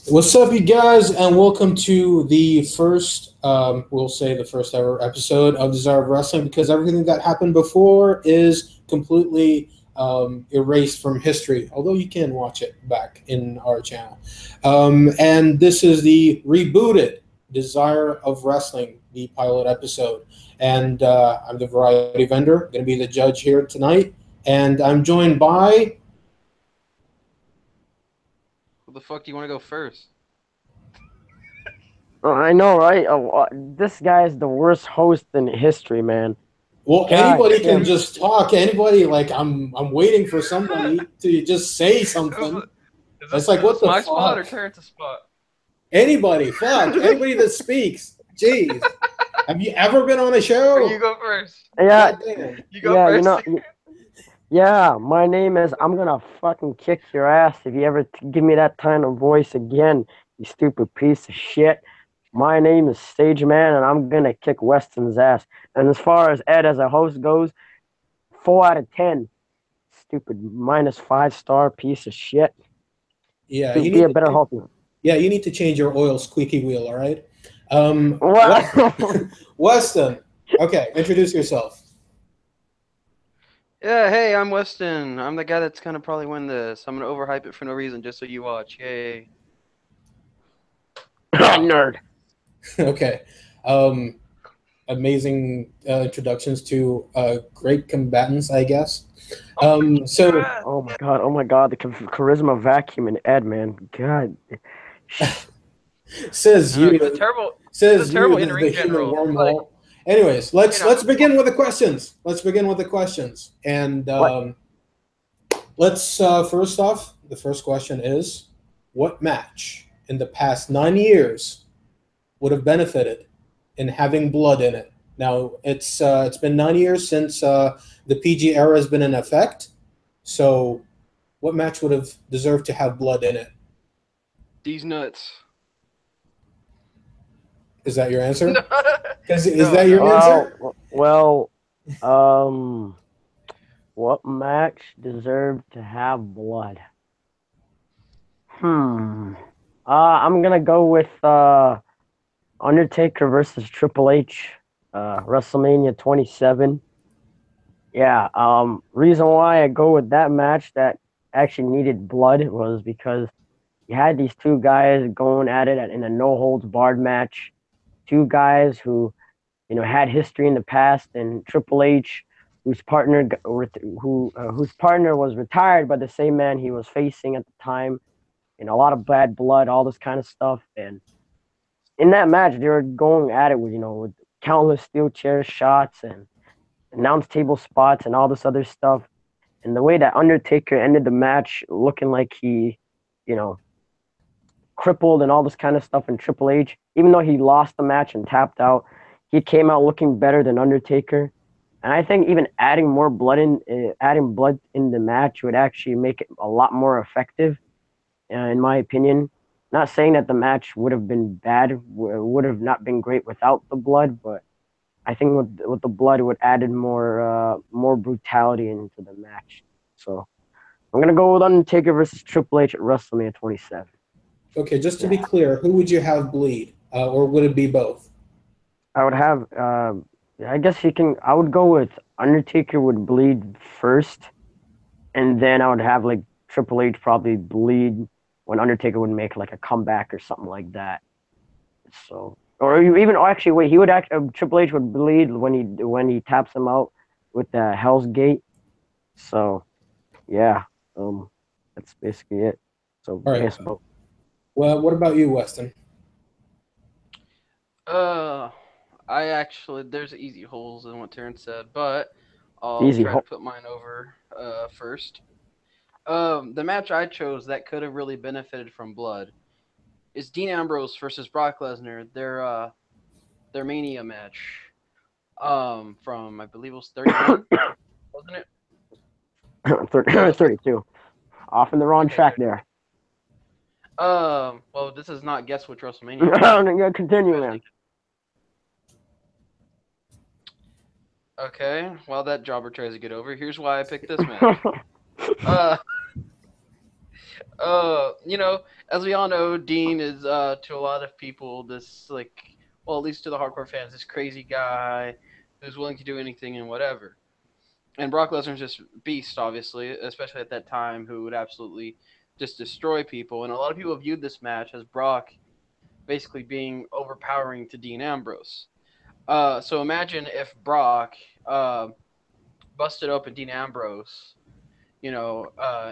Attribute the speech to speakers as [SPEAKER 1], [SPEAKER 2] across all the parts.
[SPEAKER 1] What's up, you guys, and welcome to the first, we'll say the first ever episode of Desire of Wrestling because everything that happened before is completely erased from history, although you can watch it back in our channel. And this is the rebooted Desire of Wrestling, the pilot episode. And I'm the variety vendor, going to be the judge here tonight. And I'm joined by.
[SPEAKER 2] Who the fuck do you want to go first?
[SPEAKER 3] I know, right? This guy is the worst host in history, man.
[SPEAKER 1] Well,
[SPEAKER 3] God
[SPEAKER 1] anybody can
[SPEAKER 3] damn.
[SPEAKER 1] just talk. Anybody, like I'm waiting for somebody to just say something.
[SPEAKER 2] Is
[SPEAKER 1] It's
[SPEAKER 2] this,
[SPEAKER 1] like,
[SPEAKER 2] is
[SPEAKER 1] what
[SPEAKER 2] this
[SPEAKER 1] the
[SPEAKER 2] my spot or
[SPEAKER 1] fuck?
[SPEAKER 2] Terrence's spot?
[SPEAKER 1] Anybody, fuck, anybody that speaks. Jeez, have you ever been on a
[SPEAKER 2] Or you
[SPEAKER 1] show?
[SPEAKER 2] go first.
[SPEAKER 3] Yeah,
[SPEAKER 1] God damn.
[SPEAKER 2] You go
[SPEAKER 3] yeah,
[SPEAKER 2] first.
[SPEAKER 3] yeah. My name is. I'm gonna fucking kick your ass if you ever give me that kind of voice again, you stupid piece of shit. My name is Stage Man, and I'm gonna kick Weston's ass. And as far as Ed as a host goes, 4 out of 10. Stupid -5 star piece of shit.
[SPEAKER 1] Yeah,
[SPEAKER 3] To
[SPEAKER 1] you
[SPEAKER 3] be
[SPEAKER 1] need
[SPEAKER 3] a better
[SPEAKER 1] to.
[SPEAKER 3] host.
[SPEAKER 1] Yeah, you need to change your oil squeaky wheel. All right,
[SPEAKER 3] What?
[SPEAKER 1] Weston. Okay, introduce yourself.
[SPEAKER 2] Yeah, hey, I'm Weston. I'm the guy that's gonna probably win this. I'm gonna overhype it for no reason just so you watch. Yay.
[SPEAKER 3] Nerd.
[SPEAKER 1] Okay, um, amazing introductions to great combatants, I guess. So
[SPEAKER 3] Oh my god, the charisma vacuum in Ed, man. God.
[SPEAKER 1] says
[SPEAKER 2] I know
[SPEAKER 1] you,
[SPEAKER 2] he's a terrible
[SPEAKER 1] the
[SPEAKER 2] in-ring
[SPEAKER 1] human
[SPEAKER 2] general. Like,
[SPEAKER 1] wormhole. Anyways,
[SPEAKER 2] you
[SPEAKER 1] let's
[SPEAKER 2] know,
[SPEAKER 1] begin with the questions. Let's begin with the questions. And
[SPEAKER 3] What?
[SPEAKER 1] let's first off, the first question is, what match in the past 9 years would have benefited in having blood in it? Now it's been 9 years since the PG era has been in effect. So, what match would have deserved to have blood in it?
[SPEAKER 2] these nuts.
[SPEAKER 1] Is that your
[SPEAKER 2] No,
[SPEAKER 1] answer? Is
[SPEAKER 2] no,
[SPEAKER 1] that your
[SPEAKER 2] no.
[SPEAKER 1] answer?
[SPEAKER 3] Well, um, what match deserved to have blood? Hmm. I'm gonna go with Undertaker versus Triple H, WrestleMania 27. Yeah. Reason why I go with that match that actually needed blood was because you had these two guys going at it in a no holds barred match. Two guys who had history in the past, and Triple H, whose partner was retired by the same man he was facing at the time, and a lot of bad blood, all this kind of stuff. And in that match, they were going at it with countless steel chair shots and announce table spots and all this other stuff. And the way that Undertaker ended the match, looking like he, you know, crippled and all this kind of stuff, and Triple H, even though he lost the match and tapped out, he came out looking better than Undertaker. And I think even adding blood in the match would actually make it a lot more effective, in my opinion. Not saying that the match would have been bad, would have not been great without the blood, but I think with the blood, it would added more brutality into the match. So I'm gonna go with Undertaker versus Triple H at WrestleMania 27.
[SPEAKER 1] Okay, just to be
[SPEAKER 3] Yeah,
[SPEAKER 1] clear, who would you have bleed, or would it be both?
[SPEAKER 3] I would have. I guess you can. I would go with Undertaker would bleed first, and then I would have like Triple H probably bleed when Undertaker would make like a comeback or something like that. So, or even actually wait, he would act. Triple H would bleed when he taps him out with the Hell's Gate. So yeah, um, that's basically it. So
[SPEAKER 1] All
[SPEAKER 3] I
[SPEAKER 1] right.
[SPEAKER 3] guess both.
[SPEAKER 1] Well, what about you, Weston?
[SPEAKER 2] Uh, I actually there's easy holes in what Terrence said, but I'll
[SPEAKER 3] Easy.
[SPEAKER 2] try to put mine over first. The match I chose that could have really benefited from blood is Dean Ambrose versus Brock Lesnar. Their Mania match. From I believe it was 31, wasn't it? Yeah, it was
[SPEAKER 3] 32. Off in the wrong
[SPEAKER 2] okay.
[SPEAKER 3] track there.
[SPEAKER 2] Well, this is not guess which WrestleMania it was. You
[SPEAKER 3] Continue,
[SPEAKER 2] guys
[SPEAKER 3] man.
[SPEAKER 2] think okay? While that jobber tries to get over, here's why I picked this match. Uh, You know, as we all know, Dean is to a lot of people this like, well, at least to the hardcore fans, this crazy guy who's willing to do anything and whatever. And Brock Lesnar's just beast, obviously, especially at that time, who would absolutely just destroy people. And a lot of people viewed this match as Brock basically being overpowering to Dean Ambrose. So imagine if Brock uh, busted open Dean Ambrose,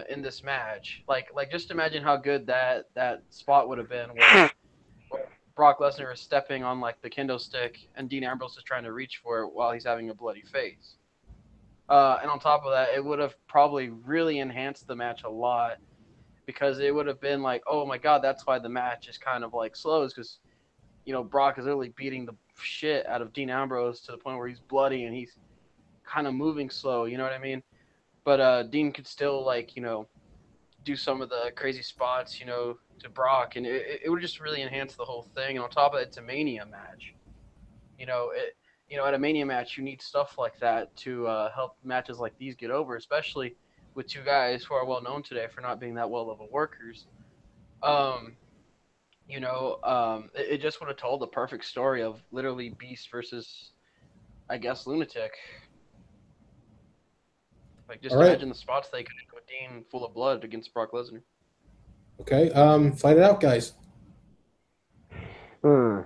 [SPEAKER 2] in this match. Like just imagine how good that spot would have been where Brock Lesnar is stepping on like the kendo stick and Dean Ambrose is trying to reach for it while he's having a bloody face. And on top of that, it would have probably really enhanced the match a lot because it would have been like, oh my god, that's why the match is kind of like slow, is because Brock is literally beating the shit out of Dean Ambrose to the point where he's bloody and he's kind of moving slow. You know what I mean? But Dean could still like do some of the crazy spots to Brock, and it would just really enhance the whole thing. And on top of it, it's a Mania match. At a Mania match, you need stuff like that to help matches like these get over, especially with two guys who are well known today for not being that well level workers. Um, it just would have told the perfect story of literally Beast versus, I guess, Lunatic. Like,
[SPEAKER 1] All
[SPEAKER 2] just
[SPEAKER 1] right.
[SPEAKER 2] imagine the spots they could do with Dean full of blood against Brock Lesnar.
[SPEAKER 1] Okay. Fight it out, guys.
[SPEAKER 3] Hmm.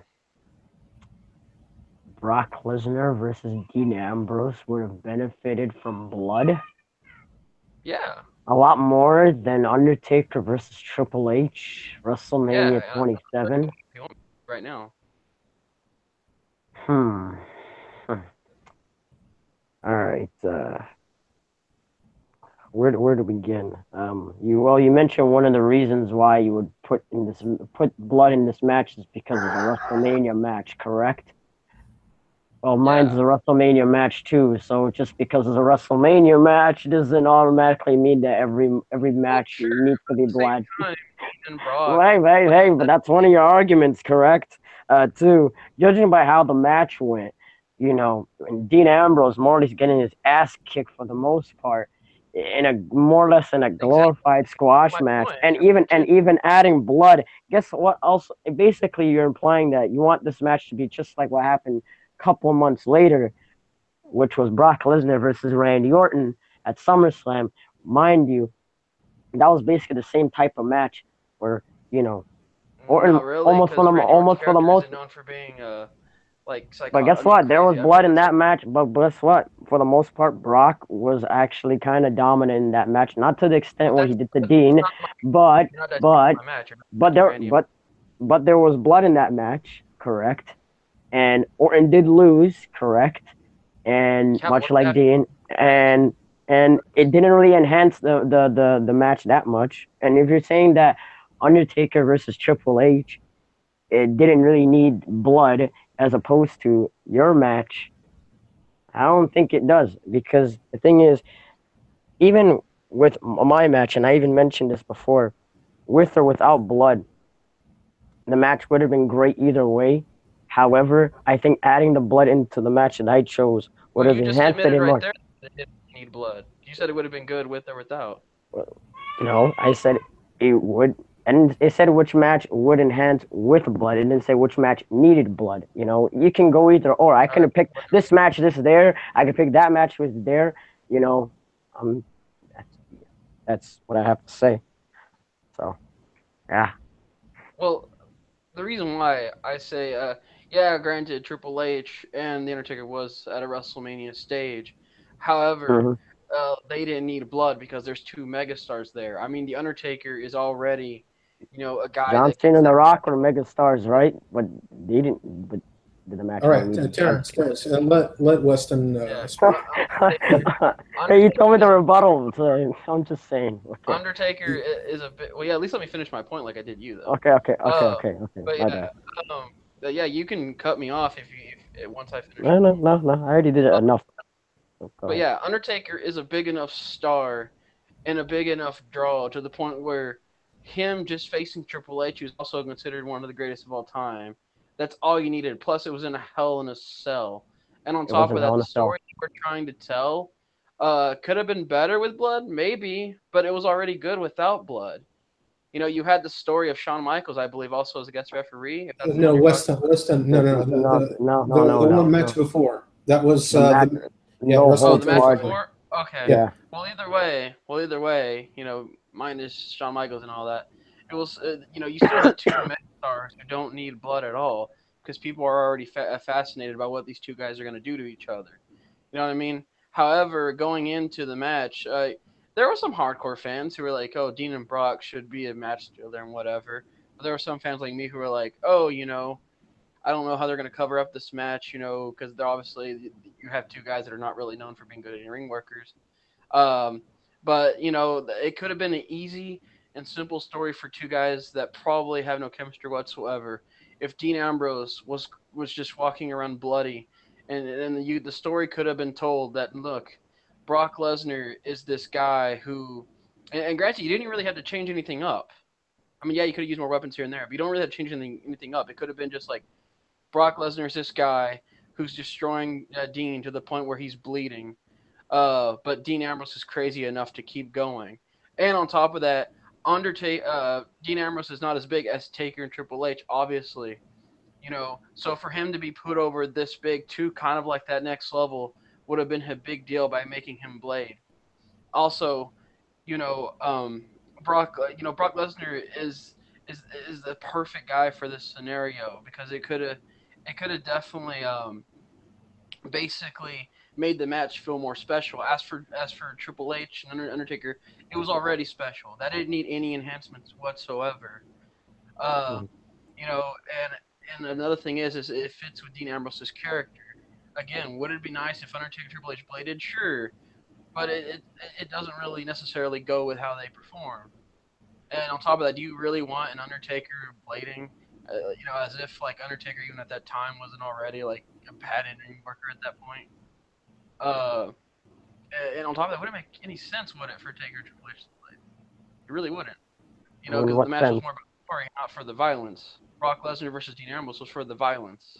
[SPEAKER 3] Brock Lesnar versus Dean Ambrose would have benefited from blood
[SPEAKER 2] Yeah,
[SPEAKER 3] a lot more than Undertaker versus Triple H, WrestleMania
[SPEAKER 2] yeah.
[SPEAKER 3] 27.
[SPEAKER 2] If you want right now.
[SPEAKER 3] Hmm. All right. Where to begin? You mentioned one of the reasons why you would put blood in this match is because it's a WrestleMania match, correct? Well, mine's
[SPEAKER 2] Yeah.
[SPEAKER 3] a WrestleMania match too. So just because it's a WrestleMania match doesn't automatically mean that every
[SPEAKER 2] Well,
[SPEAKER 3] match
[SPEAKER 2] sure.
[SPEAKER 3] needs to
[SPEAKER 2] At
[SPEAKER 3] be
[SPEAKER 2] the same
[SPEAKER 3] blood.
[SPEAKER 2] time, Dean and Brock.
[SPEAKER 3] Right, right,
[SPEAKER 2] Like
[SPEAKER 3] hey,
[SPEAKER 2] you
[SPEAKER 3] but
[SPEAKER 2] said,
[SPEAKER 3] that's one of your arguments, correct? Too, judging by how the match went, and Dean Ambrose more or less getting his ass kicked for the most part, in a more or less in a
[SPEAKER 2] exactly
[SPEAKER 3] glorified squash
[SPEAKER 2] my
[SPEAKER 3] match,
[SPEAKER 2] point.
[SPEAKER 3] and
[SPEAKER 2] You're
[SPEAKER 3] even adding blood. Guess what? Also, basically, you're implying that you want this match to be just like what happened a couple of months later, which was Brock Lesnar versus Randy Orton at SummerSlam. Mind you, that was basically the same type of match where you know Orton
[SPEAKER 2] not really, because Randy Orton's
[SPEAKER 3] almost for the
[SPEAKER 2] character
[SPEAKER 3] most.
[SPEAKER 2] isn't known for being like
[SPEAKER 3] But
[SPEAKER 2] psycho.
[SPEAKER 3] guess
[SPEAKER 2] I mean,
[SPEAKER 3] what? There was
[SPEAKER 2] crazy. I
[SPEAKER 3] blood
[SPEAKER 2] mean,
[SPEAKER 3] in
[SPEAKER 2] it's
[SPEAKER 3] that match. But guess what? For the most part, Brock was actually kind of dominant in that match. Not to the extent
[SPEAKER 2] but
[SPEAKER 3] what he
[SPEAKER 2] that's
[SPEAKER 3] did to
[SPEAKER 2] that's
[SPEAKER 3] Dean,
[SPEAKER 2] not my.
[SPEAKER 3] but
[SPEAKER 2] You're not dissecting
[SPEAKER 3] but
[SPEAKER 2] my match. You're not
[SPEAKER 3] but
[SPEAKER 2] dissecting
[SPEAKER 3] there
[SPEAKER 2] Randy.
[SPEAKER 3] but there was blood in that match, correct? And Orton did lose, correct? And
[SPEAKER 2] Yeah, but
[SPEAKER 3] much
[SPEAKER 2] what did
[SPEAKER 3] like
[SPEAKER 2] that have to
[SPEAKER 3] Dean, and it didn't really enhance the match that much. And if you're saying that Undertaker versus Triple H, it didn't really need blood as opposed to your match, I don't think it does, because the thing is, even with my match, and I even mentioned this before, with or without blood, the match would have been great either way. However, I think adding the blood into the match that I chose would
[SPEAKER 2] Well,
[SPEAKER 3] have
[SPEAKER 2] you just
[SPEAKER 3] enhanced it
[SPEAKER 2] admitted
[SPEAKER 3] in
[SPEAKER 2] right
[SPEAKER 3] more.
[SPEAKER 2] there that it didn't need blood. You said it would have been good with or without.
[SPEAKER 3] No, I said it would, and it said which match would enhance with blood. It didn't say which match needed blood. You can go either or. I could
[SPEAKER 2] Uh,
[SPEAKER 3] have picked this match, this there. I could pick that match was there. You know, um, that's, that's what I have to say. So yeah.
[SPEAKER 2] well, the reason why I say, yeah, granted, Triple H and The Undertaker was at a WrestleMania stage. However,
[SPEAKER 3] hmm
[SPEAKER 2] they didn't need blood because there's two megastars there. I mean, The Undertaker is already, a guy
[SPEAKER 3] John
[SPEAKER 2] that
[SPEAKER 3] Cena
[SPEAKER 2] gets
[SPEAKER 3] and The
[SPEAKER 2] that
[SPEAKER 3] Rock
[SPEAKER 2] match
[SPEAKER 3] were
[SPEAKER 2] over.
[SPEAKER 3] mega stars, right? But they didn't. But did the match
[SPEAKER 1] All
[SPEAKER 3] really
[SPEAKER 1] right,
[SPEAKER 3] need blood?
[SPEAKER 1] Terrence, let Weston
[SPEAKER 2] Yeah,
[SPEAKER 1] speak.
[SPEAKER 2] Undertaker.
[SPEAKER 3] Hey, you told
[SPEAKER 2] Undertaker
[SPEAKER 3] me the
[SPEAKER 2] is a
[SPEAKER 3] rebuttal, so I'm just saying. Okay.
[SPEAKER 2] Is a bit. Well, yeah. At least let me finish my point, like I did you, though.
[SPEAKER 3] Okay. Okay. Okay.
[SPEAKER 2] Uh,
[SPEAKER 3] Okay. Okay.
[SPEAKER 2] but
[SPEAKER 3] My
[SPEAKER 2] yeah,
[SPEAKER 3] bad.
[SPEAKER 2] um, you can cut me off if once I finish.
[SPEAKER 3] No, no, no, no. I already did it
[SPEAKER 2] Um,
[SPEAKER 3] enough. So go
[SPEAKER 2] but
[SPEAKER 3] ahead.
[SPEAKER 2] yeah, Undertaker is a big enough star and a big enough draw to the point where him just facing Triple H, who's also considered one of the greatest of all time, that's all you needed. Plus, it was in a Hell in a Cell, and on
[SPEAKER 3] It
[SPEAKER 2] top
[SPEAKER 3] wasn't
[SPEAKER 2] of
[SPEAKER 3] Hell
[SPEAKER 2] that,
[SPEAKER 3] in
[SPEAKER 2] the
[SPEAKER 3] a Cell.
[SPEAKER 2] story we're trying to tell could have been better with blood, maybe, but it was already good without blood. You had the story of Shawn Michaels, I believe, also as a guest referee. If that's the one
[SPEAKER 1] No,
[SPEAKER 2] you're talking
[SPEAKER 1] Weston, Weston, no, no,
[SPEAKER 3] No, no, no,
[SPEAKER 1] the
[SPEAKER 3] no,
[SPEAKER 1] one
[SPEAKER 3] no,
[SPEAKER 1] match
[SPEAKER 3] no.
[SPEAKER 1] before that was
[SPEAKER 3] The match,
[SPEAKER 1] yeah,
[SPEAKER 3] no
[SPEAKER 2] Oh,
[SPEAKER 1] Wrestling
[SPEAKER 2] the
[SPEAKER 3] holds
[SPEAKER 2] match
[SPEAKER 1] 24.
[SPEAKER 3] barred.
[SPEAKER 2] before? Okay.
[SPEAKER 1] Yeah,
[SPEAKER 3] Yeah.
[SPEAKER 2] Well, either way, mine is Shawn Michaels and all that. It was, you still had two mega stars who don't need blood at all because people are already fascinated by what these two guys are going to do to each other. You know what I mean? However, going into the match, there were some hardcore fans who were like, "Oh, Dean and Brock should be a match together and whatever." But there were some fans like me who were like, "Oh, I don't know how they're going to cover up this match, because they're obviously you have two guys that are not really known for being good in ring workers." Um, but it could have been an easy and simple story for two guys that probably have no chemistry whatsoever. If Dean Ambrose was just walking around bloody, and the story could have been told that, look, Brock Lesnar is this guy who, and granted, you didn't really have to change anything up. I mean, yeah, you could have used more weapons here and there, but you don't really have to change anything up. It could have been just like Brock Lesnar is this guy who's destroying Dean to the point where he's bleeding, but Dean Ambrose is crazy enough to keep going. And on top of that, Dean Ambrose is not as big as Taker and Triple H, obviously. So for him to be put over this big to kind of like that next level would have been a big deal by making him Blade. Also, you know, um, Brock Lesnar is is the perfect guy for this scenario because it could have definitely basically made the match feel more special. As for Triple H and Undertaker, it was already special. That didn't need any enhancements whatsoever. Uh,
[SPEAKER 3] Mhm.
[SPEAKER 2] you know, and another thing is it fits with Dean Ambrose's character. Again, would it be nice if Undertaker Triple H bladed? Sure, but it doesn't really necessarily go with how they perform. And on top of that, do you really want an Undertaker blading? As if like Undertaker even at that time wasn't already like a patent ring worker at that point. Uh, and on top of that, wouldn't make any sense, would it, for Taker Triple H to blade? It really wouldn't.
[SPEAKER 3] In
[SPEAKER 2] Because the
[SPEAKER 3] what
[SPEAKER 2] match was
[SPEAKER 3] sense?
[SPEAKER 2] more about the story, not for the violence. Brock Lesnar versus Dean Ambrose was for the violence.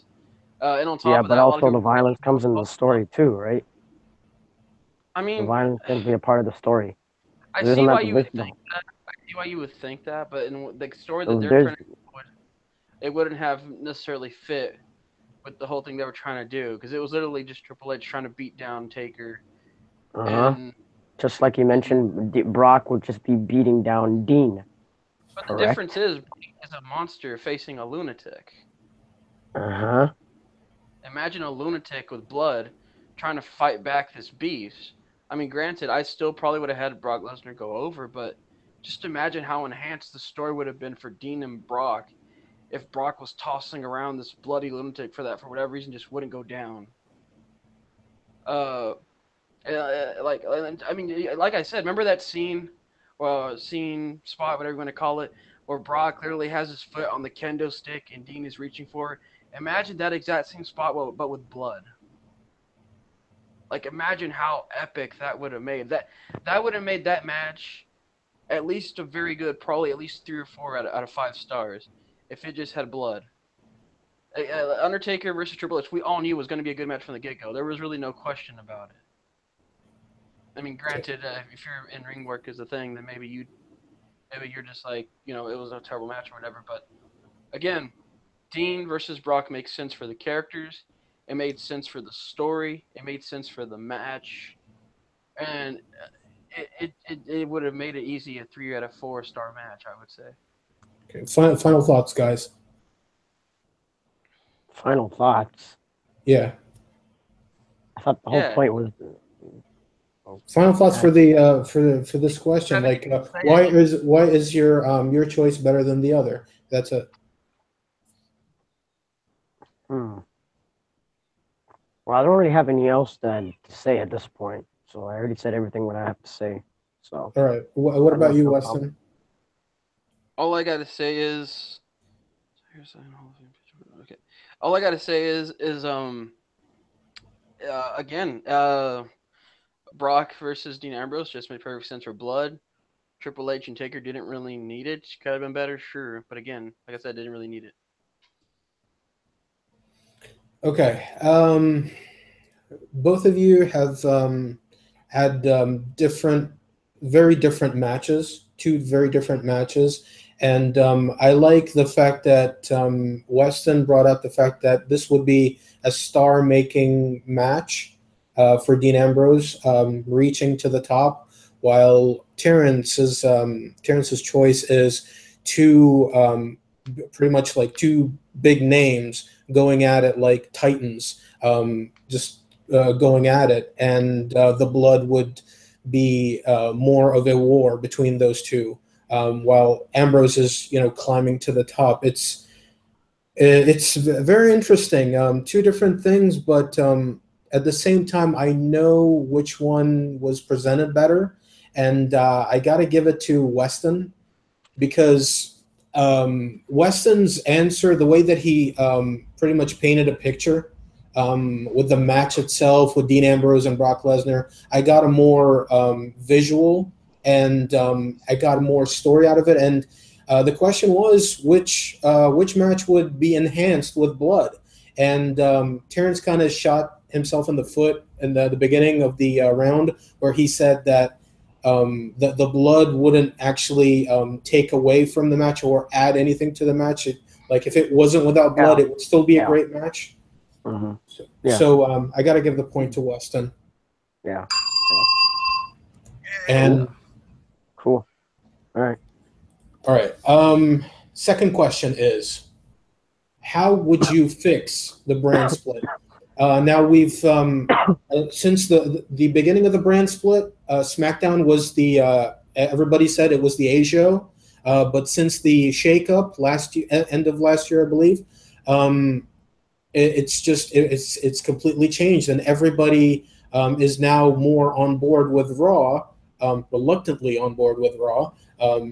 [SPEAKER 2] And on
[SPEAKER 3] Yeah,
[SPEAKER 2] top of
[SPEAKER 3] but
[SPEAKER 2] that, a lot of
[SPEAKER 3] also
[SPEAKER 2] people.
[SPEAKER 3] the violence comes in the story too, right?
[SPEAKER 2] I
[SPEAKER 3] The
[SPEAKER 2] mean,
[SPEAKER 3] violence can be a part of the story.
[SPEAKER 2] I
[SPEAKER 3] It isn't
[SPEAKER 2] see why
[SPEAKER 3] meant
[SPEAKER 2] you
[SPEAKER 3] to
[SPEAKER 2] would
[SPEAKER 3] this. No,
[SPEAKER 2] think that, but in the story that they're
[SPEAKER 3] there's.
[SPEAKER 2] trying to, it wouldn't have necessarily fit with the whole thing they were trying to do because it was literally just Triple H trying to beat down Taker,
[SPEAKER 3] Uh huh.
[SPEAKER 2] and
[SPEAKER 3] Just like you mentioned, Brock would just be beating down Dean.
[SPEAKER 2] but the difference
[SPEAKER 3] Correct.
[SPEAKER 2] is a monster facing a lunatic.
[SPEAKER 3] Uh huh.
[SPEAKER 2] Imagine a lunatic with blood trying to fight back this beast. I mean, granted, I still probably would have had Brock Lesnar go over, but just imagine how enhanced the story would have been for Dean and Brock if Brock was tossing around this bloody lunatic for whatever reason just wouldn't go down. Uh, like I mean, like I said, remember that scene spot, whatever you want to call it, where Brock literally has his foot on the kendo stick and Dean is reaching for it. Imagine that exact same spot, but with blood. Like, imagine how epic that would have made. That would have made that match at least a very good, probably at least 3 or 4 out of 5 stars, if it just had blood. Undertaker versus Triple H, we all knew was going to be a good match from the get go. There was really no question about it. I mean, granted, if you're in ring work is the thing, then maybe you're just like, it was a terrible match or whatever. But again, Dean versus Brock makes sense for the characters. It made sense for the story. It made sense for the match, and it would have made it easy a 3 out of 4 star match, I would say.
[SPEAKER 1] okay. Final thoughts, guys.
[SPEAKER 3] Final thoughts.
[SPEAKER 1] Yeah,
[SPEAKER 3] I thought the whole
[SPEAKER 2] Yeah,
[SPEAKER 3] point was.
[SPEAKER 1] final thoughts
[SPEAKER 3] Okay.
[SPEAKER 1] for this question.
[SPEAKER 2] have
[SPEAKER 1] Like,
[SPEAKER 2] anything to say?
[SPEAKER 1] why is your choice better than the other? That's it.
[SPEAKER 3] Hmm. Well, I don't really have any else to say at this point. So I already said everything what I have to say. So
[SPEAKER 1] All right. What
[SPEAKER 3] I know
[SPEAKER 1] about you,
[SPEAKER 3] no problem.
[SPEAKER 1] Weston?
[SPEAKER 2] All I gotta say is, okay. All I gotta say is again, Brock versus Dean Ambrose just made perfect sense for blood. Triple H and Taker didn't really need it. Could have been better, sure, but again, like I said, didn't really need it.
[SPEAKER 1] Okay. Both of you have had very different matches two very different matches. And I like the fact that Weston brought up the fact that this would be a star-making match for Dean Ambrose, reaching to the top, while Terrence's choice is two pretty much like two big names going at it like titans, just going at it, and the blood would be more of a war between those two. While Ambrose is, climbing to the top. It's very interesting. Two different things, but at the same time, I know which one was presented better, and I got to give it to Weston because Weston's answer, the way that he pretty much painted a picture with the match itself with Dean Ambrose and Brock Lesnar, I got a more visual and I got a more story out of it. And the question was which match would be enhanced with blood, and Terrence kind of shot himself in the foot in the beginning of the round where he said that the blood wouldn't actually take away from the match or add anything to the match. Like if it wasn't without blood,
[SPEAKER 3] Yeah.
[SPEAKER 1] it would still be a
[SPEAKER 3] Yeah.
[SPEAKER 1] great match.
[SPEAKER 3] Hmm.
[SPEAKER 1] So,
[SPEAKER 3] Yeah.
[SPEAKER 1] so I got to give the point to Weston.
[SPEAKER 3] Yeah.
[SPEAKER 1] And
[SPEAKER 3] Cool. All right.
[SPEAKER 1] all right, second question is, how would you fix the brand split? Now we've since the beginning of the brand split, SmackDown was the everybody said it was the A show, but since the shakeup last year, end of last year, I believe, it's completely changed, and everybody is now more on board with Raw, reluctantly on board with Raw.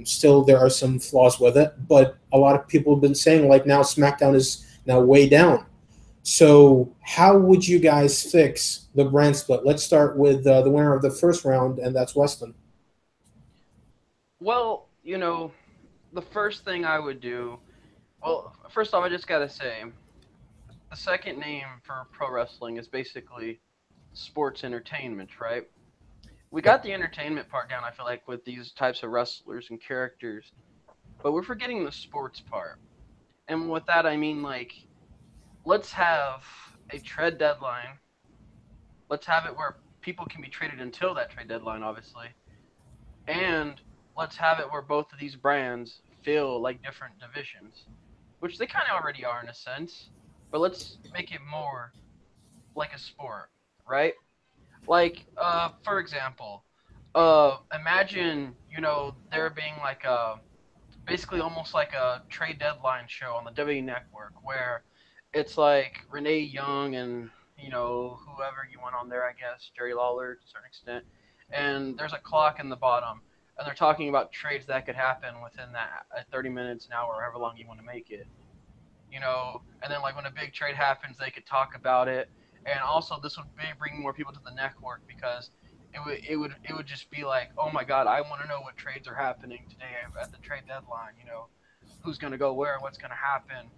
[SPEAKER 1] Still, there are some flaws with it, but a lot of people have been saying like now SmackDown is now way down. So, how would you guys fix the brand split? Let's start with the winner of the first round, and that's Weston.
[SPEAKER 2] Well, the first thing I would do. Well, first off, I just gotta say, the second name for pro wrestling is basically sports entertainment, right? We
[SPEAKER 1] Yep.
[SPEAKER 2] got the entertainment part down, I feel like, with these types of wrestlers and characters, but we're forgetting the sports part. And with that, I mean, like, let's have a trade deadline. Let's have it where people can be traded until that trade deadline, obviously. And let's have it where both of these brands feel like different divisions, which they kind of already are in a sense. But let's make it more like a sport, right? Like, for example, imagine there being like a basically almost like a trade deadline show on the WWE Network where it's like Renee Young and whoever you want on there, I guess Jerry Lawler to a certain extent, and there's a clock in the bottom, and they're talking about trades that could happen within that 30 minutes, an hour, however long you want to make it. And then like when a big trade happens, they could talk about it, and also this would bring more people to the network because it would just be like, oh my god, I want to know what trades are happening today at the trade deadline. Who's gonna go where, what's gonna happen.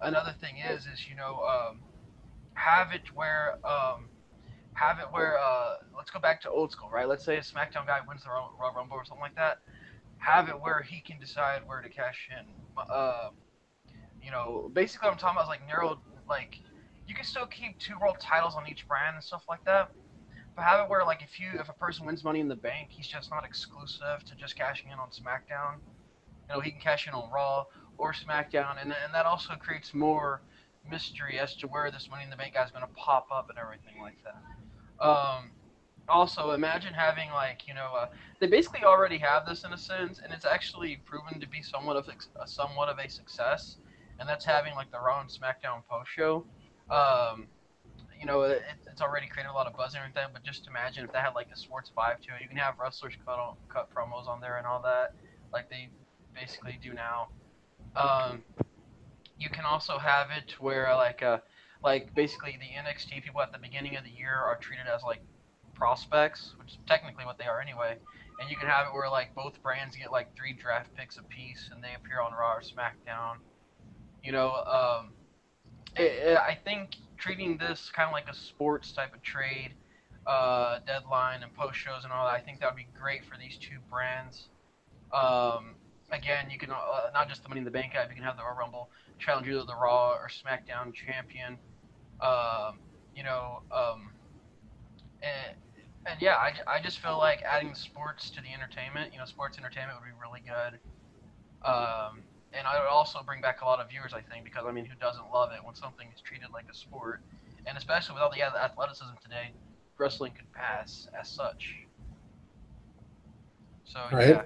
[SPEAKER 2] Another thing is have it where let's go back to old school, right? Let's say a SmackDown guy wins the Royal Rumble or something like that. Have it where he can decide where to cash in. Basically what I'm talking about is like narrow, like you can still keep two world titles on each brand and stuff like that, but have it where like if a person wins Money in the Bank, he's just not exclusive to just cashing in on SmackDown. He can cash in on Raw or SmackDown, and that also creates more mystery as to where this Money in the Bank guy is going to pop up and everything like that. Also, imagine having like they basically already have this in a sense, and it's actually proven to be somewhat of a success, and that's having like the Raw and SmackDown post show. Um, it's already created a lot of buzz and everything, but just imagine if that had like a sports vibe to it. You can have wrestlers cut promos on there and all that, like they basically do now. Um, you can also have it where like basically the NXT people at the beginning of the year are treated as like prospects, which is technically what they are anyway. And you can have it where like both brands get like 3 draft picks apiece, and they appear on Raw or SmackDown. You know, I think treating this kind of like a sports type of trade, deadline and post shows and all that, I think that would be great for these two brands. Again, you can not just the Money in the Bank app. You can have the Royal Rumble challenge either the Raw or SmackDown champion. Um, you know, and, and yeah, I just feel like adding sports to the entertainment. Sports entertainment would be really good. And I would also bring back a lot of viewers, I think, because I mean, who doesn't love it when something is treated like a sport? And especially with all the athleticism today, wrestling could pass as such. So
[SPEAKER 1] Right.
[SPEAKER 2] yeah,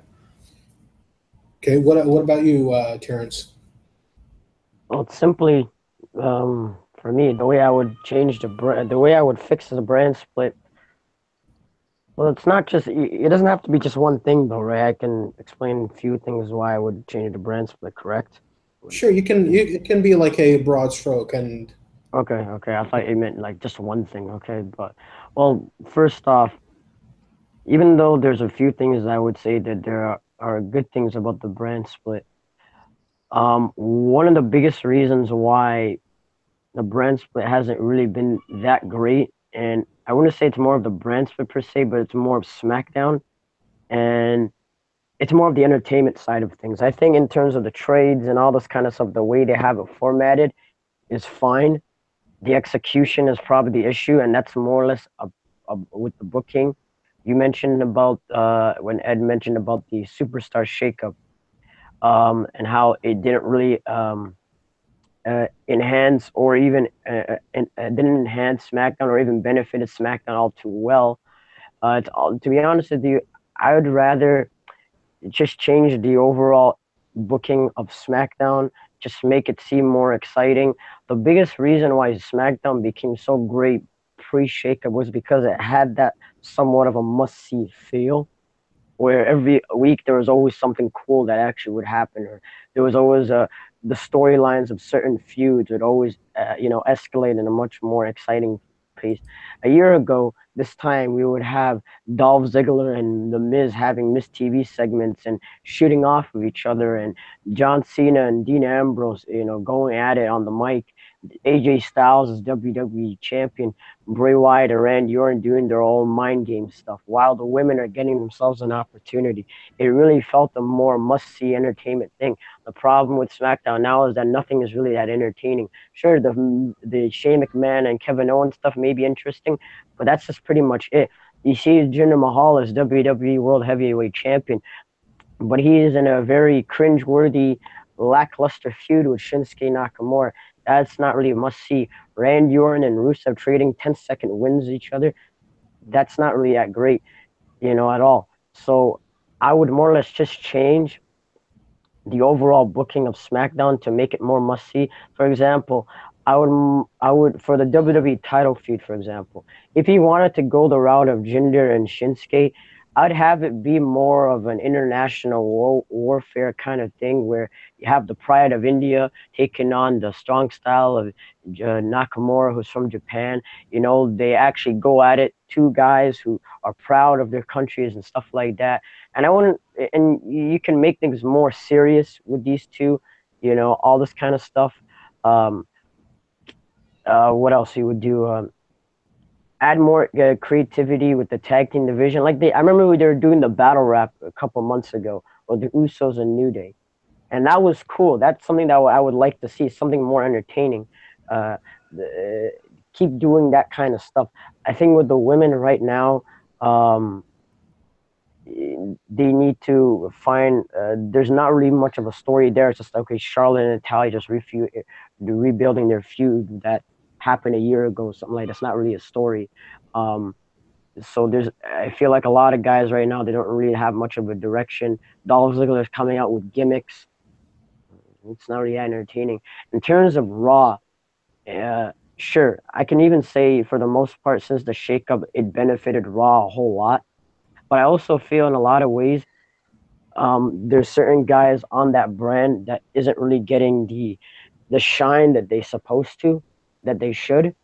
[SPEAKER 1] Okay. What about you, Terrence?
[SPEAKER 3] Well, it's simply for me the way I would change the way I would fix the brand split. Well, it's not just it doesn't have to be just one thing though, right? I can explain a few things why I would change the brand split. Correct?
[SPEAKER 1] Sure, you can. It can be like a broad stroke, and
[SPEAKER 3] Okay, okay. I thought you meant like just one thing. Okay, but well, first off, even though there's a few things I would say that there are good things about the brand split. One of the biggest reasons why the brand split hasn't really been that great, and I wouldn't say it's more of the brand split per se, but it's more of SmackDown, and it's more of the entertainment side of things. I think in terms of the trades and all this kind of stuff, the way they have it formatted is fine. The execution is probably the issue, and that's more or less with the booking. You mentioned about when Ed mentioned about the superstar shakeup, and how it didn't really enhance or even didn't enhance SmackDown or even benefited SmackDown all too well. To be honest with you, I would rather just change the overall booking of SmackDown, just make it seem more exciting. The biggest reason why SmackDown became so great pre Shakeup was because it had that somewhat of a must see feel where every week there was always something cool that actually would happen, or there was always the storylines of certain feuds would always escalate in a much more exciting pace. A year ago, this time we would have Dolph Ziggler and The Miz having Miz TV segments and shooting off of each other, and John Cena and Dean Ambrose, going at it on the mic. AJ Styles as WWE champion, Bray Wyatt and Randy Orton doing their own mind game stuff, while the women are getting themselves an opportunity. It really felt a more must-see entertainment thing. The problem with SmackDown now is that nothing is really that entertaining. Sure, the Shane McMahon and Kevin Owens stuff may be interesting, but that's just pretty much it. You see Jinder Mahal as WWE World Heavyweight Champion, but he is in a very cringe-worthy, lackluster feud with Shinsuke Nakamura. That's not really a must-see. Randy Orton and Rusev trading 10-second wins each other. That's not really that great, at all. So I would more or less just change the overall booking of SmackDown to make it more must see. For example, I would for the WWE title feud, for example, if he wanted to go the route of Jinder and Shinsuke, I'd have it be more of an international warfare kind of thing where you have the Pride of India taking on the strong style of Nakamura, who's from Japan. They actually go at it, two guys who are proud of their countries and stuff like that. And I wouldn't, and you can make things more serious with these two, all this kind of stuff. Um, what else you would do? Add more creativity with the tag team division. I remember they were doing the battle rap a couple months ago, or the Usos and New Day, and that was cool. That's something that I would like to see, something more entertaining. Uh, keep doing that kind of stuff. I think with the women right now, um, they need to find there's not really much of a story there. It's just okay, Charlotte and Natalia just rebuilding their feud that happened a year ago, something like that's not really a story. um so I feel like a lot of guys right now, they don't really have much of a direction. Dolph Ziggler is coming out with gimmicks. It's not really entertaining. In terms of Raw, sure, I can even say for the most part, since the shakeup, it benefited Raw a whole lot. But I also feel in a lot of ways, there's certain guys on that brand that isn't really getting the shine that they supposed to, that they should.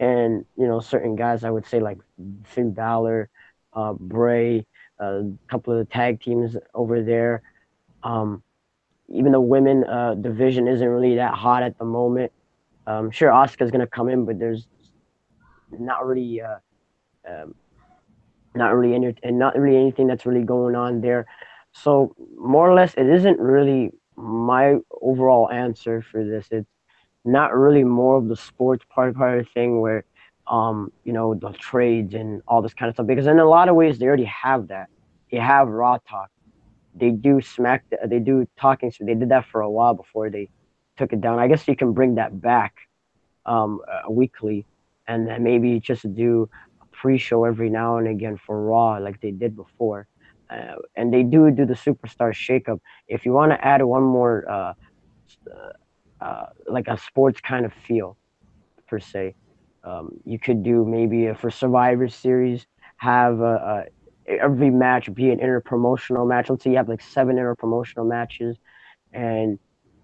[SPEAKER 3] And certain guys, I would say like Finn Balor, Bray, a couple of the tag teams over there. Um, Even the women division isn't really that hot at the moment. Sure, Asuka's gonna come in, but there's not really um, not really and not really anything that's really going on there. So more or less, it isn't really my overall answer for this. It's not really more of the sports part of the thing where, the trades and all this kind of stuff. Because in a lot of ways, they already have that. They have Raw Talk. They do They do talking. So they did that for a while before they took it down. I guess you can bring that back weekly, and then maybe just do a pre-show every now and again for Raw, like they did before. And they do the Superstar Shakeup. If you want to add one more, like a sports kind of feel per se, you could do maybe for Survivor Series have every match be an interpromotional match. Let's say you have like 7 interpromotional matches, and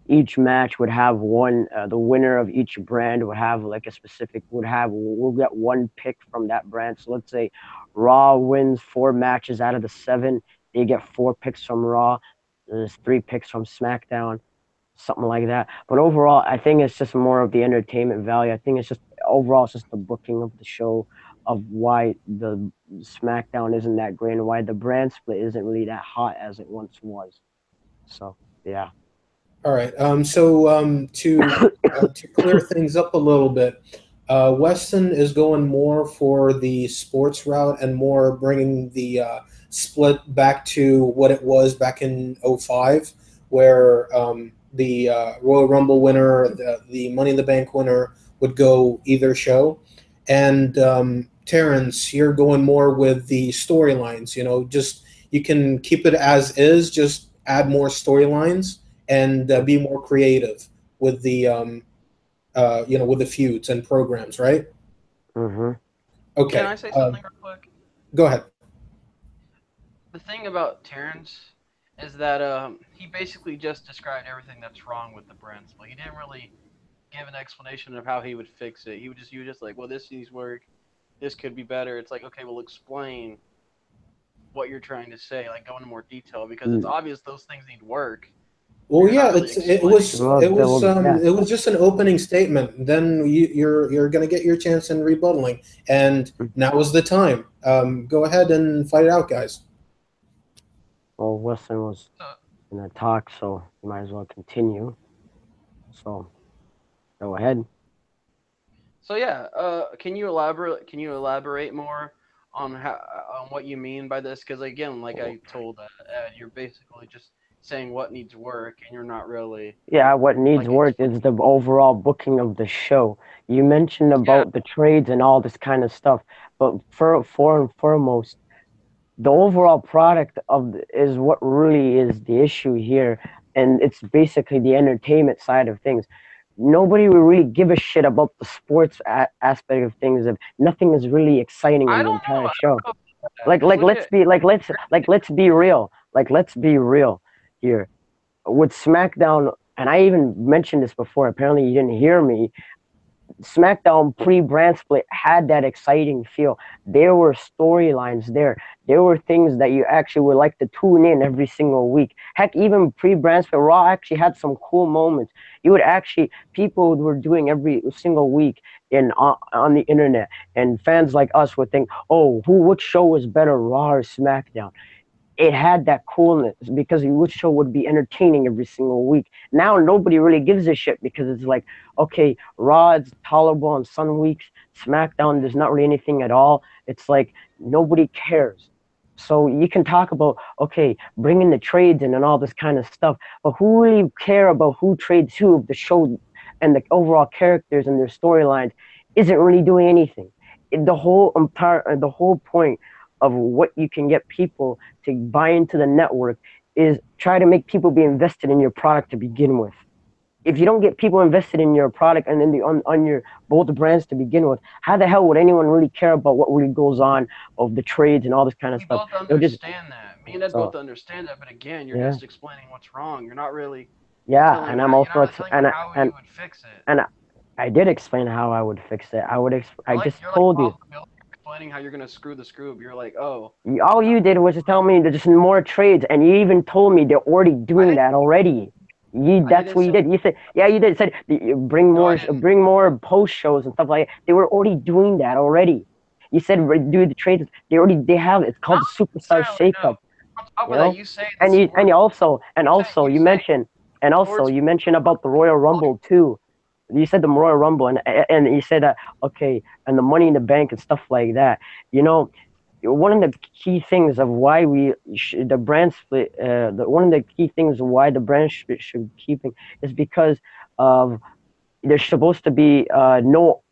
[SPEAKER 3] each match would have one the winner of each brand would have like a specific would have we'll get one pick from that brand. So let's say Raw wins 4 matches out of the 7, they get 4 picks from Raw, there's 3 picks from SmackDown, something like that. But overall, I think it's just more of the entertainment value. I think it's just overall it's just the booking of the show, of why the SmackDown isn't that great and why the brand split isn't really that hot as it once was. So yeah.
[SPEAKER 1] All right. To clear things up a little bit, Weston is going more for the sports route and more bringing the split back to what it was back in '05, where the Royal Rumble winner, the Money in the Bank winner, would go either show. And Terrence, you're going more with the storylines. Just you can keep it as is, just add more storylines and be more creative with the with the feuds and programs, right?
[SPEAKER 3] Mm-hmm.
[SPEAKER 2] Can
[SPEAKER 1] Okay,
[SPEAKER 2] I say something real quick?
[SPEAKER 1] go ahead.
[SPEAKER 2] The thing about Terrence is that he basically just described everything that's wrong with the brand split. He didn't really give an explanation of how he would fix it. He was just like, well, this needs work. This could be better. It's like, okay, well, explain what you're trying to say. Like, go into more detail because it's obvious those things need work, but
[SPEAKER 1] Well,
[SPEAKER 2] you're not
[SPEAKER 1] yeah,
[SPEAKER 2] really
[SPEAKER 1] it's
[SPEAKER 2] explaining.
[SPEAKER 3] Yeah.
[SPEAKER 1] it was just an opening statement. Then you're going to get your chance in rebuttaling, and now is the time. Go ahead and fight it out, guys.
[SPEAKER 3] Well, Wilson was
[SPEAKER 2] So,
[SPEAKER 3] in the talk, so you might as well continue. So go ahead.
[SPEAKER 2] so yeah, can you elaborate? Can you elaborate more on how on what you mean by this? Because again, like I told Ed, you're basically just saying what needs work, and you're not really
[SPEAKER 3] Yeah, what needs
[SPEAKER 2] like
[SPEAKER 3] work
[SPEAKER 2] explaining.
[SPEAKER 3] is the overall booking of the show. You mentioned
[SPEAKER 2] Yeah,
[SPEAKER 3] about the trades and all this kind of stuff, but for and foremost, the overall product is what really is the issue here, and it's basically the entertainment side of things. Nobody will really give a shit about the sports aspect of things. If nothing is really exciting
[SPEAKER 2] I
[SPEAKER 3] in the
[SPEAKER 2] don't know.
[SPEAKER 3] entire
[SPEAKER 2] I
[SPEAKER 3] show.
[SPEAKER 2] don't know about that
[SPEAKER 3] Like
[SPEAKER 2] because
[SPEAKER 3] like let's
[SPEAKER 2] legit.
[SPEAKER 3] be let's be real. Like let's be real here with SmackDown. And I even mentioned this before. Apparently, you didn't hear me. SmackDown pre-brand split had that exciting feel. There were storylines there. There were things that you actually would like to tune in every single week. Heck, even pre-brand split, Raw actually had some cool moments. You would actually people were doing every single week in on the internet, and fans like us would think, "Oh, which show is better, Raw or SmackDown?" It had that coolness because which show would be entertaining every single week. Now nobody really gives a shit because it's like, okay, Raw is tolerable on some weeks, SmackDown there's not really anything at all. It's like nobody cares. So you can talk about okay, bringing the trades in and all this kind of stuff, but who really care about who trades who if the show and the overall characters and their storylines isn't really doing anything? The whole point of what you can get people to buy into the network is try to make people be invested in your product to begin with. If you don't get people invested in your product and then on your both brands to begin with, how the hell would anyone really care about what really goes on of the trades and all this kind of
[SPEAKER 2] We
[SPEAKER 3] stuff?
[SPEAKER 2] both
[SPEAKER 3] They'll just
[SPEAKER 2] understand that. Me and Ed both
[SPEAKER 3] so
[SPEAKER 2] understand that, but again, you're
[SPEAKER 3] yeah,
[SPEAKER 2] just explaining what's wrong. You're not really
[SPEAKER 3] yeah,
[SPEAKER 2] telling
[SPEAKER 3] and I'm
[SPEAKER 2] how you're
[SPEAKER 3] also
[SPEAKER 2] not really telling me how you would fix it.
[SPEAKER 3] and I did explain how I would fix it. I just
[SPEAKER 2] You're like
[SPEAKER 3] told you.
[SPEAKER 2] Bob the Builder explaining how you're gonna screw the screw. But you're like, oh,
[SPEAKER 3] All
[SPEAKER 2] no,
[SPEAKER 3] you did was just tell me there's just more trades, and you even told me they're already
[SPEAKER 2] I
[SPEAKER 3] doing
[SPEAKER 2] didn't.
[SPEAKER 3] that already.
[SPEAKER 2] I
[SPEAKER 3] That's
[SPEAKER 2] didn't
[SPEAKER 3] what you
[SPEAKER 2] say.
[SPEAKER 3] did. You said, yeah, you did. Said
[SPEAKER 2] No, I didn't.
[SPEAKER 3] bring more post shows and stuff like that. They were already doing that already. You said do the trades. They have. It's
[SPEAKER 2] Not
[SPEAKER 3] called the Superstar
[SPEAKER 2] necessarily. No,
[SPEAKER 3] Shakeup.
[SPEAKER 2] top
[SPEAKER 3] You
[SPEAKER 2] of that,
[SPEAKER 3] know,
[SPEAKER 2] you say the
[SPEAKER 3] and you
[SPEAKER 2] sport.
[SPEAKER 3] you
[SPEAKER 2] You say
[SPEAKER 3] mentioned and also
[SPEAKER 2] sports.
[SPEAKER 3] you mentioned about the Royal Rumble too. You said the Royal Rumble and you said that okay, and the Money in the Bank and stuff like that. You know, one of the key things of why the brand split, one of the key things of why the brand split should keeping is because of there's supposed to be no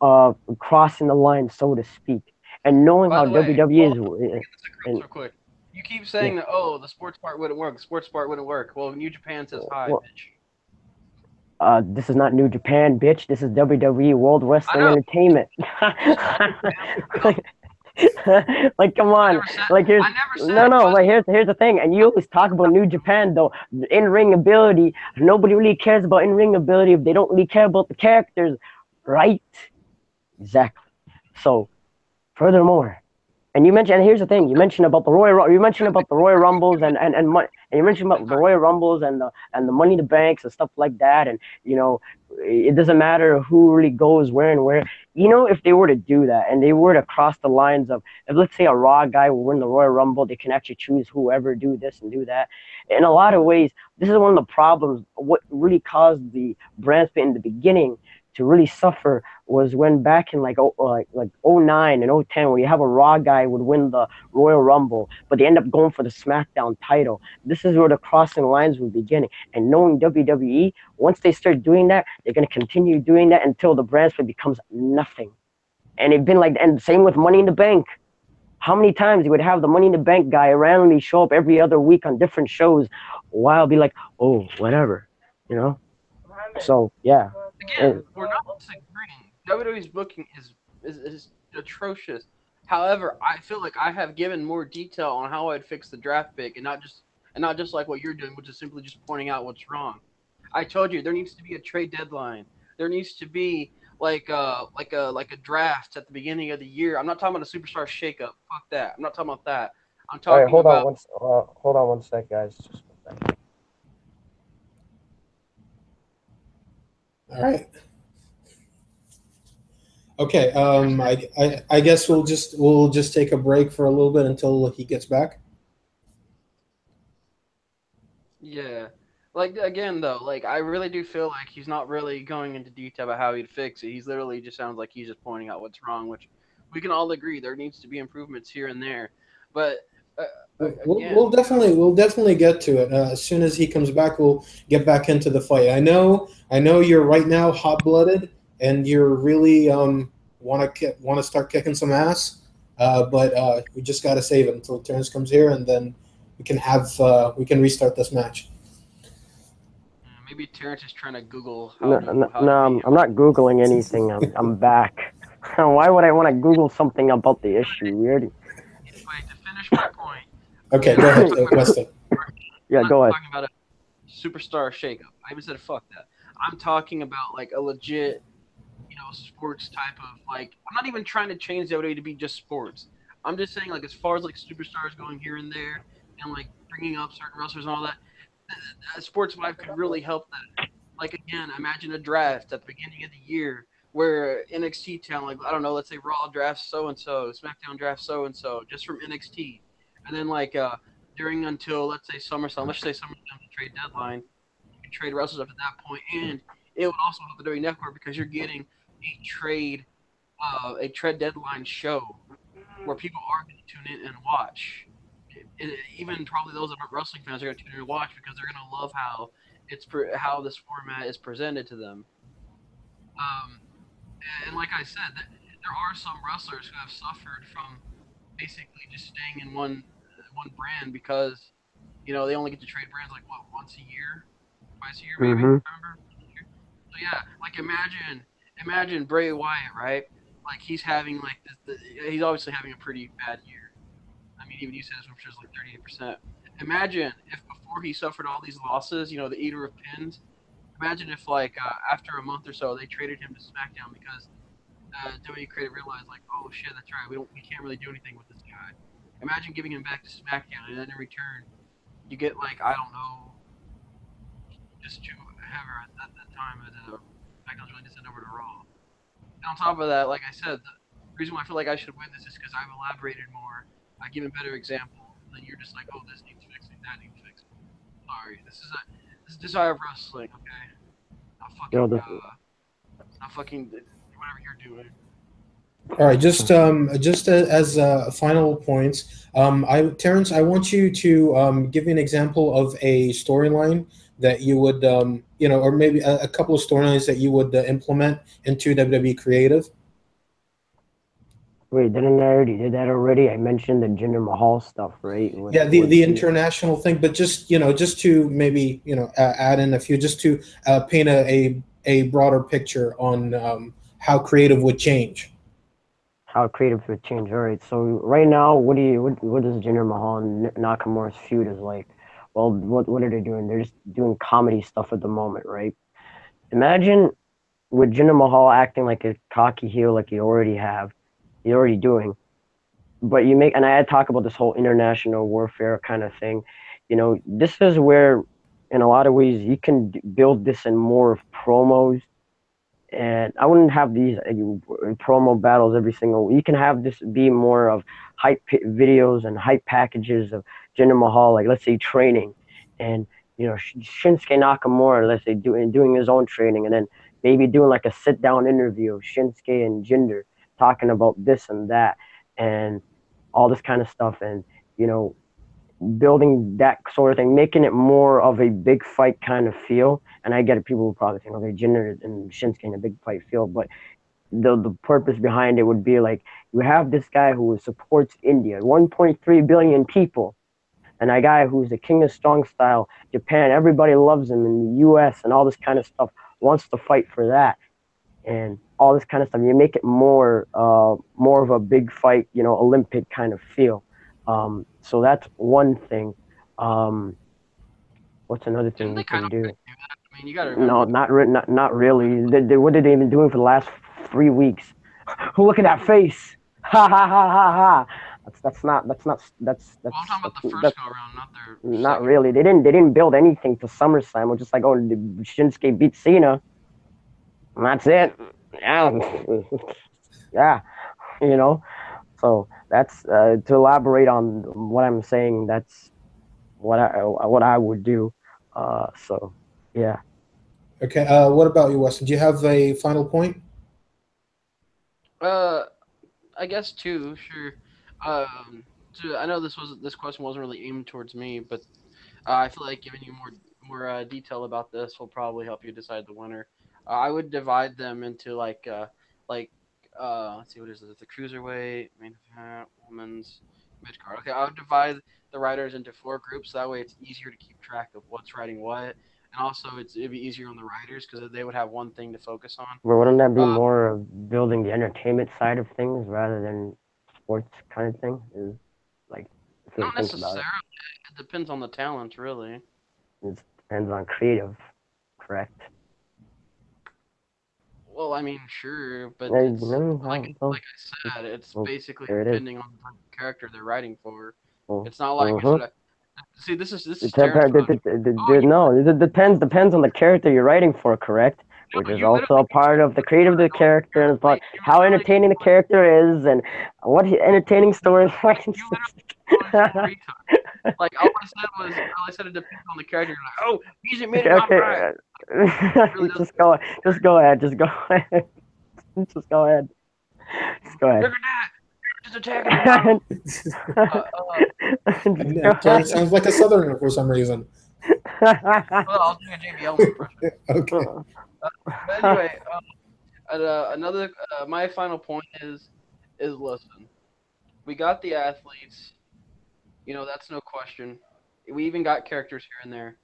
[SPEAKER 3] crossing the line, so to speak, and knowing
[SPEAKER 2] By
[SPEAKER 3] how
[SPEAKER 2] the way,
[SPEAKER 3] WWE
[SPEAKER 2] hold
[SPEAKER 3] is,
[SPEAKER 2] on, get this across
[SPEAKER 3] and
[SPEAKER 2] real quick. You keep
[SPEAKER 3] yeah,
[SPEAKER 2] saying that, oh, the sports part wouldn't work. The sports part wouldn't work. Well, New Japan says hi,
[SPEAKER 3] well,
[SPEAKER 2] bitch.
[SPEAKER 3] this is not New Japan, bitch. This is WWE World
[SPEAKER 2] I
[SPEAKER 3] Wrestling
[SPEAKER 2] know.
[SPEAKER 3] Entertainment.
[SPEAKER 2] This is New Japan. Like,
[SPEAKER 3] Like, come
[SPEAKER 2] I
[SPEAKER 3] on.
[SPEAKER 2] never said.
[SPEAKER 3] Like,
[SPEAKER 2] I never said it
[SPEAKER 3] no. But
[SPEAKER 2] wasn't.
[SPEAKER 3] here's the thing. And you always talk about New Japan though, in ring ability. Nobody really cares about in ring ability if they don't really care about the characters, right? Exactly. So, furthermore, and you mentioned, and here's the thing, you mentioned about the Royal Rumbles and you mentioned about the Royal Rumbles and the Money in the Banks and stuff like that, and you know, it doesn't matter who really goes where and where. You know, if they were to do that and they were to cross the lines of, if let's say a Raw guy will win the Royal Rumble, they can actually choose whoever do this and do that. In a lot of ways, this is one of the problems. What really caused the brand split in the beginning to really suffer was when back in like '09 and '10, where you have a Raw guy would win the Royal Rumble, but they end up going for the SmackDown title. This is where the crossing lines were beginning. And knowing WWE, once they start doing that, they're gonna continue doing that until the brand split becomes nothing. And it's been like, and same with Money in the Bank. How many times you would have the Money in the Bank guy randomly show up every other week on different shows, while be like, oh, whatever, you know? So yeah.
[SPEAKER 2] Again, we're not disagreeing. WWE's booking is atrocious. However, I feel like I have given more detail on how I'd fix the draft pick, and not just like what you're doing, which is simply just pointing out what's wrong. I told you there needs to be a trade deadline. There needs to be like a draft at the beginning of the year. I'm not talking about a superstar shakeup. Fuck that. I'm not talking about that. I'm
[SPEAKER 3] All right,
[SPEAKER 2] talking about
[SPEAKER 3] hold on one sec, guys. Just one sec.
[SPEAKER 1] All right. Okay.
[SPEAKER 2] you're saying.
[SPEAKER 1] I guess we'll just take a break for a little bit until he gets back.
[SPEAKER 2] Yeah. Like again though, like I really do feel like he's not really going into detail about how he'd fix it. He's literally just sounds like he's just pointing out what's wrong, which we can all agree there needs to be improvements here and there. But uh, again,
[SPEAKER 1] We'll definitely get to it as soon as he comes back. We'll get back into the fight. I know you're right now hot blooded and you're really want to start kicking some ass, but we just got to save it until Terrence comes here, and then we can restart this match.
[SPEAKER 2] maybe Terrence is trying to Google how
[SPEAKER 3] No,
[SPEAKER 2] to be.
[SPEAKER 3] I'm not googling anything. I'm back. Why would I want to Google something about the issue? We already.
[SPEAKER 2] Anyway, to finish my point,
[SPEAKER 1] Okay,
[SPEAKER 2] again,
[SPEAKER 1] go
[SPEAKER 2] I'm not
[SPEAKER 1] ahead,
[SPEAKER 2] talking about
[SPEAKER 1] Weston.
[SPEAKER 3] Yeah,
[SPEAKER 2] I'm not
[SPEAKER 3] go ahead.
[SPEAKER 2] talking about a superstar shakeup. I even said fuck that. I'm talking about like a legit sports type of like. I'm not even trying to change the WWE to be just sports. I'm just saying like as far as like superstars going here and there and like bringing up certain wrestlers and all that, Sports Life could really help that. Like again, imagine a draft at the beginning of the year where NXT talent, like I don't know, let's say Raw drafts so and so, SmackDown drafts so and so, just from NXT, and then like during until let's say SummerSlam, let's say SummerSlam the trade deadline, you can trade wrestlers up at that point, and it would also help the WWE Network because you're getting a trade deadline show where people are going to tune in and watch. Even probably those that aren't wrestling fans are going to tune in and watch because they're going to love how this format is presented to them. Um, and like I said, there are some wrestlers who have suffered from basically just staying in one brand because they only get to trade brands like what once a year, twice a year maybe.
[SPEAKER 3] Mm-hmm.
[SPEAKER 2] I remember. So yeah, like imagine Bray Wyatt, right? Like he's having like he's obviously having a pretty bad year. I mean, even you said his win percentage is like 38%. Imagine if before he suffered all these losses, the eater of pins. Imagine if like after a month or so they traded him to SmackDown because WWE creative realized like, oh shit, that's right, we can't really do anything with this guy. Imagine giving him back to SmackDown and then in return you get like I don't know, just to have her at that time at SmackDown's really to send over to Raw. And on top of that, like I said, the reason why I feel like I should win this is because I've elaborated more, I've given better examples, and then you're just like, oh, this needs fixing. That needs fixing. Sorry, this is Desire of Wrestling. Okay, not
[SPEAKER 3] Yo,
[SPEAKER 2] fucking
[SPEAKER 3] this,
[SPEAKER 2] not fucking whatever you're doing.
[SPEAKER 1] All right, just as final points, Terrence, I want you to give me an example of a storyline that you would, or maybe a couple of storylines that you would implement into WWE Creative.
[SPEAKER 3] wait, didn't I already did that already? I mentioned the Jinder Mahal stuff, right?
[SPEAKER 1] Yeah, the international thing, but just to maybe add in a few, just to paint a broader picture on how creative would change.
[SPEAKER 3] how creative would change. All right, so right now, what is Jinder Mahal and Nakamura's feud is like? Well, what are they doing? They're just doing comedy stuff at the moment, right? Imagine with Jinder Mahal acting like a cocky heel, like he's already doing. But you make, and I had talk about this whole international warfare kind of thing. This is where, in a lot of ways, you can build this in more of promos, and I wouldn't have these promo battles every single week. You can have this be more of videos and hype packages of Jinder Mahal, like let's say training, and Shinsuke Nakamura, let's say doing his own training, and then maybe doing like a sit down interview of Shinsuke and Jinder talking about this and that, and all this kind of stuff, and you know building that sort of thing, making it more of a big fight kind of feel. And I get it, people will probably think, okay, Jinder and Shinsuke in a big fight feel, but the purpose behind it would be like you have this guy who supports India, 1.3 billion people, and a guy who's the king of strong style, Japan, everybody loves him in the U.S. and all this kind of stuff, wants to fight for that, and all this kind of stuff. You make it more of a big fight, Olympic kind of feel. So that's one thing. Um, what's another thing
[SPEAKER 2] Didn't
[SPEAKER 3] we
[SPEAKER 2] they kind
[SPEAKER 3] can
[SPEAKER 2] of
[SPEAKER 3] do?
[SPEAKER 2] already do that? I mean, you got to
[SPEAKER 3] No,
[SPEAKER 2] remember.
[SPEAKER 3] not really. What did they even doing for the last 3 weeks? Look at that face! Ha ha ha ha ha!
[SPEAKER 2] Well, I'm talking about the first
[SPEAKER 3] That's
[SPEAKER 2] go around, not their
[SPEAKER 3] not
[SPEAKER 2] second.
[SPEAKER 3] really. They didn't build anything to SummerSlam. We're just like, oh, Shinsuke beat Cena, and that's it. Yeah, yeah, you know. So that's to elaborate on what I'm saying. That's what I would do. So yeah.
[SPEAKER 1] Okay, what about you, Weston? Do you have a final point?
[SPEAKER 2] Uh, I guess too. Sure. I know this question wasn't really aimed towards me, but I feel like giving you more detail about this will probably help you decide the winner. I would divide them into like let's see, what is this? The cruiserweight, main event, women's, mid card. Okay, I would divide the riders into four groups. So that way, it's easier to keep track of what's riding what, and also it'd be easier on the riders because they would have one thing to focus on.
[SPEAKER 3] But wouldn't that be
[SPEAKER 2] Uh,
[SPEAKER 3] more of building the entertainment side of things rather than sports kind of thing? Is like if you really
[SPEAKER 2] Not
[SPEAKER 3] think about it,
[SPEAKER 2] necessarily. It depends on the talent, really.
[SPEAKER 3] it depends on creative, correct?
[SPEAKER 2] Well, I mean, sure, but
[SPEAKER 3] Yeah,
[SPEAKER 2] it's
[SPEAKER 3] well,
[SPEAKER 2] like I said, it's
[SPEAKER 3] well,
[SPEAKER 2] basically
[SPEAKER 3] there it is.
[SPEAKER 2] depending on the type of character they're writing for.
[SPEAKER 3] Well,
[SPEAKER 2] It's not like I
[SPEAKER 3] mm-hmm.
[SPEAKER 2] should have. See, this is Terrence talking. Oh, you
[SPEAKER 3] No, it depends on the character you're writing for, correct?
[SPEAKER 2] know,
[SPEAKER 3] Which
[SPEAKER 2] but
[SPEAKER 3] is
[SPEAKER 2] you
[SPEAKER 3] also a
[SPEAKER 2] literally
[SPEAKER 3] part of the creative of the character and about
[SPEAKER 2] you
[SPEAKER 3] how
[SPEAKER 2] literally
[SPEAKER 3] entertaining the character is and what entertaining stories.
[SPEAKER 2] you literally called into a retard. Like all I said it depends on the character. You're like, oh, he's
[SPEAKER 3] Okay,
[SPEAKER 2] admitting I'm right.
[SPEAKER 3] okay.
[SPEAKER 2] It really doesn't.
[SPEAKER 3] Just go ahead, just go ahead, just go ahead, just go
[SPEAKER 2] Look
[SPEAKER 3] ahead.
[SPEAKER 2] at that! Just attacking the bottom.
[SPEAKER 3] Just go
[SPEAKER 1] And Terrence sounds like a southerner for some reason.
[SPEAKER 3] ahead.
[SPEAKER 2] Well, I'll do a JBL impression.
[SPEAKER 1] Okay.
[SPEAKER 2] But anyway, another my final point is listen. We got the athletes. That's no question. We even got characters here and there.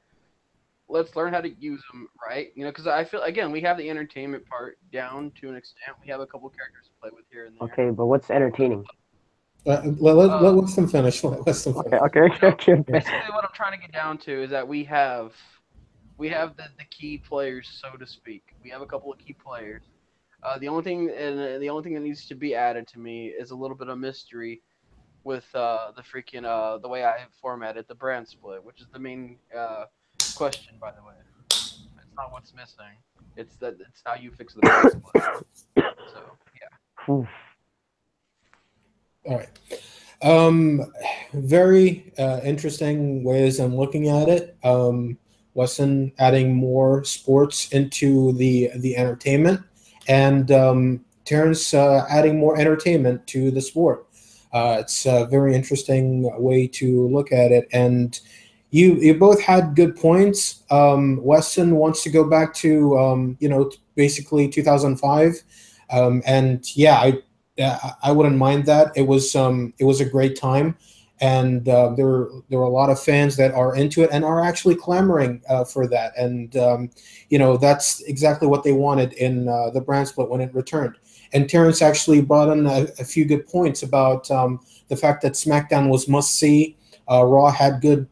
[SPEAKER 2] Let's learn how to use them right. Because I feel again we have the entertainment part down to an extent. We have a couple characters to play with here and there.
[SPEAKER 3] Okay, but what's entertaining?
[SPEAKER 1] Let
[SPEAKER 2] Uh,
[SPEAKER 1] Weston finish. Let Weston
[SPEAKER 3] Okay,
[SPEAKER 1] finish.
[SPEAKER 3] okay, okay, okay.
[SPEAKER 2] basically what I'm trying to get down to is that we have the key players, so to speak. We have a couple of key players. The only thing that needs to be added to me is a little bit of mystery with the way I have formatted the brand split, which is the main question, by the way. It's not what's missing. It's how you fix the brand split. So yeah.
[SPEAKER 3] Oof.
[SPEAKER 1] All right. Um, very interesting ways I'm looking at it. Weston adding more sports into the entertainment, and Terrence adding more entertainment to the sport. It's a very interesting way to look at it, and you both had good points. Weston wants to go back to basically 2005, and yeah, I wouldn't mind that. It was a great time, and there were a lot of fans that are into it and are actually clamoring for that. And that's exactly what they wanted in the brand split when it returned. And Terrence actually brought in a few good points about the fact that SmackDown was must see. Raw had good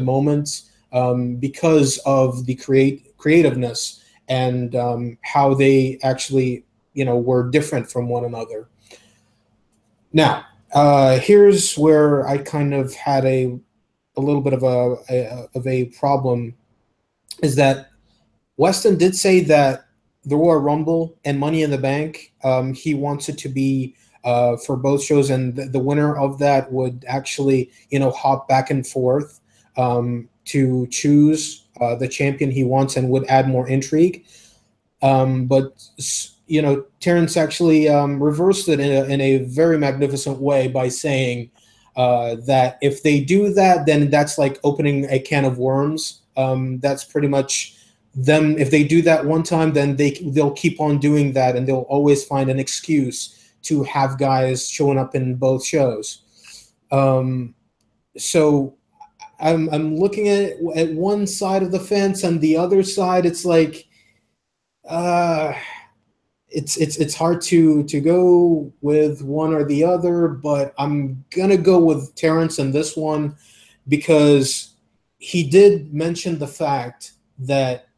[SPEAKER 1] moments because of the creativeness and how they actually were different from one another. Now, here's where I kind of had a little bit of a problem is that Weston did say that the Royal Rumble and Money in the Bank, he wants it to be for both shows, and the winner of that would actually, hop back and forth to choose the champion he wants and would add more intrigue. But Terrence actually reversed it in a very magnificent way by saying that if they do that, then that's like opening a can of worms. That's pretty much them. If they do that one time, then they'll keep on doing that, and they'll always find an excuse to have guys showing up in both shows. So I'm looking at one side of the fence, and the other side, it's like. Uh, it's hard to go with one or the other, but I'm gonna go with Terrence in this one because he did mention the fact that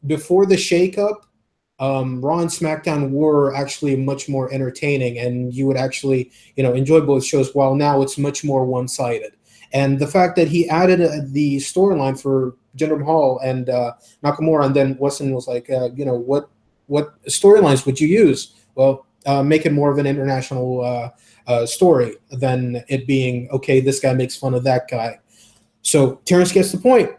[SPEAKER 1] before the shakeup, Raw and SmackDown were actually much more entertaining, and you would actually enjoy both shows. While now it's much more one sided, and the fact that he added the storyline for Jinder Mahal and Nakamura, and then Weston was like, what storylines would you use? Well, make it more of an international story than it being okay. This guy makes fun of that guy. So Terrence gets the point.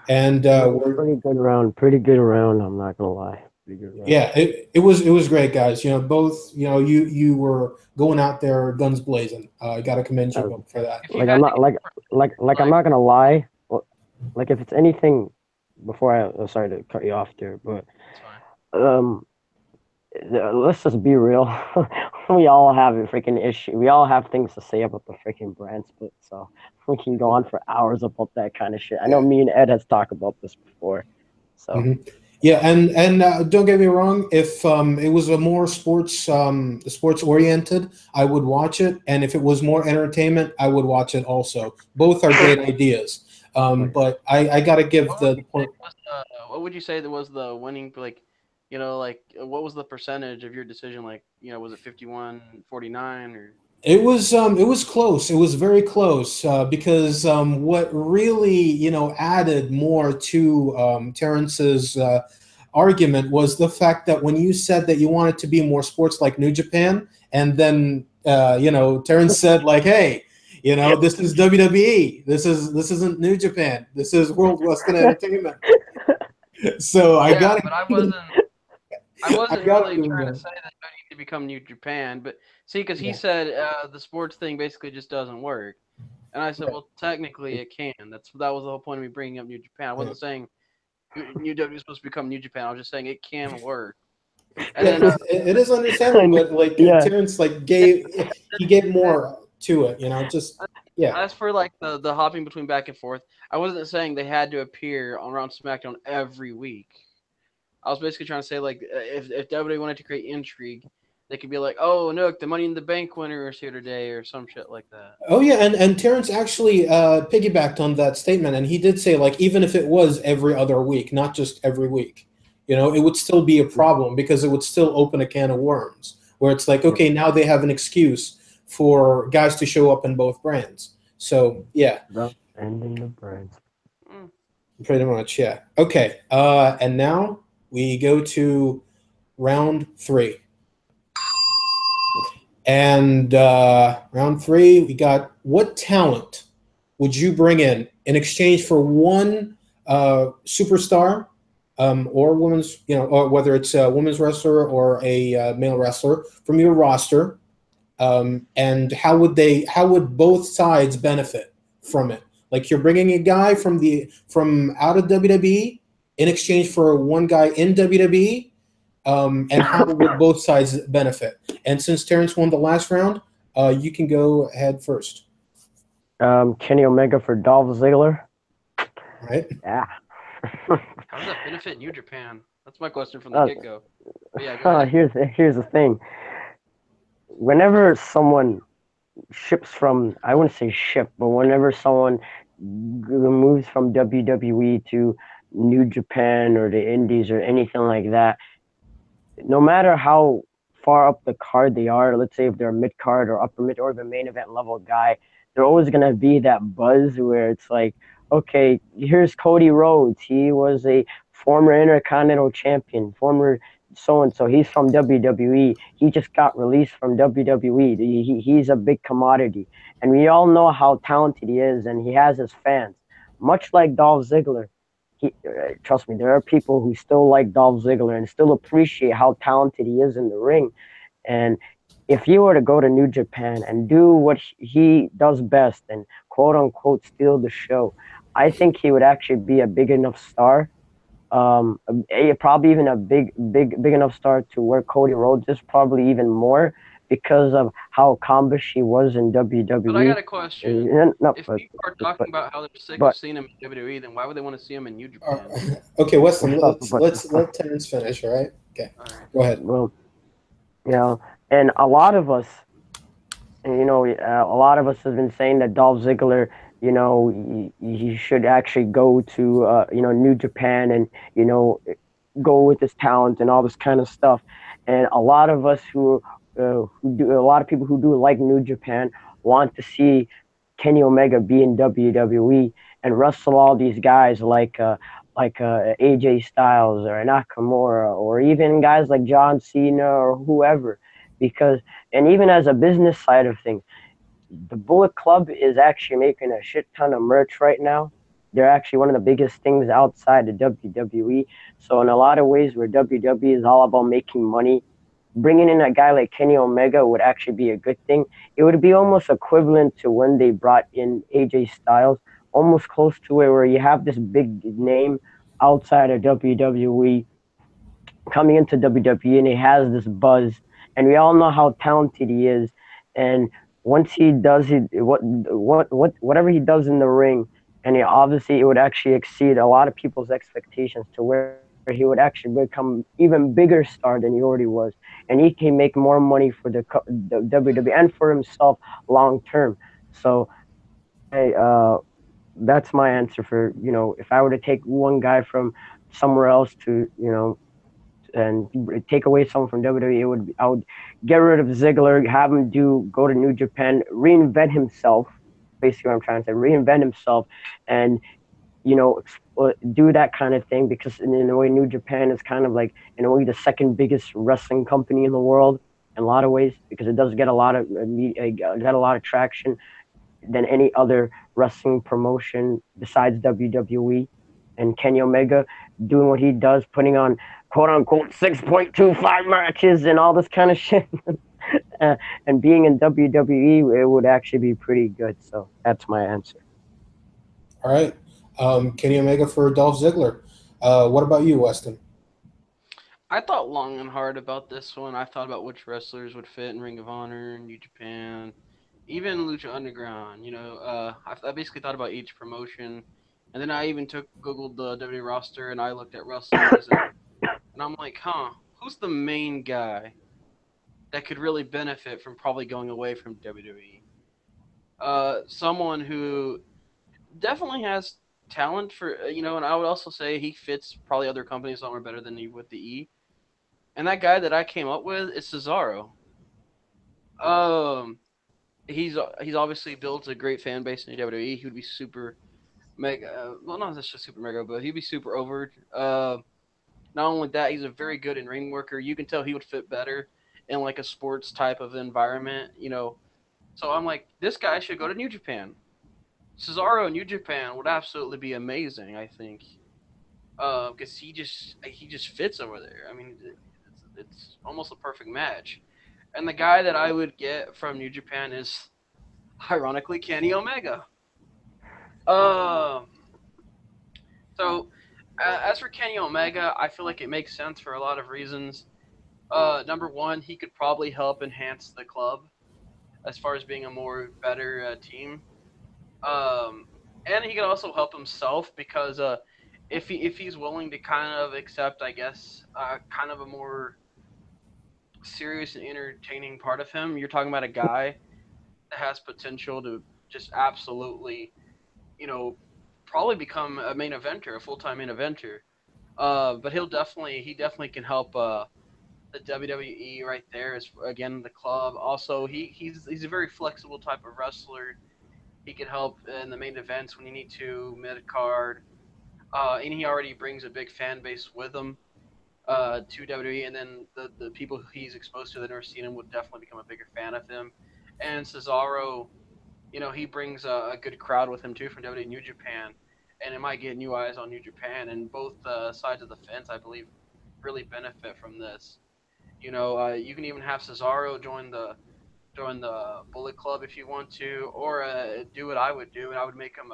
[SPEAKER 1] And
[SPEAKER 3] Pretty good round. Pretty good round. I'm not gonna lie. Pretty good round.
[SPEAKER 1] yeah, it was great, guys. Both you were going out there guns blazing. I got to commend you
[SPEAKER 3] Uh,
[SPEAKER 1] both for that.
[SPEAKER 2] If you
[SPEAKER 3] like
[SPEAKER 2] had
[SPEAKER 3] I'm
[SPEAKER 2] to
[SPEAKER 3] not like I'm not gonna lie. Well, like if it's anything, before sorry to cut you off there, but
[SPEAKER 2] it's fine.
[SPEAKER 3] um, let's just be real. We all have a freaking issue. We all have things to say about the freaking brand split. So we can go on for hours about that kind of shit. I know
[SPEAKER 1] Yeah.
[SPEAKER 3] me and Ed has talked about this before. So
[SPEAKER 1] hmm Yeah, and don't get me wrong. If it was a more sports oriented, I would watch it, and if it was more entertainment, I would watch it also. Both are great ideas.
[SPEAKER 3] like,
[SPEAKER 1] But I got to give
[SPEAKER 2] What would
[SPEAKER 1] the
[SPEAKER 2] you say
[SPEAKER 1] point.
[SPEAKER 2] was what would you say that was the winning what was the percentage of your decision, was it 51-49 or?
[SPEAKER 1] It was close. It was very close because what really added more to Terrence's argument was the fact that when you said that you wanted to be more sports like New Japan, and then Terrence said like, "Hey, this is WWE. This isn't New Japan. This is World Western Entertainment." So I
[SPEAKER 2] Yeah,
[SPEAKER 1] got
[SPEAKER 2] but I
[SPEAKER 1] to
[SPEAKER 2] wasn't. I
[SPEAKER 1] I
[SPEAKER 2] wasn't
[SPEAKER 1] got to
[SPEAKER 2] really
[SPEAKER 1] give him
[SPEAKER 2] trying to
[SPEAKER 1] that.
[SPEAKER 2] say that I need to become New Japan, but see, because he
[SPEAKER 1] Yeah.
[SPEAKER 2] said the sports thing basically just doesn't work, and I said, well, technically it can. That was the whole point of me bringing up New Japan. I
[SPEAKER 1] Yeah.
[SPEAKER 2] wasn't saying New W is supposed to become New Japan. I was just saying it can work. And
[SPEAKER 1] Yeah,
[SPEAKER 2] then
[SPEAKER 1] it is understandable, but like
[SPEAKER 3] yeah,
[SPEAKER 1] Terrence like gave more to it, just yeah.
[SPEAKER 2] as for like the hopping between back and forth, I wasn't saying they had to appear on Raw and SmackDown every week. I was basically trying to say like if WWE wanted to create intrigue, they could be like, oh look, the Money in the Bank winner is here today or some shit like that.
[SPEAKER 1] Oh yeah, and Terrence actually piggybacked on that statement, and he did say like even if it was every other week, not just every week, it would still be a problem because it would still open a can of worms where it's like okay, now they have an excuse for guys to show up in both brands. So yeah,
[SPEAKER 3] the ending the brand.
[SPEAKER 2] Mm.
[SPEAKER 1] pretty much yeah. Okay, and now we go to round three. And round three, we got what talent would you bring in exchange for one superstar or women's, or whether it's a women's wrestler or a male wrestler from your roster, and how would both sides benefit from it? Like you're bringing a guy from out of WWE in exchange for one guy in WWE, and how would both sides benefit? And since Terrence won the last round, you can go ahead first.
[SPEAKER 3] Kenny Omega for Dolph Ziggler.
[SPEAKER 1] Right?
[SPEAKER 3] Yeah.
[SPEAKER 2] How does that benefit New Japan? That's my question from the
[SPEAKER 3] uh,
[SPEAKER 2] get go. But yeah, go ahead.
[SPEAKER 3] here's the thing. Whenever someone ships from, I wouldn't say ship, but whenever someone moves from WWE to New Japan or the Indies or anything like that, no matter how far up the card they are, let's say if they're mid card or upper mid or the main event level guy, they're always gonna be that buzz where it's like, okay, here's Cody Rhodes. He was a former Intercontinental Champion, former so and so. He's from WWE. He just got released from WWE. He's a big commodity, and we all know how talented he is, and he has his fans. Much like Dolph Ziggler, trust me, there are people who still like Dolph Ziggler and still appreciate how talented he is in the ring. And if he were to go to New Japan and do what he does best and quote unquote steal the show, I think he would actually be a big enough star. Probably even a big enough star to where Cody Rhodes is, probably even more because of how accomplished he was in
[SPEAKER 2] But I got
[SPEAKER 3] WWE.
[SPEAKER 2] a question.
[SPEAKER 3] No,
[SPEAKER 2] If people are talking about how they're sick of
[SPEAKER 3] but
[SPEAKER 2] seeing him in WWE, then why would they want to see him in New
[SPEAKER 1] Uh,
[SPEAKER 2] Japan?
[SPEAKER 1] okay, Weston,
[SPEAKER 3] but
[SPEAKER 1] let's let Terrence finish. All right. Okay,
[SPEAKER 2] All right.
[SPEAKER 1] go ahead.
[SPEAKER 3] well, and a lot of us, a lot of us have been saying that Dolph Ziggler, he should actually go to, New Japan and, go with his talent and all this kind of stuff. And a lot of us a lot of people who do like New Japan want to see Kenny Omega be in WWE and wrestle all these guys like AJ Styles or Nakamura or even guys like John Cena or whoever, because and even as a business side of things, the Bullet Club is actually making a shit ton of merch right now. They're actually one of the biggest things outside of WWE. So in a lot of ways, where WWE is all about making money, bringing in a guy like Kenny Omega would actually be a good thing. It would be almost equivalent to when they brought in AJ Styles, almost close to where you have this big name outside of WWE coming into WWE, and he has this buzz, and we all know how talented he is. And once he does whatever he does in the ring, and obviously it would actually exceed a lot of people's expectations to where he would actually become even bigger star than he already was, and he can make more money for the WWE and for himself long term. So that's my answer for, if I were to take one guy from somewhere else to, and take away someone from WWE, I would get rid of Ziggler, have him go to New Japan, reinvent himself. Basically, what I'm trying to say, reinvent himself, and do that kind of thing, because in a way, New Japan is kind of like in a way the second biggest wrestling company in the world in a lot of ways, because it does get a lot of get a lot of traction than any other wrestling promotion besides WWE. And Kenny Omega doing what he does, putting on quote unquote 6.25 matches and all this kind of shit, and being in WWE, it would actually be pretty good. So that's my answer.
[SPEAKER 1] All right. Kenny Omega for Dolph Ziggler. What about you, Weston?
[SPEAKER 2] I thought long and hard about this one. I thought about which wrestlers would fit in Ring of Honor, New Japan, even Lucha Underground. I basically thought about each promotion, and then I even took googled the WWE roster and I looked at wrestlers, and I'm like, huh, who's the main guy that could really benefit from probably going away from WWE? Someone who definitely has talent for and I would also say he fits probably other companies a lot more better than he would the E. And that guy that I came up with is Cesaro. Um, he's obviously built a great fan base in WWE. He would be super mega. Well, not just super mega, but he'd be super over. Not only that, he's a very good in ring worker. You can tell he would fit better in like a sports type of environment, you know. So I'm like, this guy should go to New Japan. Cesaro in New Japan would absolutely be amazing, I think, because he just fits over there. I mean, it's almost a perfect match. And the guy that I would get from New Japan is ironically Kenny Omega. Um, so as for Kenny Omega, I feel like it makes sense for a lot of reasons. Number one, he could probably help enhance the club as far as being a more better team. Um, and he could also help himself because if he's willing to kind of accept, I guess, kind of a more serious and entertaining part of him, you're talking about a guy that has potential to just absolutely, you know, probably become a main eventer, a full time main eventer. But he definitely can help the WWE right there. Is again the club. Also, he's a very flexible type of wrestler. He can help in the main events when you need to, mid card. And he already brings a big fan base with him to WWE, and then the people he's exposed to that never seen him would definitely become a bigger fan of him. And Cesaro, he brings a good crowd with him too from WWE New Japan, and it might get new eyes on New Japan. And both sides of the fence, I believe, really benefit from this. You can even have Cesaro join the Bullet Club if you want to, or do what I would do, and I would make him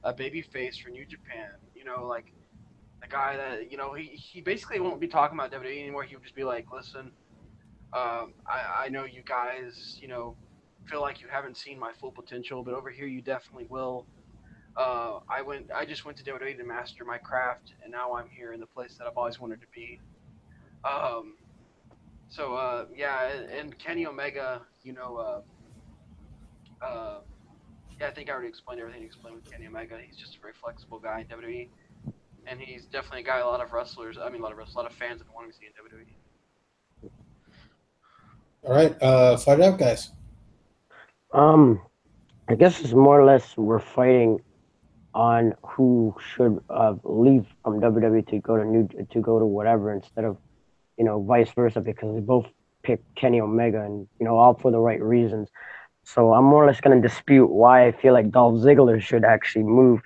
[SPEAKER 2] a baby face for New Japan. Like the guy that he basically won't be talking about WWE anymore. He would just be like, listen, I know you guys feel like you haven't seen my full potential, but over here you definitely will. I just went to WWE to master my craft, and now I'm here in the place that I've always wanted to be. Um, so yeah, and Kenny Omega, yeah, I think I already explained everything to explain with Kenny Omega. He's just a very flexible guy in WWE, and he's definitely a guy a lot of wrestlers, I mean, a lot of fans have been wanting to see in WWE.
[SPEAKER 1] All right, fight it out, guys.
[SPEAKER 3] Um, I guess it's more or less we're fighting on who should leave from WWE to go to whatever instead of vice versa because we both picked Kenny Omega and all for the right reasons. So I'm more or less going to dispute why I feel like Dolph Ziggler should actually move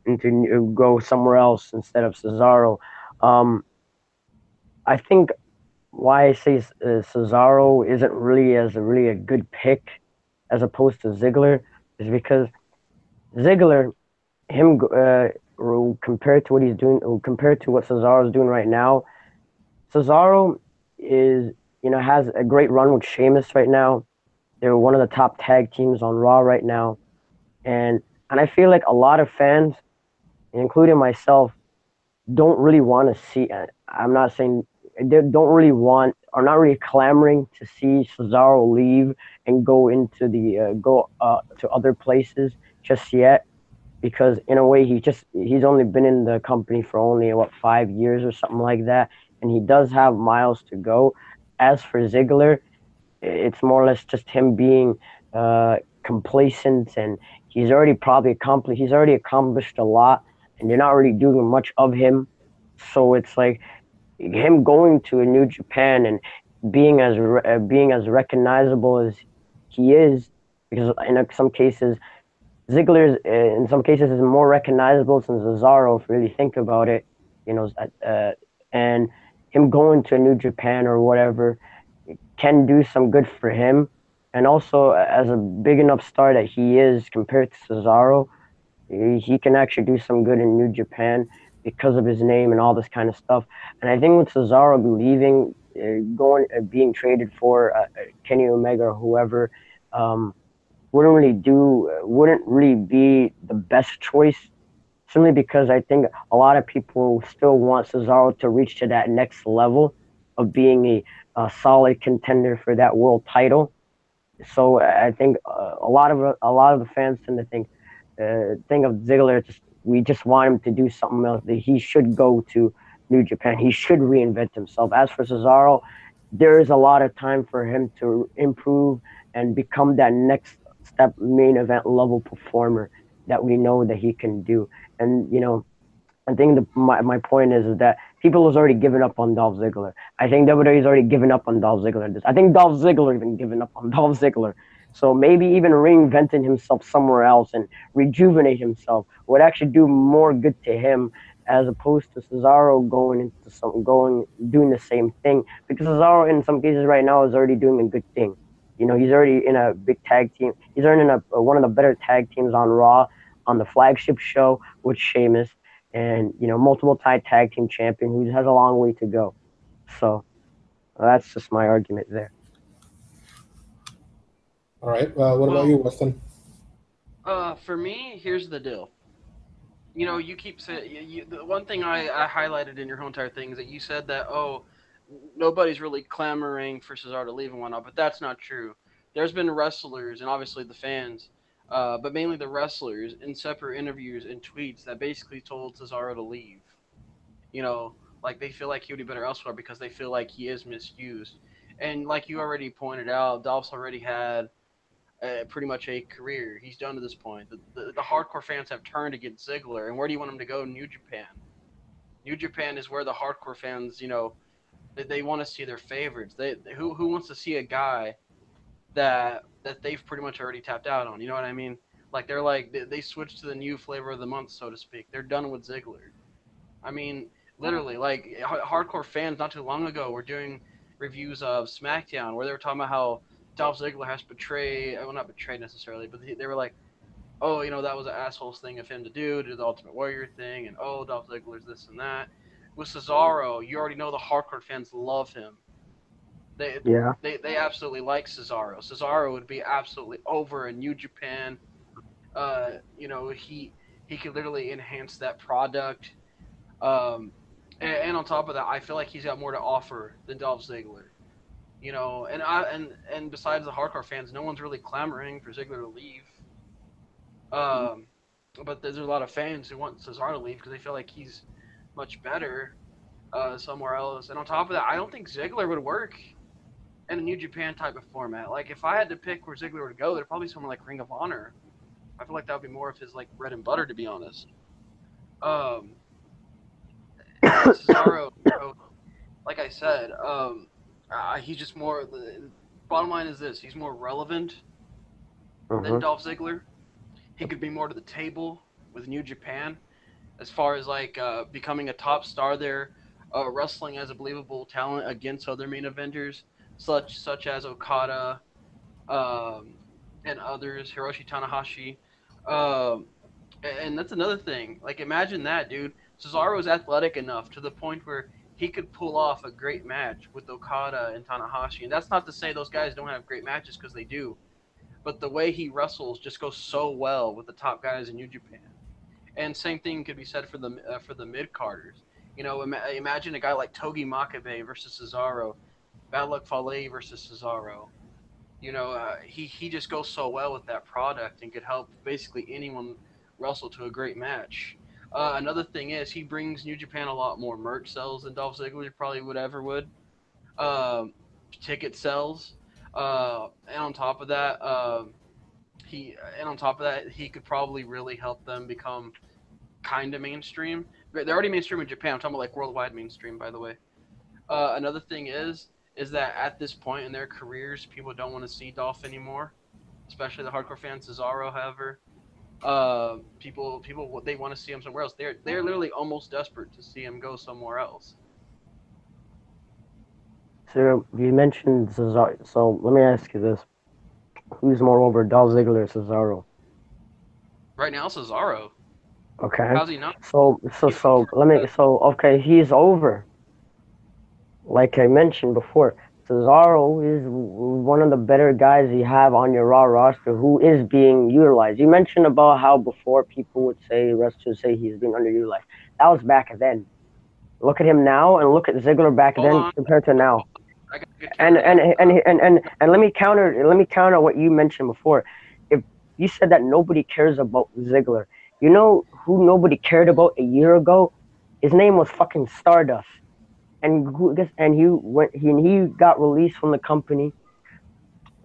[SPEAKER 3] into go somewhere else instead of Cesaro. Um, I think why I say Cesaro isn't really a good pick as opposed to Ziggler is because Ziggler, him compared to what he's doing, compared to what Cesaro's doing right now, Cesaro is has a great run with Sheamus right now. They're one of the top tag teams on Raw right now, and I feel like a lot of fans, including myself, don't really want to see. I'm not saying they don't really want, are not really clamoring to see Cesaro leave and go into the go to other places just yet, because in a way he's only been in the company for only 5 years or something like that, and he does have miles to go. As for Ziggler, it's more or less just him being complacent, and he's already accomplished a lot, and they're not really doing much of him. So it's like him going to a New Japan and being as recognizable as he is, because in some cases Ziggler in some cases is more recognizable than Cesaro if you really think about it, you know, and him going to New Japan or whatever can do some good for him. And also, as a big enough star that he is compared to Cesaro, he can actually do some good in New Japan because of his name and all this kind of stuff. And I think with Cesaro leaving, being traded for Kenny Omega or whoever, um, wouldn't really be the best choice. Simply because I think a lot of people still want Cesaro to reach to that next level of being a solid contender for that world title. So I think a lot of the fans tend to think of Ziggler. We just want him to do something else. That he should go to New Japan. He should reinvent himself. As for Cesaro, there is a lot of time for him to improve and become that next step main event level performer that we know that he can do. And I think my point is that people has already given up on Dolph Ziggler. I think WWE's already given up on Dolph Ziggler. I think Dolph Ziggler even given up on Dolph Ziggler. So maybe even reinventing himself somewhere else and rejuvenate himself would actually do more good to him as opposed to Cesaro going into some going doing the same thing. Because Cesaro in some cases right now is already doing a good thing. You know, he's already in a big tag team. He's earning one of the better tag teams on Raw on the flagship show with Sheamus and multiple time tag team champion who has a long way to go. So that's just my argument there.
[SPEAKER 1] All right. What about you,
[SPEAKER 2] Well,
[SPEAKER 1] Weston?
[SPEAKER 2] for me, here's the deal. You keep saying the one thing I highlighted in your whole entire thing is that you said that nobody's really clamoring for Cesaro to leave and whatnot, but that's not true. There's been wrestlers and obviously the fans, but mainly the wrestlers in separate interviews and tweets that basically told Cesaro to leave. You know, like they feel like he would be better elsewhere because they feel like he is misused. And like you already pointed out, Dolph's already had pretty much a career. He's done to this point. The hardcore fans have turned against Ziggler, and where do you want him to go? New Japan. New Japan is where the hardcore fans, they want to see their favorites. Who wants to see a guy that they've pretty much already tapped out on? You know what I mean? Like they switched to the new flavor of the month, so to speak. They're done with Ziggler. I mean, literally, like hardcore fans not too long ago were doing reviews of SmackDown where they were talking about how Dolph Ziggler has betrayed, well, not betrayed necessarily, but they were like, oh, that was an asshole's thing of him to do the Ultimate Warrior thing, and oh, Dolph Ziggler's this and that. With Cesaro, you already know the hardcore fans love him. They
[SPEAKER 3] Yeah,
[SPEAKER 2] they absolutely like Cesaro. Cesaro would be absolutely over in New Japan. He could literally enhance that product. Um, and on top of that, I feel like he's got more to offer than Dolph Ziggler. And besides the hardcore fans, no one's really clamoring for Ziggler to leave. Um, but there's a lot of fans who want Cesaro to leave because they feel like he's much better somewhere else. And on top of that, I don't think Ziggler would work in a New Japan type of format. Like if I had to pick where Ziggler would go, there'd probably be somewhere like Ring of Honor. I feel like that would be more of his like bread and butter, to be honest. Um, and Cesaro, like I said, he's just more. The bottom line is this: he's more relevant than
[SPEAKER 3] hmm
[SPEAKER 2] Dolph Ziggler. He could be more to the table with New Japan as far as like becoming a top star there, wrestling as a believable talent against other main eventers such as Okada um, and others, Hiroshi Tanahashi. Um, and that's another thing. Like imagine that, dude. Cesaro is athletic enough to the point where he could pull off a great match with Okada and Tanahashi. And that's not to say those guys don't have great matches because they do. But the way he wrestles just goes so well with the top guys in New Japan. And same thing could be said for the mid carders. Imagine a guy like Togi Makabe versus Cesaro, Bad Luck Fale versus Cesaro. He just goes so well with that product and could help basically anyone wrestle to a great match. Another thing is he brings New Japan a lot more merch sales than Dolph Ziggler probably would ever would. Um, Ticket sales, and on top of that, he could probably really help them become kind of mainstream. They're already mainstream in Japan. I'm talking about like worldwide mainstream, by the way. Another thing is that at this point in their careers, people don't want to see Dolph anymore, especially the hardcore fans. Cesaro, however, people they want to see him somewhere else. They're literally almost desperate to see him go somewhere else.
[SPEAKER 3] So you mentioned Cesaro. So let me ask you this: who's more over, Dolph Ziggler or Cesaro?
[SPEAKER 2] Right now, Cesaro,
[SPEAKER 3] Okay.
[SPEAKER 2] how's he not? He's
[SPEAKER 3] Okay, he's over. Like I mentioned before, Cesaro is one of the better guys you have on your Raw roster who is being utilized. You mentioned about how before people would say, wrestlers say he's being underutilized. That was back then. Look at him now and look at Ziggler back
[SPEAKER 2] hold
[SPEAKER 3] then
[SPEAKER 2] on.
[SPEAKER 3] compared to now.
[SPEAKER 2] I got a good
[SPEAKER 3] And
[SPEAKER 2] counter to
[SPEAKER 3] and
[SPEAKER 2] that.
[SPEAKER 3] and let me counter what you mentioned before. If you said that nobody cares about Ziggler, you know who nobody cared about a year ago? His name was fucking Stardust. And he got released from the company.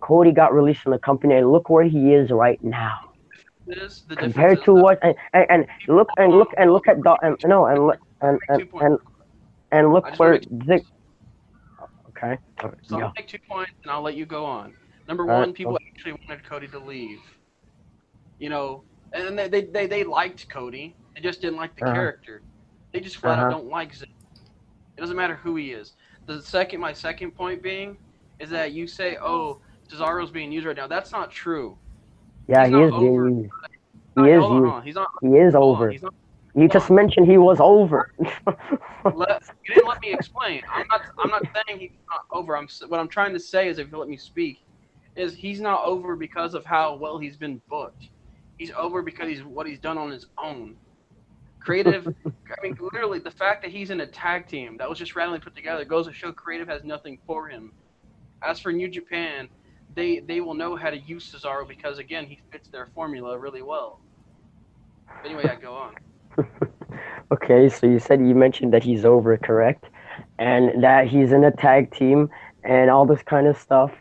[SPEAKER 3] Cody got released from the company, and look where he is right now.
[SPEAKER 2] The difference
[SPEAKER 3] Compared
[SPEAKER 2] is
[SPEAKER 3] to
[SPEAKER 2] though.
[SPEAKER 3] what and look at no and look
[SPEAKER 2] Make 2 points.
[SPEAKER 3] and
[SPEAKER 2] I
[SPEAKER 3] look
[SPEAKER 2] just want
[SPEAKER 3] where
[SPEAKER 2] to make
[SPEAKER 3] Zig. Okay,
[SPEAKER 2] so I'm
[SPEAKER 3] yeah,
[SPEAKER 2] gonna make 2 points and I'll let you go on. Number
[SPEAKER 3] all right.
[SPEAKER 2] one, people actually wanted Cody to leave. You know, and they liked Cody. They just didn't like the
[SPEAKER 3] Uh
[SPEAKER 2] character. They just flat out
[SPEAKER 3] huh.
[SPEAKER 2] don't like Ziggler. It doesn't matter who he is. My second point being is that you say, "Oh, Cesaro's being used right now." That's not true.
[SPEAKER 3] Yeah,
[SPEAKER 2] He's
[SPEAKER 3] he
[SPEAKER 2] not
[SPEAKER 3] is being
[SPEAKER 2] over.
[SPEAKER 3] used. He is
[SPEAKER 2] Hold on,
[SPEAKER 3] used.
[SPEAKER 2] hold on. He's not.
[SPEAKER 3] He is
[SPEAKER 2] Hold on.
[SPEAKER 3] over.
[SPEAKER 2] He's not.
[SPEAKER 3] You
[SPEAKER 2] Hold
[SPEAKER 3] just
[SPEAKER 2] on.
[SPEAKER 3] mentioned he was over.
[SPEAKER 2] You didn't let me explain. I'm not saying he's not over. What I'm trying to say is, if you let me speak, is he's not over because of how well he's been booked. He's over because he's what he's done on his own. Creative. I mean, literally, the fact that he's in a tag team that was just randomly put together goes to show Creative has nothing for him. As for New Japan, they will know how to use Cesaro because again, he fits their formula really well. But anyway, I go on.
[SPEAKER 3] Okay, so you mentioned that he's over, correct? And that he's in a tag team and all this kind of stuff.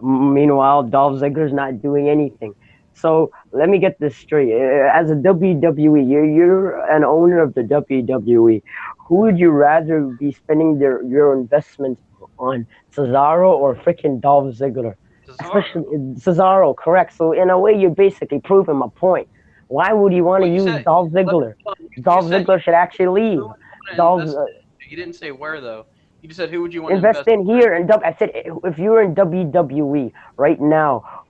[SPEAKER 3] Meanwhile, Dolph Ziggler's not doing anything. So let me get this straight. As a WWE, you're an owner of the WWE. Who would you rather be spending your investment on, Cesaro or freaking Dolph Ziggler? Especially
[SPEAKER 2] Cesaro.
[SPEAKER 3] Cesaro, correct? So in a way, you're basically proving my point. Why would you want to
[SPEAKER 2] Well, you
[SPEAKER 3] use
[SPEAKER 2] said
[SPEAKER 3] Dolph
[SPEAKER 2] let
[SPEAKER 3] Ziggler?
[SPEAKER 2] me- you
[SPEAKER 3] Dolph
[SPEAKER 2] said
[SPEAKER 3] Ziggler should actually
[SPEAKER 2] who
[SPEAKER 3] leave.
[SPEAKER 2] would you want to
[SPEAKER 3] Dolph
[SPEAKER 2] invest in? You didn't say where though. You just said who would you want to
[SPEAKER 3] invest
[SPEAKER 2] invest
[SPEAKER 3] in
[SPEAKER 2] more in?
[SPEAKER 3] here and I said if you were in WWE right now,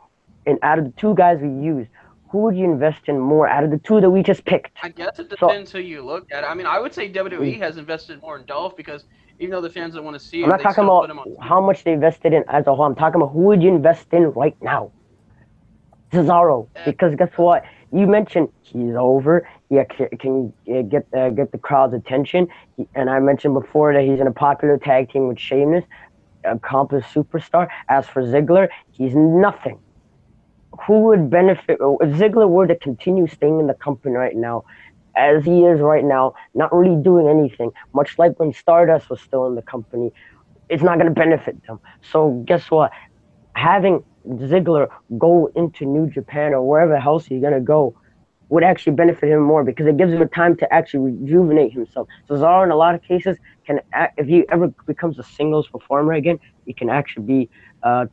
[SPEAKER 3] and out of the two guys we used, who would you invest in more out of the two that we just picked?
[SPEAKER 2] I guess it
[SPEAKER 3] So
[SPEAKER 2] depends who you look at. I mean, I would say WWE has invested more in Dolph because even though the fans don't want to see
[SPEAKER 3] I'm
[SPEAKER 2] him,
[SPEAKER 3] not
[SPEAKER 2] they
[SPEAKER 3] talking
[SPEAKER 2] still put
[SPEAKER 3] about
[SPEAKER 2] him on TV.
[SPEAKER 3] how much they invested in as a whole. I'm talking about who would you invest in right now? Cesaro,
[SPEAKER 2] And,
[SPEAKER 3] because guess what? You mentioned he's over. He can get the crowd's attention, and I mentioned before that he's in a popular tag team with Sheamus, accomplished superstar. As for Ziggler, he's nothing. Who would benefit if Ziggler were to continue staying in the company right now, as he is right now, not really doing anything, much like when Stardust was still in the company? It's not going to benefit them. So guess what? Having Ziggler go into New Japan or wherever else he's gonna go would actually benefit him more because it gives him a time to actually rejuvenate himself. Cesaro, in a lot of cases, can if he ever becomes a singles performer again, it can actually be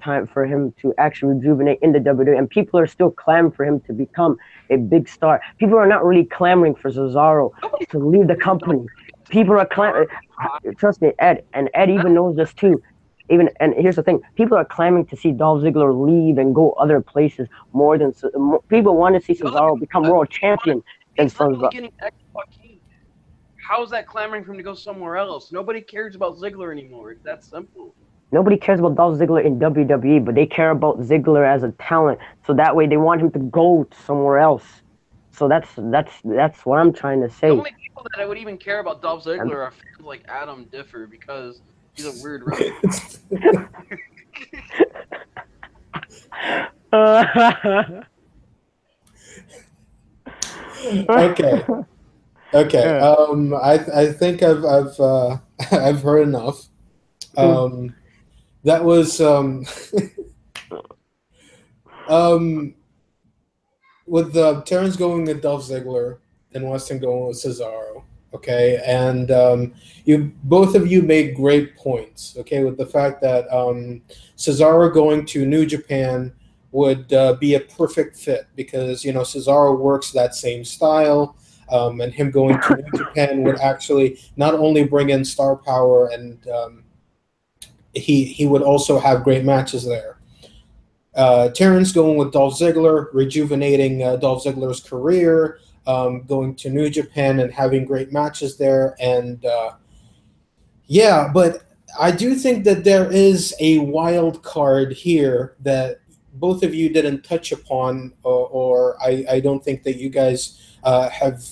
[SPEAKER 3] time for him to actually rejuvenate in the WWE. And people are still clamoring for him to become a big star. People are not really clamoring for Cesaro
[SPEAKER 2] nobody
[SPEAKER 3] to leave the
[SPEAKER 2] for Dolph
[SPEAKER 3] company.
[SPEAKER 2] to be
[SPEAKER 3] People
[SPEAKER 2] a
[SPEAKER 3] are
[SPEAKER 2] star.
[SPEAKER 3] clamoring. Trust me, Ed, and Ed even knows this too. Even and here's the thing: people are clamoring to see Dolph Ziggler leave and go other places more than people want to see
[SPEAKER 2] Other
[SPEAKER 3] Cesaro
[SPEAKER 2] people,
[SPEAKER 3] become world champion than
[SPEAKER 2] he's literally
[SPEAKER 3] Cesaro.
[SPEAKER 2] getting XYZ. How's that clamoring for him to go somewhere else? Nobody cares about Ziggler anymore. It's that simple.
[SPEAKER 3] Nobody cares about Dolph Ziggler in WWE, but they care about Ziggler as a talent. So that way, they want him to go somewhere else. So that's what I'm trying to
[SPEAKER 2] The
[SPEAKER 3] say.
[SPEAKER 2] only people that I would even care about Dolph
[SPEAKER 3] And,
[SPEAKER 2] Ziggler are fans like Adam Differ because he's a weird wrestler.
[SPEAKER 1] Okay. Okay.
[SPEAKER 3] yeah.
[SPEAKER 1] I think I've heard enough. Um, that was um with Terrence going with Dolph Ziggler and Weston going with Cesaro. Okay, and you both of you made great points. Okay, with the fact that Cesaro going to New Japan would be a perfect fit because Cesaro works that same style, and him going to New Japan would actually not only bring in star power and he would also have great matches there. Terrence going with Dolph Ziggler, rejuvenating Dolph Ziggler's career, going to New Japan and having great matches there. And yeah, but I do think that there is a wild card here that both of you didn't touch upon, or I don't think that you guys have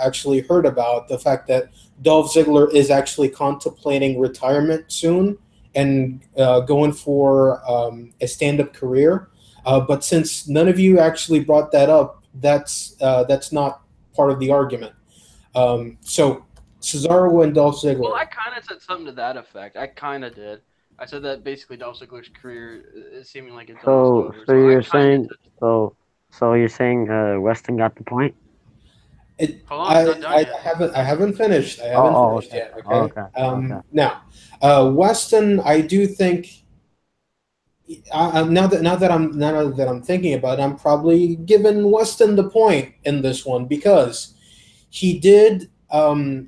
[SPEAKER 1] actually heard about the fact that Dolph Ziggler is actually contemplating retirement soon and going for a stand-up career. But since none of you actually brought that up, that's not part of the argument. So Cesaro and Dolph
[SPEAKER 2] Well,
[SPEAKER 1] Ziggler.
[SPEAKER 2] I kind of said something to that effect. I kind of did. I said that basically Dolph Ziggler's career is seeming like it's almost over.
[SPEAKER 3] So
[SPEAKER 2] So I
[SPEAKER 3] you're
[SPEAKER 2] kind of
[SPEAKER 3] saying so So you're saying Weston got the point?
[SPEAKER 1] It,
[SPEAKER 2] Hold on, he's not done yet.
[SPEAKER 1] I haven't finished. I haven't
[SPEAKER 3] Oh,
[SPEAKER 1] finished
[SPEAKER 3] okay.
[SPEAKER 1] yet.
[SPEAKER 3] Oh,
[SPEAKER 1] Okay.
[SPEAKER 3] okay. Okay.
[SPEAKER 1] Now, Weston, I do think. Now that I'm thinking about it, I'm probably giving Weston the point in this one because he did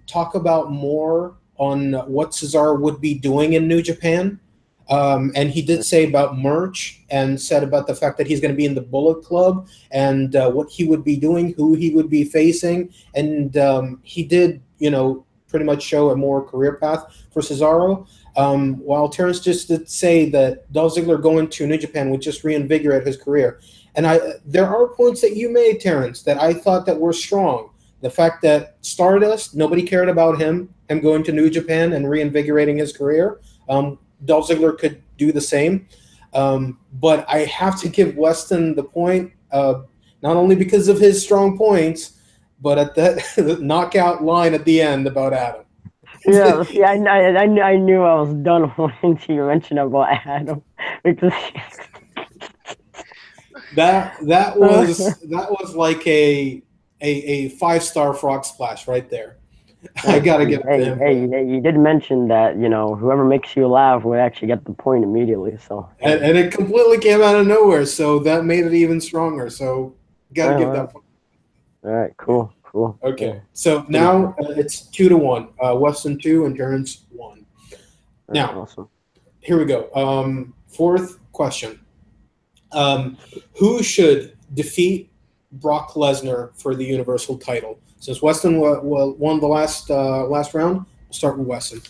[SPEAKER 1] talk about more on what Cesaro would be doing in New Japan. And he did say about merch and said about the fact that he's going to be in the Bullet Club and what he would be doing, who he would be facing. And he did, pretty much show a more career path for Cesaro. While Terrence just did say that Dolph Ziggler going to New Japan would just reinvigorate his career. And there are points that you made, Terrence, that I thought that were strong. The fact that Stardust, nobody cared about him going to New Japan and reinvigorating his career. Dolph Ziggler could do the same. But I have to give Weston the point, not only because of his strong points, but at that knockout line at the end about Adam.
[SPEAKER 3] Yeah, see, I knew I was done wanting to mention about Adam because
[SPEAKER 1] that was like a 5-star frog splash right there. I
[SPEAKER 3] hey,
[SPEAKER 1] gotta give it to
[SPEAKER 3] hey,
[SPEAKER 1] him for
[SPEAKER 3] hey,
[SPEAKER 1] that.
[SPEAKER 3] hey, you did mention that whoever makes you laugh would actually get the point immediately. So
[SPEAKER 1] And,
[SPEAKER 3] hey,
[SPEAKER 1] and it completely came out of nowhere, so that made it even stronger. So gotta give
[SPEAKER 3] well,
[SPEAKER 1] that.
[SPEAKER 3] all right,
[SPEAKER 1] Yeah.
[SPEAKER 3] cool, cool.
[SPEAKER 1] Okay.
[SPEAKER 3] Yeah,
[SPEAKER 1] So
[SPEAKER 3] pretty good.
[SPEAKER 1] now it's 2-1. Weston 2, Endurance 1.
[SPEAKER 3] All right,
[SPEAKER 1] Now
[SPEAKER 3] awesome.
[SPEAKER 1] here we go. Fourth question. Um, who should defeat Brock Lesnar for the Universal title? Since Weston won the last round, we'll start with Weston.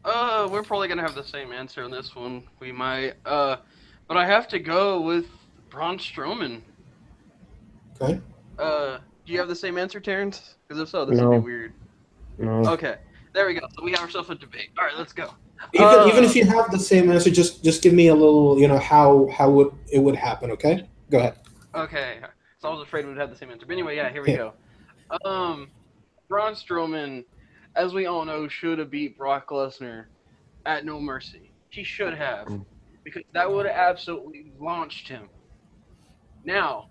[SPEAKER 2] We're probably gonna have the same answer on this one. We might. But I have to go with Braun Strowman.
[SPEAKER 1] Okay.
[SPEAKER 2] Do you have the same answer, Terrence? Because if so, this would be
[SPEAKER 3] No,
[SPEAKER 2] weird.
[SPEAKER 3] no.
[SPEAKER 2] Okay, there we go. So we have ourselves a debate. All right, let's go.
[SPEAKER 1] Even if you have the same answer, just give me a little, how would it would happen? Okay. Go ahead.
[SPEAKER 2] Okay. So I was afraid we'd have the same answer. But anyway, yeah, here we
[SPEAKER 1] Yeah.
[SPEAKER 2] go. Um, Braun Strowman, as we all know, should have beat Brock Lesnar at No Mercy. He should have, because that would have absolutely launched him. Now,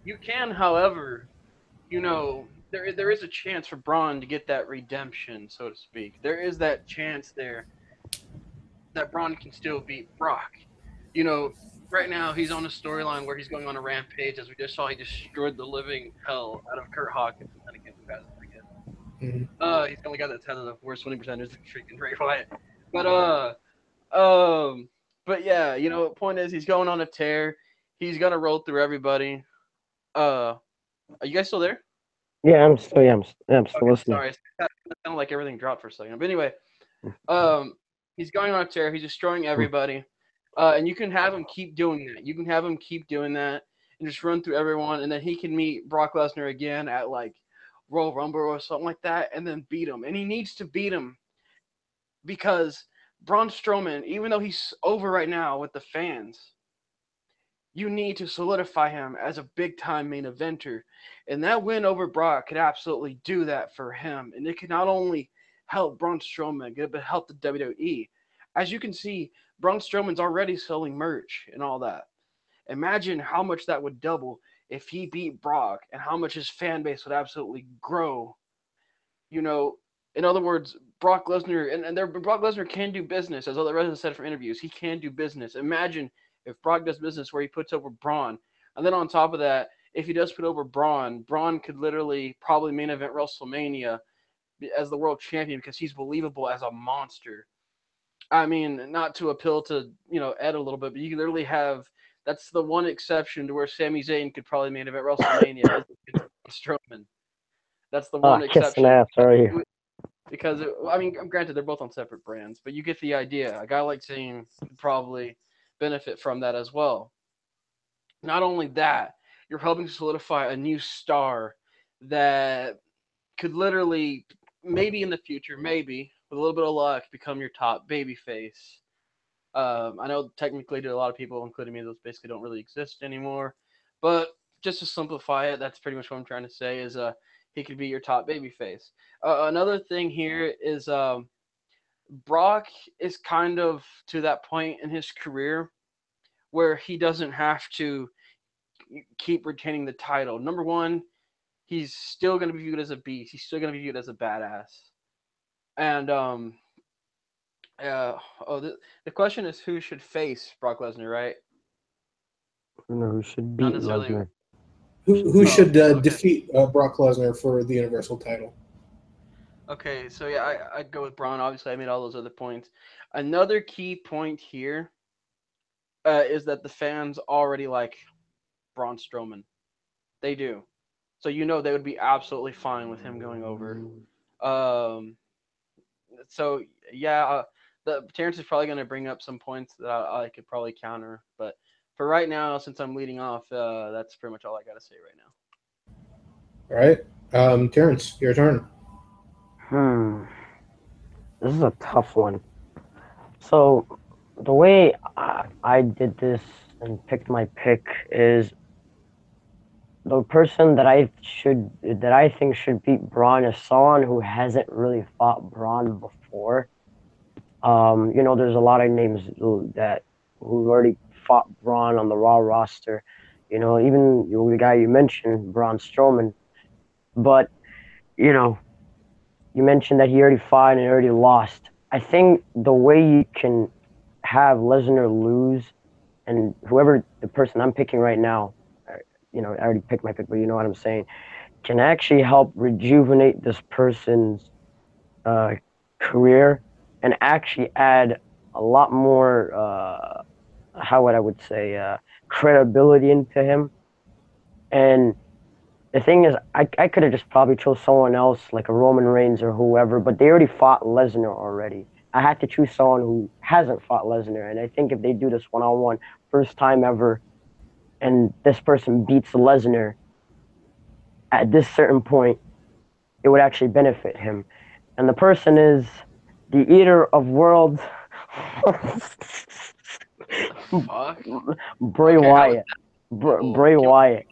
[SPEAKER 2] you can, however, there is a chance for Braun to get that redemption, so to speak. There is that chance there that Braun can still beat Brock. You know, right now he's on a storyline where he's going on a rampage. As we just saw, he destroyed the living hell out of Kurt Hawkins, and then again, who hasn't again?
[SPEAKER 1] Mhm.
[SPEAKER 2] He's the only guy that's had the worst winning percentage in freaking Bray Wyatt. But um, but yeah, point is he's going on a tear. He's gonna roll through everybody. Are you guys still there?
[SPEAKER 3] Yeah, I'm still
[SPEAKER 2] Okay,
[SPEAKER 3] listening.
[SPEAKER 2] sorry. It sounded like everything dropped for a second. But anyway, um, he's going on a tear. He's destroying everybody. And you can have him keep doing that. You can have him keep doing that and just run through everyone, and then he can meet Brock Lesnar again at like Royal Rumble or something like that, and then beat him. And he needs to beat him because Braun Strowman, even though he's over right now with the fans, you need to solidify him as a big time main eventer. And that win over Brock could absolutely do that for him. And it could not only help Braun Strowman, but help the WWE. As you can see, Braun Strowman's already selling merch and all that. Imagine how much that would double if he beat Brock and how much his fan base would absolutely grow. You know, in other words, Brock Lesnar Brock Lesnar can do business, as other residents said from interviews. He can do business. Imagine if Brock does business where he puts over Braun, and then on top of that, if he does put over Braun, Braun could literally probably main event WrestleMania as the world champion because he's believable as a monster. I mean, not to appeal to Ed a little bit, but you can literally have that's the one exception to where Sami Zayn could probably main event WrestleMania is against Strowman. That's the one
[SPEAKER 3] Kissing
[SPEAKER 2] exception
[SPEAKER 3] ass right here.
[SPEAKER 2] because I mean, granted they're both on separate brands, but you get the idea. A guy like Zayn could probably benefit from that as well. Not only that, you're helping to solidify a new star that could literally, maybe in the future, maybe with a little bit of luck, become your top babyface. I know technically to a lot of people, including me, those basically don't really exist anymore. But just to simplify it, that's pretty much what I'm trying to say is he could be your top babyface. Another thing here is Brock is kind of to that point in his career where he doesn't have to keep retaining the title. Number one, he's still going to be viewed as a beast. He's still going to be viewed as a badass. And the question is who should face Brock Lesnar, right?
[SPEAKER 3] You know who should
[SPEAKER 2] Not
[SPEAKER 3] beat
[SPEAKER 2] necessarily.
[SPEAKER 3] Lesnar?
[SPEAKER 1] Who
[SPEAKER 2] Oh,
[SPEAKER 1] should
[SPEAKER 2] okay.
[SPEAKER 1] defeat Brock Lesnar for the Universal title?
[SPEAKER 2] Okay, so yeah, I'd go with Braun. Obviously, I made all those other points. Another key point here is that the fans already like Braun Strowman. They do. So they would be absolutely fine with him going over. Um, so yeah, the Terrence is probably going to bring up some points that I could probably counter, but for right now, since I'm leading off, that's pretty much all I got to say right now.
[SPEAKER 1] All right, Terrence, your turn.
[SPEAKER 3] Hmm. This is a tough one. So the way I did this and picked my pick is the person that I think should beat Braun is someone who hasn't really fought Braun before. There's a lot of names that who already fought Braun on the Raw roster. Even the guy you mentioned, Braun Strowman. But you know, you mentioned that he already fought and already lost. I think the way you can have Lesnar lose, and whoever the person I'm picking right now, I already picked my pick, but you know what I'm saying, can actually help rejuvenate this person's uh, career and actually add a lot more, how would I would say, credibility into him. And the thing is, I could have just probably chose someone else like a Roman Reigns or whoever, but they already fought Lesnar already. I had to choose someone who hasn't fought Lesnar, and I think if they do this one-on-one, first time ever, and this person beats Lesnar at this certain point, it would actually benefit him. And the person is the Eater of Worlds,
[SPEAKER 2] The fuck?
[SPEAKER 3] Bray
[SPEAKER 2] Okay, how is
[SPEAKER 3] Wyatt.
[SPEAKER 2] that possible?
[SPEAKER 3] Bray Wyatt.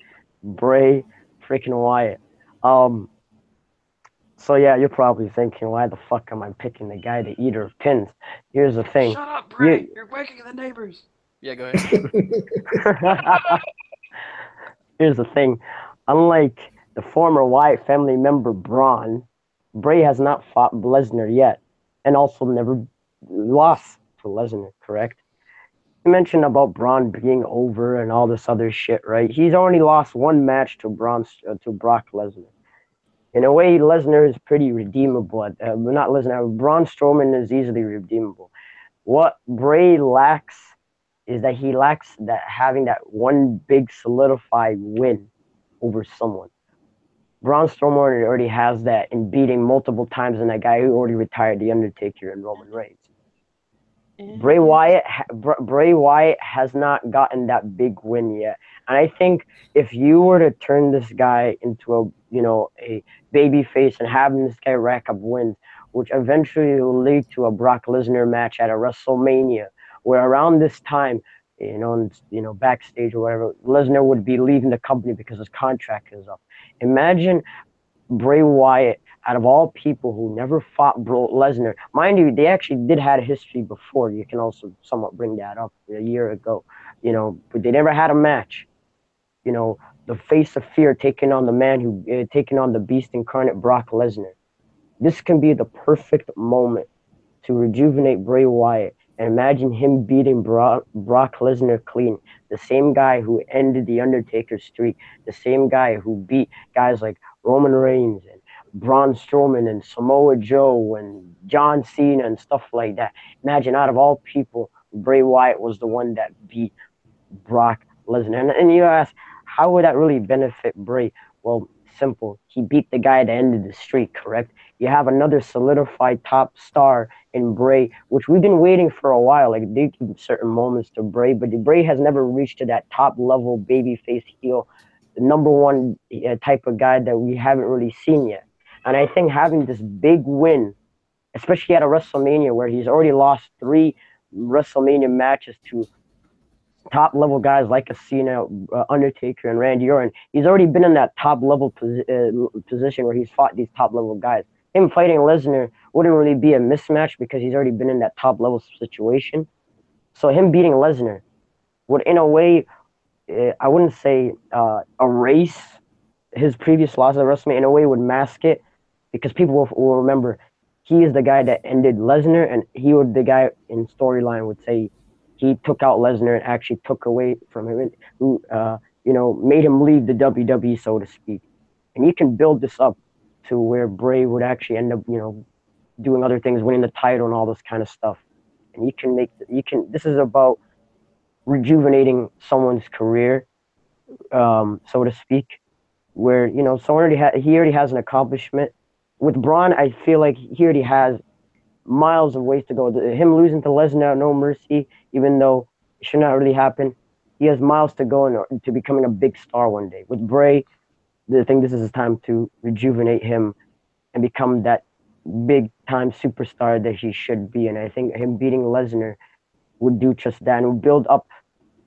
[SPEAKER 3] Bray freaking Wyatt. Um, so yeah, you're probably thinking, why the fuck am I picking the guy, the Eater of Pins? Here's the thing.
[SPEAKER 2] Shut up, Bray!
[SPEAKER 3] You
[SPEAKER 2] You're waking the neighbors. Yeah, go ahead.
[SPEAKER 3] Here's the thing. Unlike the former Wyatt family member Braun, Bray has not fought Lesnar yet, and also never lost to Lesnar, correct? You mentioned about Braun being over and all this other shit, right? He's only lost one match to Brock Lesnar. In a way, Lesnar is pretty redeemable. Not Lesnar, Braun Strowman is easily redeemable. What Bray lacks is that he lacks that having that one big solidified win over someone. Braun Strowman already has that in beating multiple times than that guy who already retired, The Undertaker and Roman Reigns. Bray Wyatt has not gotten that big win yet, and I think if you were to turn this guy into a baby face and having this guy rack up wins, which eventually will lead to a Brock Lesnar match at a WrestleMania, where around this time, backstage or whatever, Lesnar would be leaving the company because his contract is up. Imagine Bray Wyatt, out of all people who never fought Brock Lesnar, mind you, they actually did have a history before. You can also somewhat bring that up a year ago, but they never had a match. The face of fear taking on the man who taking on the beast incarnate Brock Lesnar. This can be the perfect moment to rejuvenate Bray Wyatt and imagine him beating Brock Lesnar clean. The same guy who ended the Undertaker's streak, the same guy who beat guys like Roman Reigns and Braun Strowman and Samoa Joe and John Cena and stuff like that. Imagine out of all people, Bray Wyatt was the one that beat Brock Lesnar. And you ask, how would that really benefit Bray? Well, simple. He beat the guy that ended the streak, correct? You have another solidified top star in Bray, which we've been waiting for a while. Like they give certain moments to Bray, but Bray has never reached to that top level babyface heel, the number one type of guy that we haven't really seen yet. And I think having this big win, especially at a WrestleMania where he's already lost 3 WrestleMania matches to top level guys like a Cena, Undertaker, and Randy Orton. He's already been in that top level position where he's fought these top level guys. Him fighting Lesnar wouldn't really be a mismatch because he's already been in that top level situation. So him beating Lesnar would, in a way, I wouldn't say erase his previous loss at WrestleMania. In a way, would mask it because people will remember he is the guy that ended Lesnar, and he would the guy in storyline would say he took out Lesnar and actually took away from him, and who made him leave the WWE, so to speak. And you can build this up to where Bray would actually end up, doing other things, winning the title and all this kind of stuff. And This is about rejuvenating someone's career, so to speak, where he already has an accomplishment. With Braun, I feel like he already has miles of ways to go. Him losing to Lesnar, no mercy, even though it should not really happen. He has miles to go to becoming a big star one day. With Bray, I think this is his time to rejuvenate him and become that big time superstar that he should be. And I think him beating Lesnar would do just that and would build up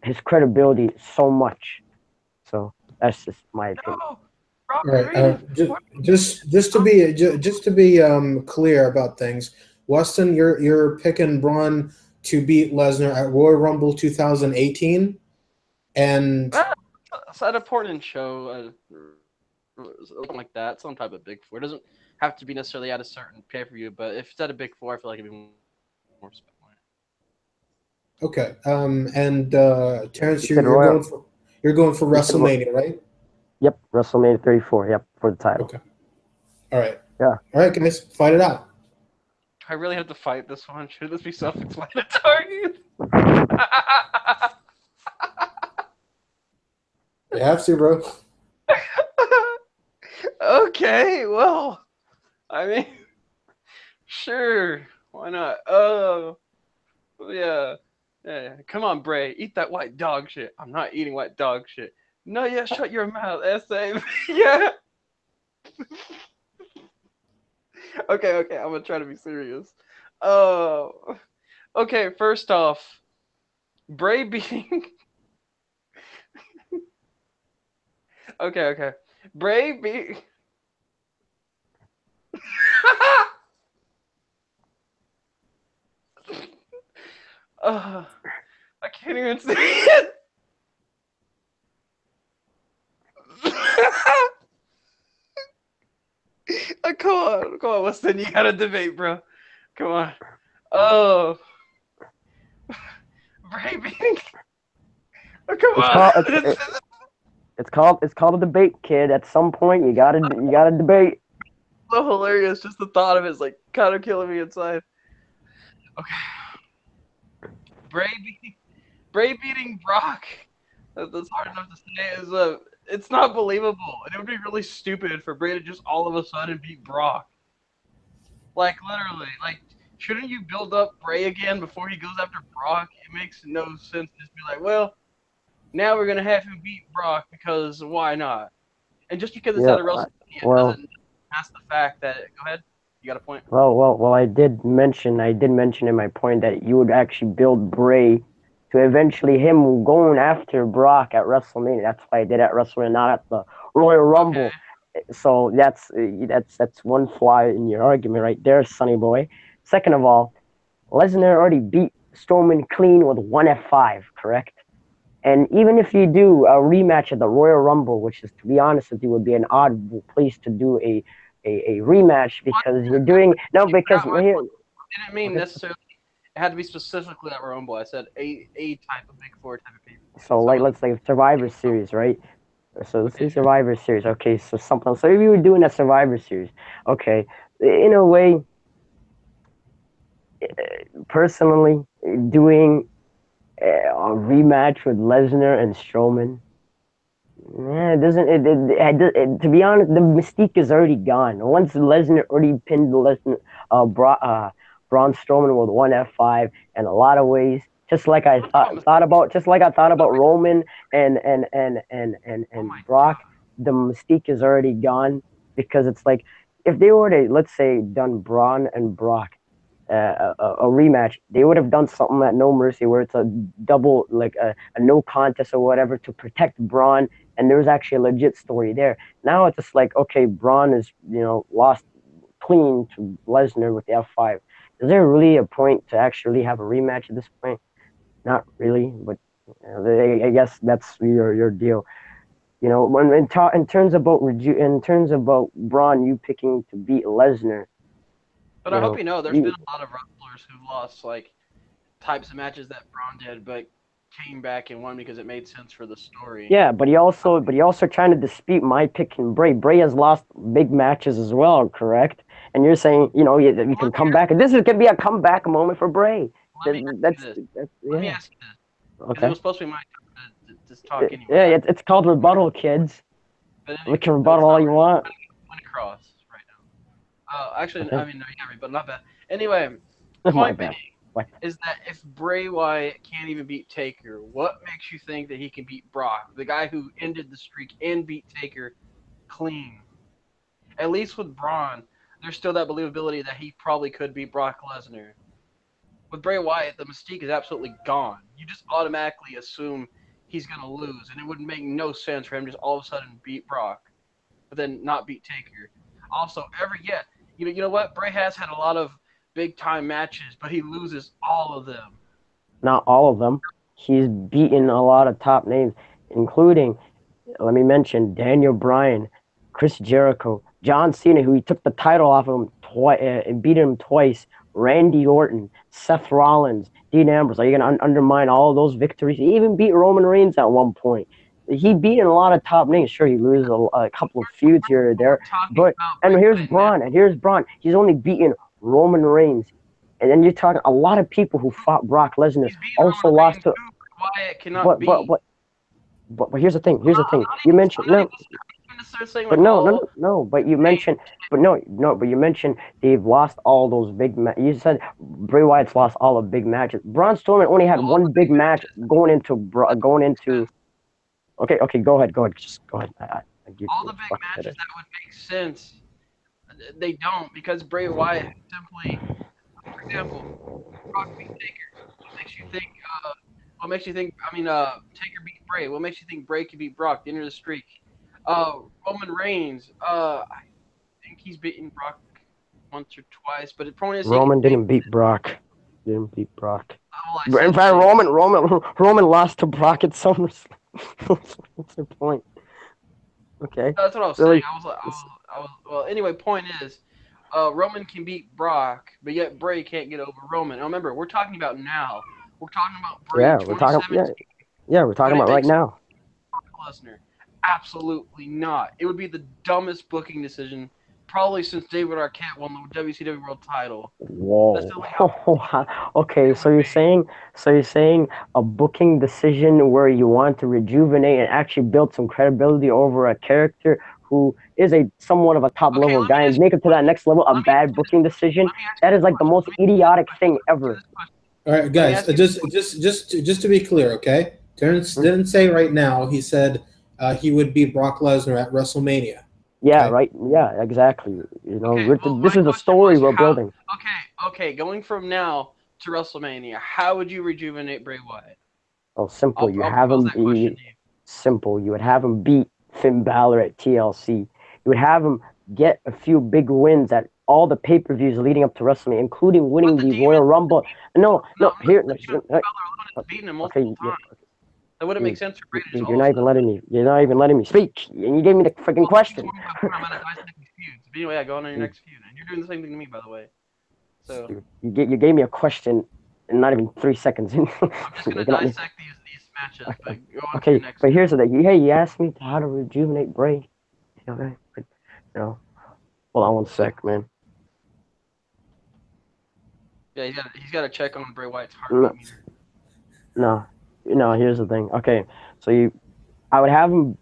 [SPEAKER 3] his credibility so much. So that's just my opinion.
[SPEAKER 2] No, Brock
[SPEAKER 1] All right.
[SPEAKER 2] Lesnar.
[SPEAKER 1] Just to be clear about things, Weston, you're picking Braun to beat Lesnar at Royal Rumble 2018, and
[SPEAKER 2] It's at a Portland show, something like that, some type of big four. It doesn't have to be necessarily at a certain pay per view, but if it's at a big four, I feel like it'd be more spectacular.
[SPEAKER 1] okay. And Terrence,
[SPEAKER 3] You said Royal.
[SPEAKER 1] you're going for
[SPEAKER 3] You said
[SPEAKER 1] WrestleMania, right?
[SPEAKER 3] Yep, WrestleMania 34. Yep, for the title.
[SPEAKER 1] Okay. All right.
[SPEAKER 3] Yeah.
[SPEAKER 1] All right, guys, fight it out.
[SPEAKER 2] Do I really have to fight this one? Should this be self-explanatory?
[SPEAKER 1] You have to, bro.
[SPEAKER 2] Okay, well, I mean, sure, why not? Oh, yeah. Come on, Bray, eat that white dog shit. I'm not eating white dog shit. No, yeah, shut your mouth, SA. Yeah. Okay, I'm gonna try to be serious. Okay, first off, Bray beating. Okay. Bray beating. I can't even say it. Come on, Weston, you gotta debate, bro. Come on. Oh, Bray beating. Oh, come on.
[SPEAKER 3] It's called a debate, kid. At some point, you gotta debate.
[SPEAKER 2] So hilarious. Just the thought of it is like kind of killing me inside. Okay. Bray beating Brock. That's hard enough to say. It's not believable, and it would be really stupid for Bray to just all of a sudden beat Brock. Like literally, like shouldn't you build up Bray again before he goes after Brock? It makes no sense to just be like, well, now we're gonna have him beat Brock because why not? And just because it's
[SPEAKER 3] Yeah,
[SPEAKER 2] at a WrestleMania doesn't mask the fact that. Go ahead. You got a point.
[SPEAKER 3] Well. I did mention in my point that you would actually build Bray to eventually him going after Brock at WrestleMania. That's why I did at WrestleMania, not at the Royal Rumble. Okay. So that's one flaw in your argument right there, Sonny Boy. Second of all, Lesnar already beat Strowman clean with one F5, correct? And even if you do a rematch at the Royal Rumble, which is, to be honest with you, would be an odd place to do a rematch because you're doing because
[SPEAKER 2] I didn't mean necessarily it had to be specifically at Royal Rumble. I said a type of big four type of people.
[SPEAKER 3] So like let's say Survivor Series, right? So let's say Survivor Series. Okay, so something. So if you were doing a Survivor Series, okay, in a way, personally, doing a rematch with Lesnar and Strowman. It doesn't. To be honest, the mystique is already gone. Once Lesnar already pinned Braun Strowman with one F5 in a lot of ways. Just like I thought about Roman and Brock, the mystique is already gone because it's like if they were to, let's say, done Braun and Brock a rematch, they would have done something at No Mercy where it's a double, like a no contest or whatever to protect Braun, and there's actually a legit story there. Now it's just like, okay, Braun is lost clean to Lesnar with the F5. Is there really a point to actually have a rematch at this point? Not really, but I guess that's your deal. You know, when in terms about in terms about Braun, you picking to beat Lesnar.
[SPEAKER 2] But
[SPEAKER 3] You
[SPEAKER 2] I hope
[SPEAKER 3] know,
[SPEAKER 2] you know there's been
[SPEAKER 3] you
[SPEAKER 2] a lot of wrestlers who lost like types of matches that Braun did, but came back and won because it made sense for the story.
[SPEAKER 3] yeah, but he also trying to dispute my pick and Bray. Bray has lost big matches as well, correct? And you're saying, you know, you
[SPEAKER 2] Let
[SPEAKER 3] can
[SPEAKER 2] me
[SPEAKER 3] come
[SPEAKER 2] ask,
[SPEAKER 3] back, and this is gonna be a comeback moment for Bray.
[SPEAKER 2] let me ask you this.
[SPEAKER 3] That's
[SPEAKER 2] Let me
[SPEAKER 3] yeah,
[SPEAKER 2] ask you this because it
[SPEAKER 3] okay.
[SPEAKER 2] was supposed to be my turn to just talk anyway.
[SPEAKER 3] Yeah, it's called rebuttal, kids.
[SPEAKER 2] But
[SPEAKER 3] We
[SPEAKER 2] anyway,
[SPEAKER 3] can
[SPEAKER 2] no,
[SPEAKER 3] rebuttal
[SPEAKER 2] it's
[SPEAKER 3] all
[SPEAKER 2] not.
[SPEAKER 3] you want.
[SPEAKER 2] I'm across right now. Actually,
[SPEAKER 3] Okay,
[SPEAKER 2] I mean, no, yeah, but not bad. Anyway,
[SPEAKER 3] my
[SPEAKER 2] point being
[SPEAKER 3] bad. What?
[SPEAKER 2] is that if Bray Wyatt can't even beat Taker, what makes you think that he can beat Brock, the guy who ended the streak and beat Taker clean? At least with Braun, there's still that believability that he probably could beat Brock Lesnar. With Bray Wyatt, the mystique is absolutely gone. You just automatically assume he's gonna lose, and it would make no sense for him to just all of a sudden beat Brock, but then not beat Taker. Also, you know what? Bray has had a lot of big time matches, but he loses all of them.
[SPEAKER 3] Not all of them. He's beaten a lot of top names, including, let me mention, Daniel Bryan, Chris Jericho, John Cena, who he took the title off of him twice and beat him twice. Randy Orton, Seth Rollins, Dean Ambrose. Are you going to undermine all of those victories? He even beat Roman Reigns at one point. He beat a lot of top names. Sure, he loses a couple of feuds here or there,
[SPEAKER 2] We're talking
[SPEAKER 3] but
[SPEAKER 2] about
[SPEAKER 3] and
[SPEAKER 2] Bray
[SPEAKER 3] here's
[SPEAKER 2] Wyatt now.
[SPEAKER 3] Braun, and here's Braun. He's only beaten Roman Reigns, and then you're talking a lot of people who fought Brock Lesnar
[SPEAKER 2] He's beating
[SPEAKER 3] also
[SPEAKER 2] Roman
[SPEAKER 3] lost
[SPEAKER 2] Reigns,
[SPEAKER 3] to.
[SPEAKER 2] who Bray Wyatt cannot
[SPEAKER 3] But but
[SPEAKER 2] beat.
[SPEAKER 3] but but here's the thing. Here's the thing. You
[SPEAKER 2] I'm
[SPEAKER 3] mentioned
[SPEAKER 2] not
[SPEAKER 3] no,
[SPEAKER 2] even necessarily saying
[SPEAKER 3] but
[SPEAKER 2] like
[SPEAKER 3] no, no,
[SPEAKER 2] all.
[SPEAKER 3] no, no. But you mentioned, but no, no. But you mentioned they've lost all those big. You said Bray Wyatt's lost all the big matches. Braun Strowman only had
[SPEAKER 2] Well, all
[SPEAKER 3] one
[SPEAKER 2] the
[SPEAKER 3] big
[SPEAKER 2] big
[SPEAKER 3] match
[SPEAKER 2] matches.
[SPEAKER 3] going
[SPEAKER 2] Makes
[SPEAKER 3] into.
[SPEAKER 2] sense.
[SPEAKER 3] Okay, okay. Go ahead, go ahead. Just go ahead. I give
[SPEAKER 2] All
[SPEAKER 3] you
[SPEAKER 2] the
[SPEAKER 3] a
[SPEAKER 2] big
[SPEAKER 3] fucking
[SPEAKER 2] matches
[SPEAKER 3] minute.
[SPEAKER 2] that would make sense, they don't because Bray Wyatt simply, for example, Brock beat Taker. What makes you think? What makes you think? I mean, Taker beat Bray. What makes you think Bray could beat Brock? The end of the streak. Roman Reigns. I think he's beaten Brock once or twice, but the point is he can
[SPEAKER 3] Roman
[SPEAKER 2] make.
[SPEAKER 3] didn't beat Brock. Didn't beat Brock.
[SPEAKER 2] Well, I
[SPEAKER 3] In
[SPEAKER 2] said
[SPEAKER 3] fact,
[SPEAKER 2] did.
[SPEAKER 3] Roman lost to Brock at SummerSlam. What's your point? Okay,
[SPEAKER 2] That's what I was saying.
[SPEAKER 3] really.
[SPEAKER 2] Well, anyway, point is, Roman can beat Brock, but yet Bray can't get over Roman. Now remember, we're talking about now. We're talking about Bray
[SPEAKER 3] Yeah, we're talking.
[SPEAKER 2] 2017.
[SPEAKER 3] Yeah, we're talking
[SPEAKER 2] Would it
[SPEAKER 3] about
[SPEAKER 2] make
[SPEAKER 3] right
[SPEAKER 2] sense
[SPEAKER 3] now.
[SPEAKER 2] for Brock Lesnar? Absolutely not. It would be the dumbest booking decision probably since David Arquette won the WCW World Title. That's
[SPEAKER 3] Whoa.
[SPEAKER 2] literally how
[SPEAKER 3] Okay,
[SPEAKER 2] it would be.
[SPEAKER 3] so you're saying a booking decision where you want to rejuvenate and actually build some credibility over a character who is a somewhat of a top
[SPEAKER 2] Okay,
[SPEAKER 3] level
[SPEAKER 2] let me
[SPEAKER 3] guy and
[SPEAKER 2] ask you
[SPEAKER 3] make
[SPEAKER 2] this
[SPEAKER 3] it to that
[SPEAKER 2] question.
[SPEAKER 3] next level, a
[SPEAKER 2] Let me ask
[SPEAKER 3] bad
[SPEAKER 2] you this
[SPEAKER 3] booking
[SPEAKER 2] question.
[SPEAKER 3] decision?
[SPEAKER 2] Let me ask you
[SPEAKER 3] That is
[SPEAKER 2] this
[SPEAKER 3] like the
[SPEAKER 2] question.
[SPEAKER 3] most idiotic thing
[SPEAKER 2] Let me ask you
[SPEAKER 3] ever.
[SPEAKER 2] this question.
[SPEAKER 1] All right,
[SPEAKER 2] Let me
[SPEAKER 1] guys.
[SPEAKER 2] ask you this question.
[SPEAKER 1] Just to be clear, okay? Terrence
[SPEAKER 3] Hmm?
[SPEAKER 1] didn't say right now. He said he would beat Brock Lesnar at WrestleMania.
[SPEAKER 3] Yeah,
[SPEAKER 1] Okay.
[SPEAKER 3] right. Yeah, exactly.
[SPEAKER 2] Okay, well,
[SPEAKER 3] This
[SPEAKER 2] my
[SPEAKER 3] is a
[SPEAKER 2] question
[SPEAKER 3] story
[SPEAKER 2] was
[SPEAKER 3] we're
[SPEAKER 2] how.
[SPEAKER 3] building.
[SPEAKER 2] Okay, going from now to WrestleMania, how would you rejuvenate Bray Wyatt?
[SPEAKER 3] Oh, simple. You
[SPEAKER 2] I'll
[SPEAKER 3] have
[SPEAKER 2] propose
[SPEAKER 3] him
[SPEAKER 2] that question
[SPEAKER 3] be
[SPEAKER 2] to you.
[SPEAKER 3] simple. You would have him beat Finn Balor at TLC. You would have him get a few big wins at all the pay-per-views leading up to WrestleMania, including
[SPEAKER 2] But
[SPEAKER 3] winning
[SPEAKER 2] the
[SPEAKER 3] the
[SPEAKER 2] demon,
[SPEAKER 3] Royal Rumble. No,
[SPEAKER 2] no,
[SPEAKER 3] no, here,
[SPEAKER 2] the
[SPEAKER 3] no,
[SPEAKER 2] demon Balor alone has beaten him
[SPEAKER 3] okay,
[SPEAKER 2] multiple times. That wouldn't make
[SPEAKER 3] dude,
[SPEAKER 2] sense for Bray to just
[SPEAKER 3] you're
[SPEAKER 2] all of
[SPEAKER 3] not
[SPEAKER 2] a
[SPEAKER 3] even
[SPEAKER 2] sudden.
[SPEAKER 3] letting me. You're not even letting me speak, and you gave me the freaking
[SPEAKER 2] Well, this is
[SPEAKER 3] question.
[SPEAKER 2] one by one. I'm gonna dissect these feuds. But anyway, yeah, go on to your next feud, and you're doing the same thing to me, by the way. So
[SPEAKER 3] Dude, you gave me a question, and not even 3 seconds in.
[SPEAKER 2] I'm just
[SPEAKER 3] You're
[SPEAKER 2] gonna
[SPEAKER 3] not even-
[SPEAKER 2] dissect these matches. But go on to your
[SPEAKER 3] okay,
[SPEAKER 2] next
[SPEAKER 3] but
[SPEAKER 2] feud.
[SPEAKER 3] here's the thing. Hey, you asked me how to rejuvenate Bray. Okay, but, you know, hold on one sec, man.
[SPEAKER 2] Yeah, he's got to check on Bray Wyatt's heartbeat
[SPEAKER 3] No,
[SPEAKER 2] meter.
[SPEAKER 3] no, no. Here's the thing. Okay, so I would have him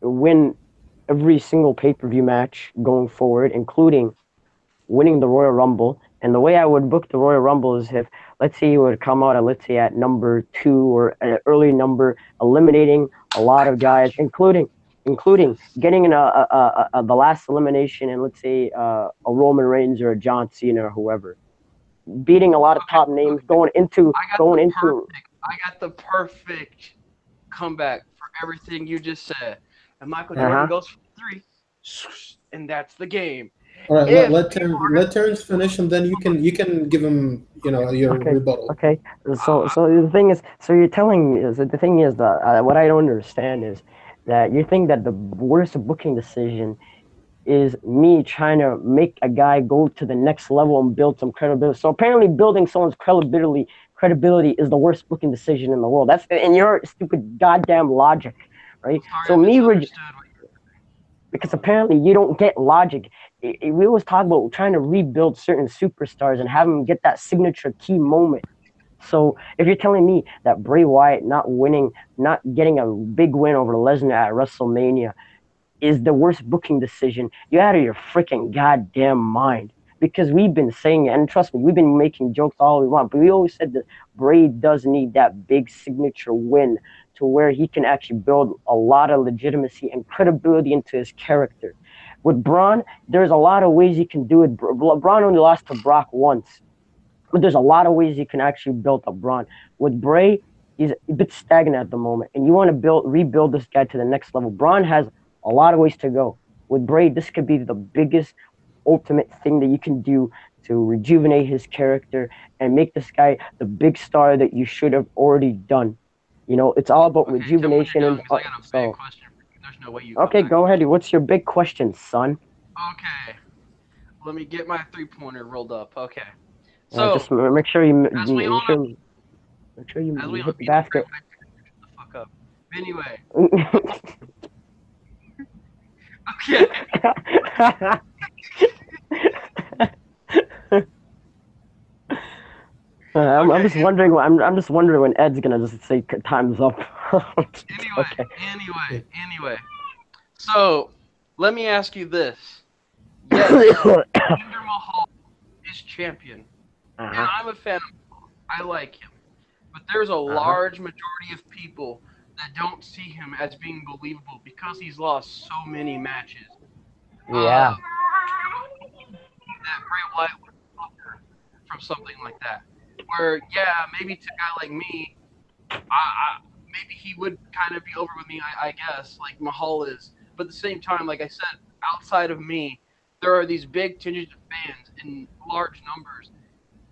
[SPEAKER 3] win every single pay per view match going forward, including winning the Royal Rumble. And the way I would book the Royal Rumble is if, let's say, he would come out at, let's say, at number 2 or an early number, eliminating a lot
[SPEAKER 2] I
[SPEAKER 3] of
[SPEAKER 2] got
[SPEAKER 3] guys,
[SPEAKER 2] you.
[SPEAKER 3] including
[SPEAKER 2] This.
[SPEAKER 3] getting in the last elimination, and let's say a Roman Reigns or a John Cena or whoever, beating a lot of
[SPEAKER 2] Okay,
[SPEAKER 3] top names,
[SPEAKER 2] okay.
[SPEAKER 3] going into.
[SPEAKER 2] I got the perfect comeback for everything you just said. And Michael
[SPEAKER 3] Uh
[SPEAKER 2] Jordan
[SPEAKER 3] huh.
[SPEAKER 2] goes for 3, and that's the game.
[SPEAKER 1] All right,
[SPEAKER 2] If people are
[SPEAKER 1] let Terrence finish, and then you can give him your
[SPEAKER 3] Okay,
[SPEAKER 1] rebuttal.
[SPEAKER 3] okay. So the thing is, so you're telling me is that the thing is that what I don't understand is that you think that the worst booking decision is me trying to make a guy go to the next level and build some credibility. So apparently, building someone's credibility is the worst booking decision in the world. That's in your stupid goddamn logic, right?
[SPEAKER 2] sorry,
[SPEAKER 3] So
[SPEAKER 2] I
[SPEAKER 3] me
[SPEAKER 2] misunderstood.
[SPEAKER 3] because apparently you don't get logic. We always talk about trying to rebuild certain superstars and have them get that signature key moment. So if you're telling me that Bray Wyatt not winning, not getting a big win over Lesnar at WrestleMania is the worst booking decision, you're out of your freaking goddamn mind. Because we've been saying it, and trust me, we've been making jokes all we want, but we always said that Bray does need that big signature win to where he can actually build a lot of legitimacy and credibility into his character. With Braun, there's a lot of ways he can do it. Braun only lost to Brock once, but there's a lot of ways you can actually build up Braun. With Bray, he's a bit stagnant at the moment, and you want to rebuild this guy to the next level. Braun has a lot of ways to go. With Bray, this could be the biggest, ultimate thing that you can do to rejuvenate his character and make this guy the big star that you should have already done. It's all about
[SPEAKER 2] Okay, tell me when
[SPEAKER 3] rejuvenation
[SPEAKER 2] you're
[SPEAKER 3] and
[SPEAKER 2] done, because I got a big
[SPEAKER 3] so.
[SPEAKER 2] question for you. There's no way you got
[SPEAKER 3] Okay,
[SPEAKER 2] that
[SPEAKER 3] go ahead.
[SPEAKER 2] question.
[SPEAKER 3] What's your big question, son?
[SPEAKER 2] Okay, let me get my 3-pointer rolled up. Okay,
[SPEAKER 3] Just
[SPEAKER 2] so
[SPEAKER 3] make sure you
[SPEAKER 2] as we all know,
[SPEAKER 3] make sure you,
[SPEAKER 2] as we
[SPEAKER 3] you
[SPEAKER 2] all know,
[SPEAKER 3] hit the
[SPEAKER 2] me and Bray
[SPEAKER 3] basket.
[SPEAKER 2] Wyatt shut the fuck up. Anyway, okay,
[SPEAKER 3] I'm
[SPEAKER 2] okay.
[SPEAKER 3] just wondering. I'm just wondering when Ed's gonna just say time's up. Okay.
[SPEAKER 2] Anyway. So let me ask you this: yes, Jinder Mahal is champion, and
[SPEAKER 3] Uh-huh.
[SPEAKER 2] I'm a fan of Mahal. I like him. But there's a
[SPEAKER 3] Uh-huh.
[SPEAKER 2] large majority of people that don't see him as being believable because he's lost so many matches.
[SPEAKER 3] Yeah.
[SPEAKER 2] That Bray Wyatt would suffer from something like that. Where, yeah, maybe to a guy like me, maybe he would kind of be over with me, I guess, like Mahal is. But at the same time, like I said, outside of me, there are these big contingent of fans in large numbers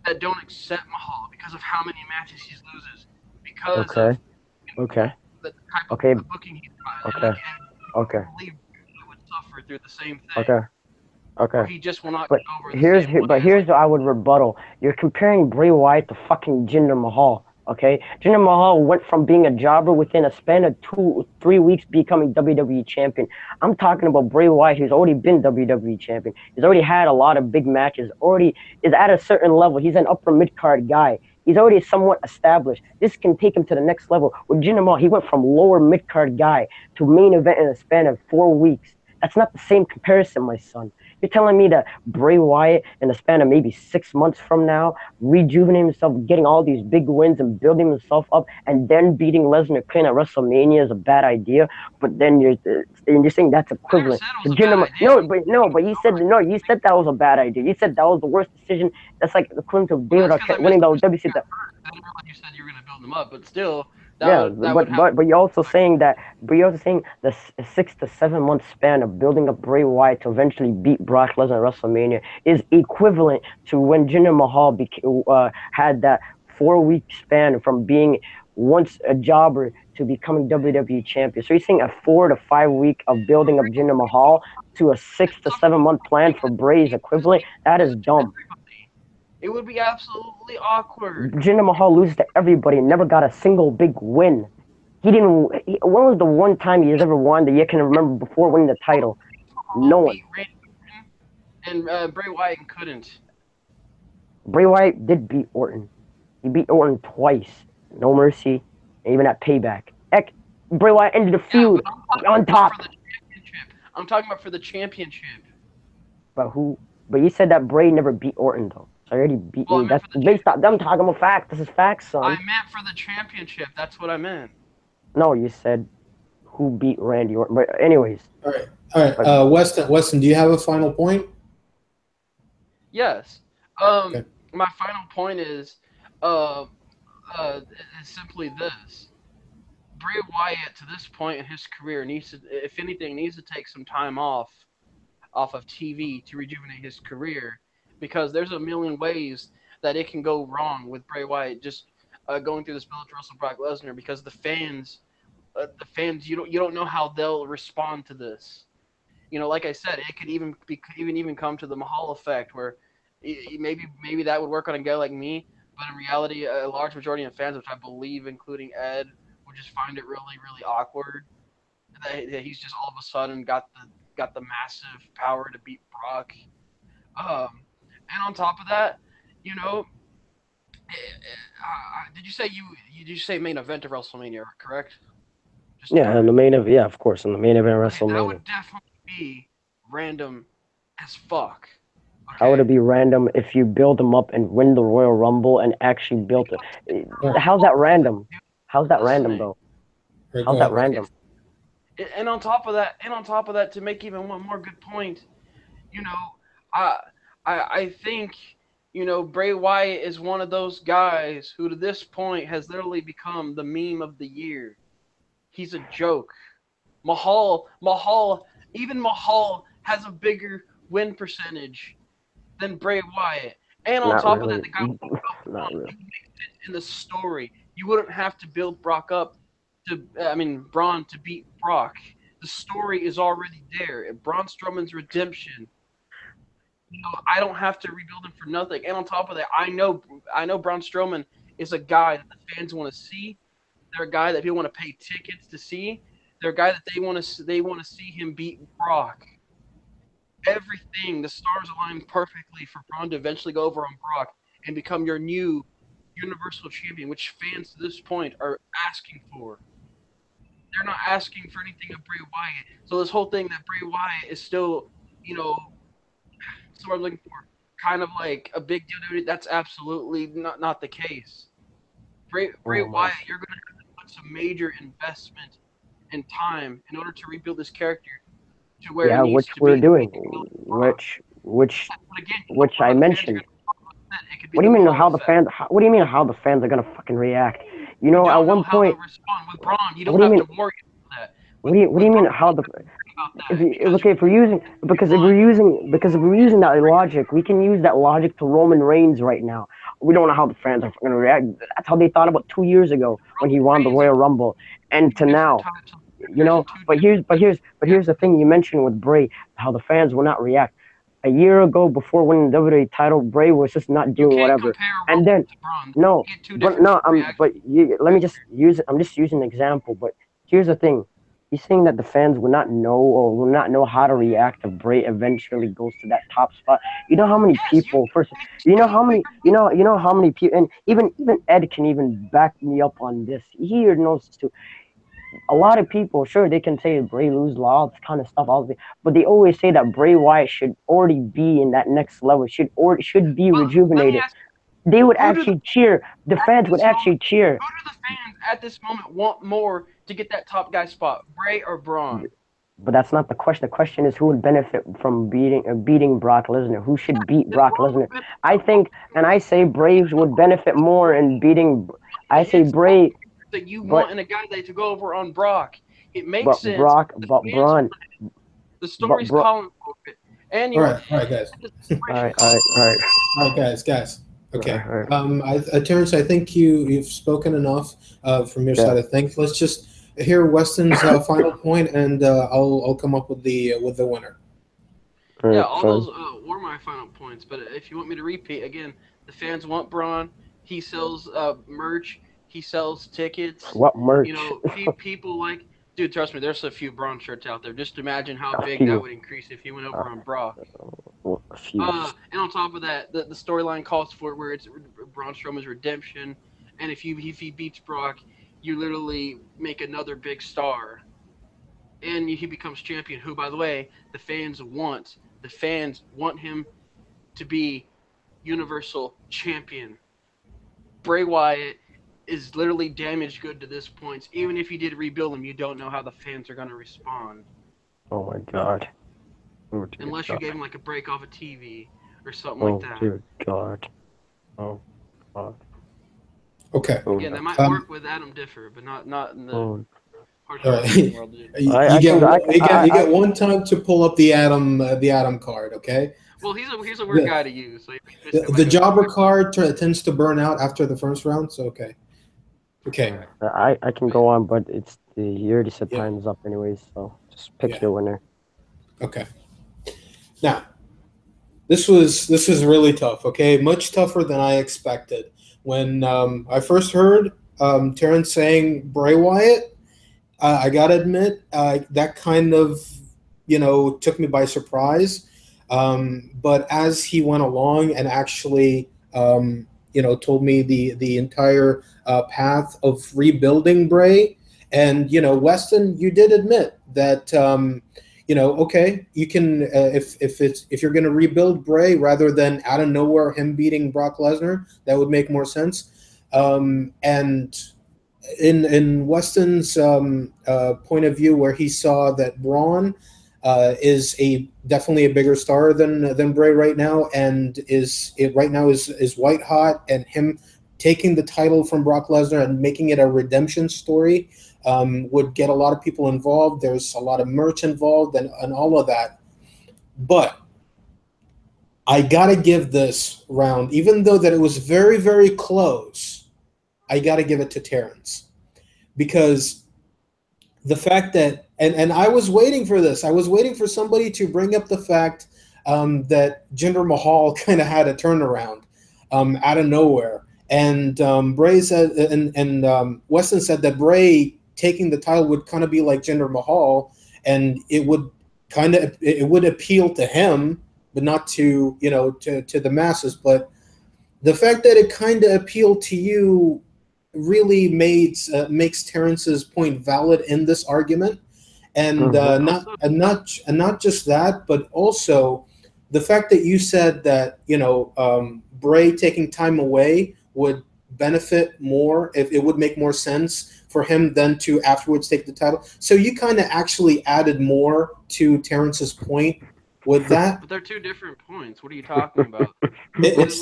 [SPEAKER 2] that don't accept Mahal because of how many matches he loses, because
[SPEAKER 3] Okay.
[SPEAKER 2] of
[SPEAKER 3] Okay.
[SPEAKER 2] the type of
[SPEAKER 3] Okay.
[SPEAKER 2] booking he's got,
[SPEAKER 3] Okay.
[SPEAKER 2] and
[SPEAKER 3] Okay.
[SPEAKER 2] I believe he would suffer through the same thing,
[SPEAKER 3] Okay.
[SPEAKER 2] where
[SPEAKER 3] Okay.
[SPEAKER 2] he just will not
[SPEAKER 3] But
[SPEAKER 2] get over the same way as
[SPEAKER 3] here's
[SPEAKER 2] like.
[SPEAKER 3] what I would rebuttal. You're comparing Bray Wyatt to fucking Jinder Mahal. Okay, Jinder Mahal went from being a jobber within a span of 3 weeks becoming WWE champion. I'm talking about Bray Wyatt, who's already been WWE champion. He's already had a lot of big matches. Already is at a certain level. He's an upper mid card guy. He's already somewhat established. This can take him to the next level. With Jinder Mahal, he went from lower mid card guy to main event in a span of 4 weeks. That's not the same comparison, my son. You're telling me that Bray Wyatt, in the span of maybe 6 months from now, rejuvenating himself, getting all these big wins and building himself up, and then beating Lesnar clean at WrestleMania is a bad idea. But then you're saying that's
[SPEAKER 2] I never
[SPEAKER 3] equivalent
[SPEAKER 2] said it
[SPEAKER 3] to
[SPEAKER 2] was a bad
[SPEAKER 3] Jinder.
[SPEAKER 2] idea.
[SPEAKER 3] No, but you said no. You said that was a bad idea. You said that was the worst decision. That's like equivalent to
[SPEAKER 2] Well,
[SPEAKER 3] David
[SPEAKER 2] that's because I
[SPEAKER 3] Arquette winning the
[SPEAKER 2] misunderstood you
[SPEAKER 3] WC.
[SPEAKER 2] at first. I didn't realize you said you were going to build them up, but still,
[SPEAKER 3] Yeah,
[SPEAKER 2] that would have.
[SPEAKER 3] but you're also saying that, but you're also saying the 6 to 7 month span of building up Bray Wyatt to eventually beat Brock Lesnar at WrestleMania is equivalent to when Jinder Mahal had that 4 week span from being once a jobber to becoming WWE champion. So you're saying a 4 to 5 week of building up Jinder Mahal to a 6 to 7 month plan for Bray is equivalent? That is dumb.
[SPEAKER 2] It would be absolutely awkward.
[SPEAKER 3] Jinder Mahal loses to everybody and never got a single big win. He didn't. When was the one time he's ever won that you can remember before winning the title? No
[SPEAKER 2] Mahal
[SPEAKER 3] one.
[SPEAKER 2] beat Randy Orton, and Bray Wyatt couldn't.
[SPEAKER 3] Bray Wyatt did beat Orton. He beat Orton twice. No Mercy, and even at Payback. Heck, Bray Wyatt ended the
[SPEAKER 2] Yeah,
[SPEAKER 3] feud
[SPEAKER 2] but I'm talking
[SPEAKER 3] on
[SPEAKER 2] about for
[SPEAKER 3] top.
[SPEAKER 2] the championship. I'm talking about for the championship.
[SPEAKER 3] But who? But you said that Bray never beat Orton though. So I already beat
[SPEAKER 2] Well, I
[SPEAKER 3] you.
[SPEAKER 2] meant
[SPEAKER 3] That's
[SPEAKER 2] for the
[SPEAKER 3] based on them talking about facts. This is facts,
[SPEAKER 2] I
[SPEAKER 3] son.
[SPEAKER 2] meant for the championship. That's what I meant.
[SPEAKER 3] No, you said who beat Randy Orton. But anyways,
[SPEAKER 1] All right, all right.
[SPEAKER 3] but
[SPEAKER 1] Weston, do you have a final point?
[SPEAKER 2] Yes.
[SPEAKER 1] Okay.
[SPEAKER 2] My final point uh, is simply this: Bray Wyatt, to this point in his career, if anything, needs to take some time off off of TV to rejuvenate his career, because there's a million ways that it can go wrong with Bray Wyatt just going through this build to wrestle Brock Lesnar, because the fans, you don't know how they'll respond to this. Like I said, it could even come to the Mahal effect, where maybe that would work on a guy like me, but in reality, a large majority of fans, which I believe, including Ed, would just find it really, really awkward that he's just all of a sudden got the massive power to beat Brock. And on top of that, you know, did you say main event of WrestleMania, correct? Just to
[SPEAKER 3] Yeah, and the
[SPEAKER 2] confirm.
[SPEAKER 3] main event, yeah, of course, in the main event of
[SPEAKER 2] Okay, that would
[SPEAKER 3] WrestleMania.
[SPEAKER 2] definitely be random as fuck.
[SPEAKER 3] How would
[SPEAKER 2] Okay.
[SPEAKER 3] it be random if you build them up and win the Royal Rumble and actually built it?
[SPEAKER 1] All right,
[SPEAKER 3] How's that random? How's that random
[SPEAKER 2] Listening.
[SPEAKER 3] though?
[SPEAKER 1] all right, go
[SPEAKER 3] How's that
[SPEAKER 1] ahead,
[SPEAKER 2] Okay.
[SPEAKER 3] random?
[SPEAKER 2] And on top of that, to make even one more good point, you know, I I think Bray Wyatt is one of those guys who to this point has literally become the meme of the year. He's a joke. Even Mahal has a bigger win percentage than Bray Wyatt. And on
[SPEAKER 3] Not
[SPEAKER 2] top of that,
[SPEAKER 3] really.
[SPEAKER 2] the guy would
[SPEAKER 3] Not
[SPEAKER 2] he
[SPEAKER 3] really.
[SPEAKER 2] would make sense in the story. You wouldn't have to build Brock up Braun to beat Brock. The story is already there. Braun Strowman's redemption. I don't have to rebuild him for nothing. And on top of that, I know Braun Strowman is a guy that the fans want to see. They're a guy that people want to pay tickets to see. They're a guy that they want to see him beat Brock. Everything, the stars align perfectly for Braun to eventually go over on Brock and become your new Universal Champion, which fans to this point are asking for. They're not asking for anything of Bray Wyatt. So this whole thing that Bray Wyatt is still, you know, so I'm looking for, kind of like a big deal. That's absolutely not the case. Bray
[SPEAKER 3] Oh my.
[SPEAKER 2] Wyatt, you're going to have to put some major investment and time in order to rebuild this character to where it
[SPEAKER 3] Yeah,
[SPEAKER 2] needs
[SPEAKER 3] which
[SPEAKER 2] to
[SPEAKER 3] we're
[SPEAKER 2] be.
[SPEAKER 3] doing,
[SPEAKER 2] Brock.
[SPEAKER 3] which
[SPEAKER 2] But again, you don't
[SPEAKER 3] which
[SPEAKER 2] know
[SPEAKER 3] I
[SPEAKER 2] how the fans are
[SPEAKER 3] mentioned.
[SPEAKER 2] going to. It could be
[SPEAKER 3] What do
[SPEAKER 2] the
[SPEAKER 3] you mean
[SPEAKER 2] Mahal
[SPEAKER 3] how the
[SPEAKER 2] effect.
[SPEAKER 3] fans? What do you mean how the fans are gonna fucking react? You
[SPEAKER 2] You
[SPEAKER 3] know, at
[SPEAKER 2] don't know
[SPEAKER 3] one
[SPEAKER 2] how
[SPEAKER 3] point,
[SPEAKER 2] they'll respond with Braun. You
[SPEAKER 3] what
[SPEAKER 2] don't
[SPEAKER 3] do you
[SPEAKER 2] have
[SPEAKER 3] mean?
[SPEAKER 2] to worry about that.
[SPEAKER 3] What do you
[SPEAKER 2] With
[SPEAKER 3] mean
[SPEAKER 2] Braun,
[SPEAKER 3] how the
[SPEAKER 2] you don't have to worry about
[SPEAKER 3] if
[SPEAKER 2] that because
[SPEAKER 3] okay if we're using if we're using that logic, we can use that logic to Roman Reigns right now. We don't know how the fans are gonna react. That's how they thought about 2 years ago when he
[SPEAKER 2] Roman
[SPEAKER 3] won the
[SPEAKER 2] Reigns is
[SPEAKER 3] Royal Rumble, and
[SPEAKER 2] two
[SPEAKER 3] to
[SPEAKER 2] different
[SPEAKER 3] now.
[SPEAKER 2] types of
[SPEAKER 3] You
[SPEAKER 2] characters
[SPEAKER 3] know,
[SPEAKER 2] and two
[SPEAKER 3] but
[SPEAKER 2] different types of
[SPEAKER 3] here's the
[SPEAKER 2] reactions.
[SPEAKER 3] thing you mentioned with Bray, how the fans will not react. A year ago, before winning the WWE title, Bray was just not
[SPEAKER 2] You
[SPEAKER 3] doing
[SPEAKER 2] can't
[SPEAKER 3] whatever,
[SPEAKER 2] compare
[SPEAKER 3] and
[SPEAKER 2] Roman
[SPEAKER 3] then
[SPEAKER 2] to Braun.
[SPEAKER 3] no,
[SPEAKER 2] You get two
[SPEAKER 3] but
[SPEAKER 2] different
[SPEAKER 3] no,
[SPEAKER 2] reactions.
[SPEAKER 3] let me just use it. I'm just using an example, but here's the thing. He's saying that the fans will not know or will not know how to react if Bray eventually goes to that top spot. You know how many
[SPEAKER 2] Yes, you
[SPEAKER 3] people first you know how many people, and even Ed can even back me up on this. He knows too. A lot of people, sure, they can say Bray lose law, this kind of stuff, but they always say that Bray Wyatt should already be in that next level, should be
[SPEAKER 2] But let me
[SPEAKER 3] rejuvenated.
[SPEAKER 2] ask
[SPEAKER 3] They
[SPEAKER 2] you,
[SPEAKER 3] would actually cheer. The
[SPEAKER 2] at
[SPEAKER 3] fans would
[SPEAKER 2] this moment
[SPEAKER 3] actually cheer.
[SPEAKER 2] who do the fans at this moment want more to get that top guy spot, Bray or Braun?
[SPEAKER 3] But that's not the question. The question is who would benefit from beating Brock Lesnar? Who should beat
[SPEAKER 2] Then
[SPEAKER 3] Brock
[SPEAKER 2] Braun
[SPEAKER 3] Lesnar?
[SPEAKER 2] would benefit
[SPEAKER 3] I
[SPEAKER 2] from
[SPEAKER 3] think, and I say Braves would benefit more in beating. I say
[SPEAKER 2] it's both
[SPEAKER 3] Bray,
[SPEAKER 2] that you
[SPEAKER 3] but
[SPEAKER 2] want in a guy that to go over on Brock. It makes sense. The
[SPEAKER 3] But
[SPEAKER 2] fans,
[SPEAKER 3] Braun,
[SPEAKER 2] the
[SPEAKER 3] but
[SPEAKER 2] story's
[SPEAKER 3] Bro.
[SPEAKER 2] calling for it, and
[SPEAKER 1] all right, guys.
[SPEAKER 2] the
[SPEAKER 3] All
[SPEAKER 2] celebration
[SPEAKER 3] right, all
[SPEAKER 2] calling
[SPEAKER 3] right, all right,
[SPEAKER 1] All right, guys.
[SPEAKER 3] all right,
[SPEAKER 1] Okay.
[SPEAKER 3] all right.
[SPEAKER 1] Terrence, I think you've spoken enough from your
[SPEAKER 3] Yeah.
[SPEAKER 1] side of things. Let's just hear Weston's final point, and I'll come up with the winner.
[SPEAKER 3] All
[SPEAKER 2] Yeah,
[SPEAKER 3] right,
[SPEAKER 2] all
[SPEAKER 3] fine.
[SPEAKER 2] those were my final points. But if you want me to repeat again, the fans want Braun. He sells merch. He sells tickets.
[SPEAKER 3] What merch?
[SPEAKER 2] People like, dude. Trust me, there's a few Braun shirts out there. Just imagine how
[SPEAKER 3] A
[SPEAKER 2] big that
[SPEAKER 3] few.
[SPEAKER 2] would increase if he went
[SPEAKER 3] Uh,
[SPEAKER 2] over on Brock.
[SPEAKER 3] a few.
[SPEAKER 2] And on top of that, the storyline calls for it where it's Braun Strowman's redemption, and if he beats Brock, you literally make another big star, and he becomes champion. Who, by the way, the fans want him to be Universal Champion. Bray Wyatt is literally damaged good to this point. Even if you did rebuild him, you don't know how the fans are going to respond
[SPEAKER 3] Oh my god. Oh dear
[SPEAKER 2] unless you
[SPEAKER 3] god.
[SPEAKER 2] gave him like a break off a TV or something like
[SPEAKER 3] Oh
[SPEAKER 2] that.
[SPEAKER 3] dear god. Oh god.
[SPEAKER 1] Okay.
[SPEAKER 3] Oh
[SPEAKER 2] Again,
[SPEAKER 3] no.
[SPEAKER 2] that might
[SPEAKER 1] Um,
[SPEAKER 2] work with Adam Differ, but not in the
[SPEAKER 3] Oh
[SPEAKER 1] All right.
[SPEAKER 2] Wrestling World, dude.
[SPEAKER 3] I can go.
[SPEAKER 1] You get one time to pull up the Adam card. Okay.
[SPEAKER 2] Well, he's a weird guy to use, so
[SPEAKER 1] The jobber card tends to burn out after the first round. So okay. Okay.
[SPEAKER 3] I can go on, but you already said
[SPEAKER 1] Yeah.
[SPEAKER 3] time's up anyways, so just pick
[SPEAKER 1] Yeah.
[SPEAKER 3] your winner.
[SPEAKER 1] Okay. Now, this was really tough. Okay, much tougher than I expected. When I first heard Terrence saying Bray Wyatt, I gotta admit that kind of took me by surprise. But as he went along and actually told me the entire path of rebuilding Bray, and Weston, you did admit that. Okay, you can if you're going to rebuild Bray rather than out of nowhere him beating Brock Lesnar, that would make more sense. And in Weston's point of view, where he saw that Braun is definitely a bigger star than Bray right now, and is white hot, and him taking the title from Brock Lesnar and making it a redemption story would get a lot of people involved. There's a lot of merch involved and all of that. But I got to give this round, even though that it was very, very close, I got to give it to Terrence. Because the fact that, and I was waiting for this, I was waiting for somebody to bring up the fact that Jinder Mahal kind of had a turnaround out of nowhere. And Bray said, and Weston said that Bray taking the title would kind of be like Jinder Mahal, and it would appeal to him, but not to to the masses. But the fact that it kind of appealed to you really makes Terrence's point valid in this argument, and not just that, but also the fact that you said that Bray taking time away would benefit more, if it would make more sense for him than to afterwards take the title. So you kind of actually added more to Terrence's point with that.
[SPEAKER 2] But they're two different points. What are you talking about?
[SPEAKER 1] It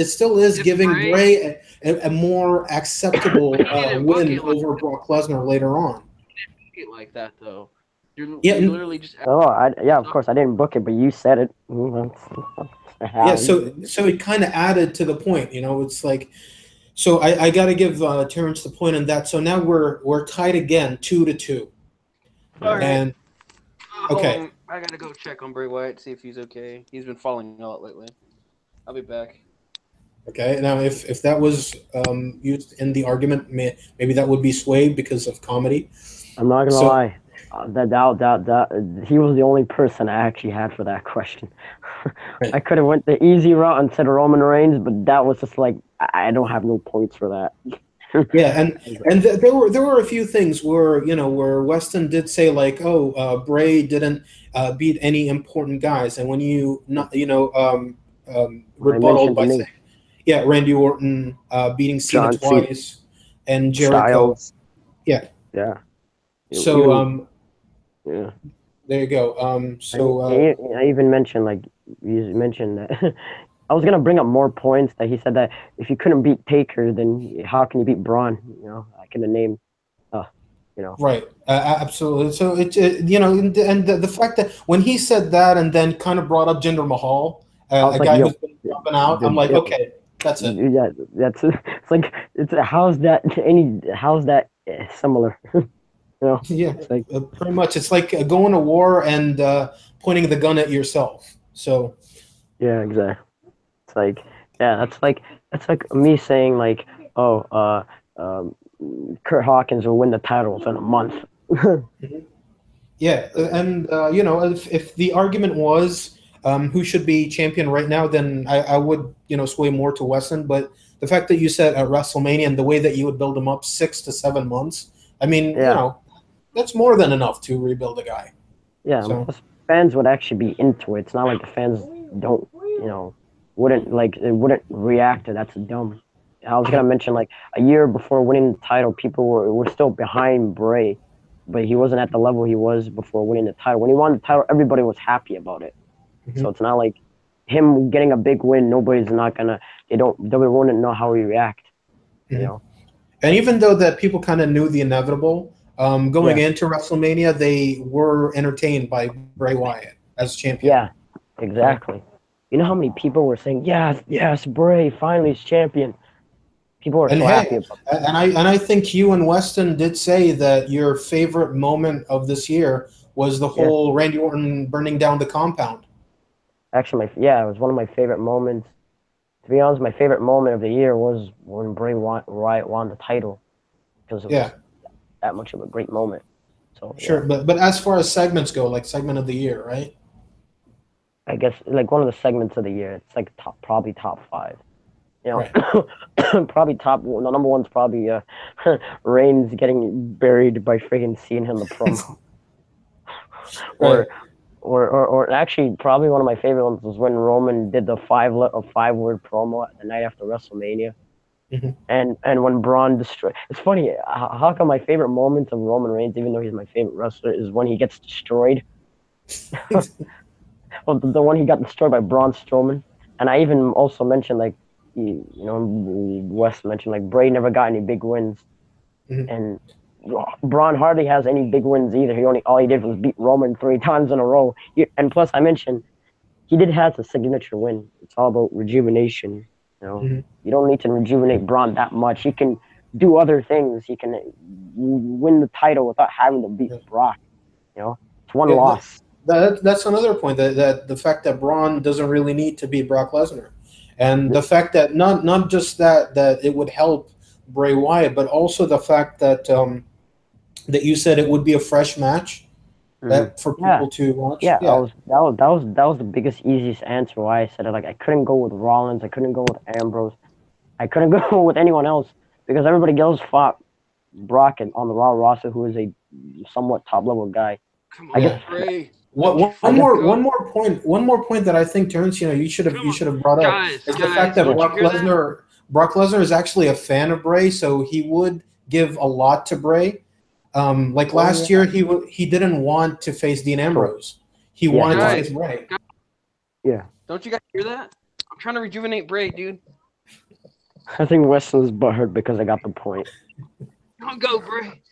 [SPEAKER 1] still is giving Bray a more acceptable win over Brock Lesnar later on.
[SPEAKER 2] Like that though. You're literally just.
[SPEAKER 3] Of course I didn't book it, but you said it.
[SPEAKER 1] Yeah, so it kind of added to the point. It's like, so I got to give Terrence the point on that. So now we're tied again, 2-2.
[SPEAKER 2] All right.
[SPEAKER 1] And okay.
[SPEAKER 2] I gotta go check on Bray Wyatt, see if he's okay. He's been falling a lot lately. I'll be back.
[SPEAKER 1] Okay. Now, if that was used in the argument, maybe that would be swayed because of comedy.
[SPEAKER 3] I'm not gonna lie. That he was the only person I actually had for that question.
[SPEAKER 1] Right.
[SPEAKER 3] I could have went the easy route and said Roman Reigns, but that was just like I don't have no points for that.
[SPEAKER 1] Yeah, and there were a few things where where Weston did say like, Bray didn't beat any important guys, and when rebutted by saying, yeah, Randy Orton beating Cena twice, and Jericho,
[SPEAKER 3] Styles.
[SPEAKER 1] Yeah. So
[SPEAKER 3] yeah,
[SPEAKER 1] there you go. So
[SPEAKER 3] I even mentioned you mentioned that. I was gonna bring up more points that he said that if you couldn't beat Taker, then how can you beat Braun? I could have named,
[SPEAKER 1] Right, absolutely. So and the fact that when he said that and then kind of brought up Jinder Mahal, a guy who's been jumping out, I'm like, okay, that's it.
[SPEAKER 3] Yeah, it's like how's that similar?
[SPEAKER 1] Yeah, it's like, pretty much. It's like going to war and pointing the gun at yourself. So
[SPEAKER 3] yeah, exactly. It's like, yeah, that's like me saying like, Kurt Hawkins will win the title within a month.
[SPEAKER 1] Yeah, and if the argument was who should be champion right now, then I would sway more to Weston. But the fact that you said at WrestleMania and the way that you would build him up 6 to 7 months, I mean, that's more than enough to rebuild a guy.
[SPEAKER 3] Yeah, so fans would actually be into it. It's not like the fans don't, wouldn't react to that's dumb. I was gonna mention like a year before winning the title, people were still behind Bray, but he wasn't at the level he was before winning the title. When he won the title, everybody was happy about it. Mm-hmm. So it's not like him getting a big win. They wouldn't know how he react.
[SPEAKER 1] Mm-hmm. And even though that people kind of knew the inevitable, going
[SPEAKER 3] Yeah,
[SPEAKER 1] into WrestleMania, they were entertained by Bray Wyatt as champion.
[SPEAKER 3] yeah,
[SPEAKER 1] Right.
[SPEAKER 3] exactly. You know how many people were saying, "Yes, yes, Bray finally is champion." People were
[SPEAKER 1] And
[SPEAKER 3] so happy
[SPEAKER 1] hey,
[SPEAKER 3] about
[SPEAKER 1] and I think you and Weston did say that your favorite moment of this year was the
[SPEAKER 3] that. Yeah,
[SPEAKER 1] whole Randy Orton burning down the compound.
[SPEAKER 3] actually, it was one of my favorite moments. To be honest, my favorite moment of the year was when Wyatt won the title because it
[SPEAKER 1] Yeah,
[SPEAKER 3] was that much of a great moment. So
[SPEAKER 1] sure.
[SPEAKER 3] yeah,
[SPEAKER 1] But as far as segments go, like segment of the year, right?
[SPEAKER 3] I guess like one of the segments of the year. It's like probably top five. You
[SPEAKER 1] Right.
[SPEAKER 3] know, probably top. The number one's probably Reigns getting buried by friggin' seeing him in the promo,
[SPEAKER 1] Right.
[SPEAKER 3] or or actually probably one of my favorite ones was when Roman did the five word promo the night after WrestleMania,
[SPEAKER 1] Mhm.
[SPEAKER 3] and when Braun destroyed. It's funny how come my favorite moments of Roman Reigns, even though he's my favorite wrestler, is when he gets destroyed. Well, the one he got destroyed by Braun Strowman, and I even also mentioned like Wes mentioned like Bray never got any big wins,
[SPEAKER 1] Mhm.
[SPEAKER 3] and Braun hardly has any big wins either. He only all he did was beat Roman 3 times in a row. And plus, I mentioned he did have a signature win. It's all about rejuvenation. You know,
[SPEAKER 1] Mhm.
[SPEAKER 3] you don't need to rejuvenate Braun that much. He can do other things. He can win the title without having to beat
[SPEAKER 1] Yeah.
[SPEAKER 3] Brock. You know, it's one
[SPEAKER 1] Yeah,
[SPEAKER 3] loss.
[SPEAKER 1] that's another point that the fact that Braun doesn't really need to be Brock Lesnar, and the fact that not just that it would help Bray Wyatt, but also the fact that you said it would be a fresh match
[SPEAKER 3] Hmm.
[SPEAKER 1] that for
[SPEAKER 3] Yeah,
[SPEAKER 1] people to watch.
[SPEAKER 3] yeah.
[SPEAKER 1] Yeah,
[SPEAKER 3] That was the biggest easiest answer why I said it. Like I couldn't go with Rollins. I couldn't go with Ambrose. I couldn't go with anyone else because everybody else fought Brock and on the Raw roster, who is a somewhat top level guy.
[SPEAKER 2] Come
[SPEAKER 3] I guess
[SPEAKER 2] on, Bray.
[SPEAKER 3] I guess
[SPEAKER 1] one more point that I think Terrence,
[SPEAKER 2] Come
[SPEAKER 1] you
[SPEAKER 2] on,
[SPEAKER 1] should have brought up
[SPEAKER 2] guys,
[SPEAKER 1] is the fact
[SPEAKER 2] guys.
[SPEAKER 1] that
[SPEAKER 3] yeah.
[SPEAKER 2] Don't you hear that?
[SPEAKER 1] Brock Lesnar is actually a fan of Bray, so he would give a lot to Bray. Like
[SPEAKER 3] Oh
[SPEAKER 1] last
[SPEAKER 3] yeah.
[SPEAKER 1] year, he didn't want to face Dean
[SPEAKER 3] So
[SPEAKER 1] Ambrose. He
[SPEAKER 3] yeah, he
[SPEAKER 1] wanted to
[SPEAKER 3] wanted.
[SPEAKER 1] face
[SPEAKER 2] Guys,
[SPEAKER 1] Bray.
[SPEAKER 3] Yeah,
[SPEAKER 2] don't you guys hear that? I'm trying to rejuvenate Bray, dude.
[SPEAKER 3] I think Weston's butthurt because I got the point.
[SPEAKER 2] Don't go, Bray.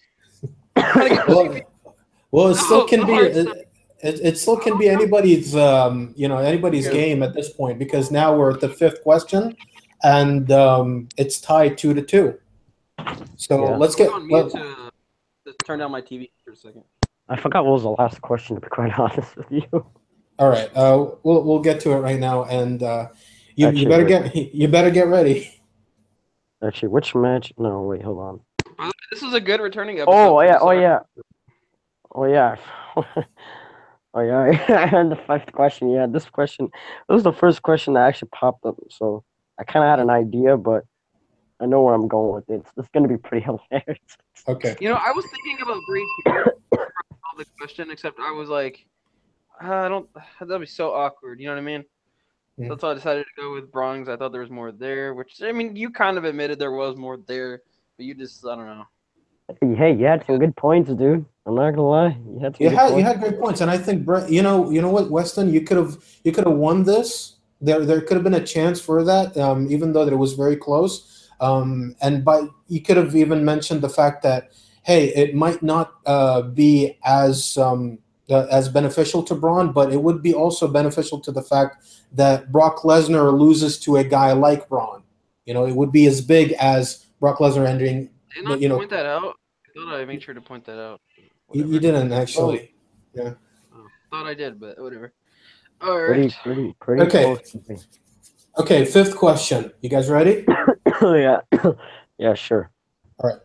[SPEAKER 2] I'm trying to get the CP.
[SPEAKER 1] Well, well, it still
[SPEAKER 2] No,
[SPEAKER 1] can
[SPEAKER 2] the
[SPEAKER 1] be
[SPEAKER 2] hard stuff.
[SPEAKER 1] it still can
[SPEAKER 2] Oh,
[SPEAKER 1] be anybody's anybody's
[SPEAKER 2] yeah.
[SPEAKER 1] game at this point because now we're at the fifth question, and it's tied 2-2. So
[SPEAKER 3] Yeah,
[SPEAKER 1] let's
[SPEAKER 2] Put
[SPEAKER 1] get
[SPEAKER 2] on mute to turn down my TV for a second.
[SPEAKER 3] I forgot what was the last question. To be quite honest with you,
[SPEAKER 1] all right. We'll get to it right now, and you
[SPEAKER 3] actually,
[SPEAKER 1] better
[SPEAKER 3] wait,
[SPEAKER 1] get ready.
[SPEAKER 3] actually, which match? No, wait, hold on.
[SPEAKER 2] By the way, this is a good returning episode for
[SPEAKER 3] Oh
[SPEAKER 2] Desire.
[SPEAKER 3] yeah, oh yeah. Oh yeah, I had the fifth question. Yeah, this question. This was the first question that actually popped up. So I kind of had an idea, but I know where I'm going with it. It's gonna be pretty hilarious.
[SPEAKER 1] Okay.
[SPEAKER 2] You know, I was thinking about Bray too. The question, except I was like, I don't. That'd be so awkward. You know what I mean? So
[SPEAKER 1] Mhm.
[SPEAKER 2] that's why I decided to go with Bronx. I thought there was more there, which I mean, you kind of admitted there was more there, but you just I don't know.
[SPEAKER 3] Hey, you had some good points, dude. I'm not gonna lie, you had some good
[SPEAKER 1] You
[SPEAKER 3] points.
[SPEAKER 1] had great points, and I think Brett. You know what, Weston, you could have won this. There could have been a chance for that, even though that it was very close. And but you could have even mentioned the fact that hey, it might not be as beneficial to Braun, but it would be also beneficial to the fact that Brock Lesnar loses to a guy like Braun. You know, it would be as big as Brock Lesnar ending.
[SPEAKER 2] Didn't I
[SPEAKER 1] You know,
[SPEAKER 2] point that out? I thought I made sure to point that out.
[SPEAKER 1] you
[SPEAKER 2] Whatever.
[SPEAKER 1] didn't
[SPEAKER 3] Oh,
[SPEAKER 1] actually. Yeah.
[SPEAKER 2] Oh, thought I did, but whatever. All
[SPEAKER 3] pretty,
[SPEAKER 2] right.
[SPEAKER 3] pretty
[SPEAKER 1] Okay.
[SPEAKER 3] close to me.
[SPEAKER 1] Okay, fifth question. You guys ready?
[SPEAKER 3] Yeah, yeah, sure.
[SPEAKER 1] All right.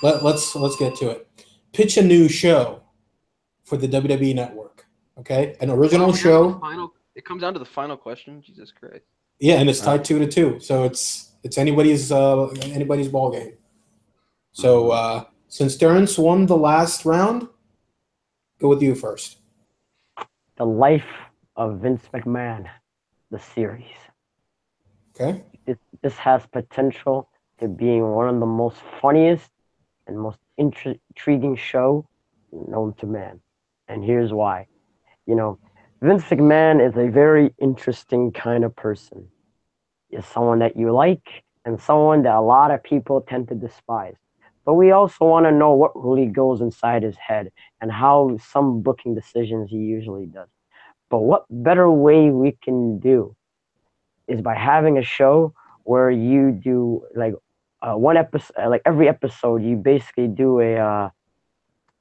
[SPEAKER 1] Let's get to it. Pitch a new show for the WWE network. Okay? An
[SPEAKER 2] Wow,
[SPEAKER 1] original
[SPEAKER 2] we're down to the
[SPEAKER 1] show.
[SPEAKER 2] final. It comes down to the final question. Jesus Christ.
[SPEAKER 1] Yeah, and it's
[SPEAKER 3] Uh,
[SPEAKER 1] tied 2-2. So it's anybody's ball game. So
[SPEAKER 3] mhm.
[SPEAKER 1] since Terrence won the last round, go with you first.
[SPEAKER 3] The Life of Vince McMahon, the series.
[SPEAKER 1] Okay?
[SPEAKER 3] This has potential to being one of the most funniest and most intriguing show known to man. And here's why. You know, Vince McMahon is a very interesting kind of person. Is someone that you like, and someone that a lot of people tend to despise. But we also want to know what really goes inside his head and how some booking decisions he usually does. But what better way we can do is by having a show where you do like one episode, like every episode, you basically do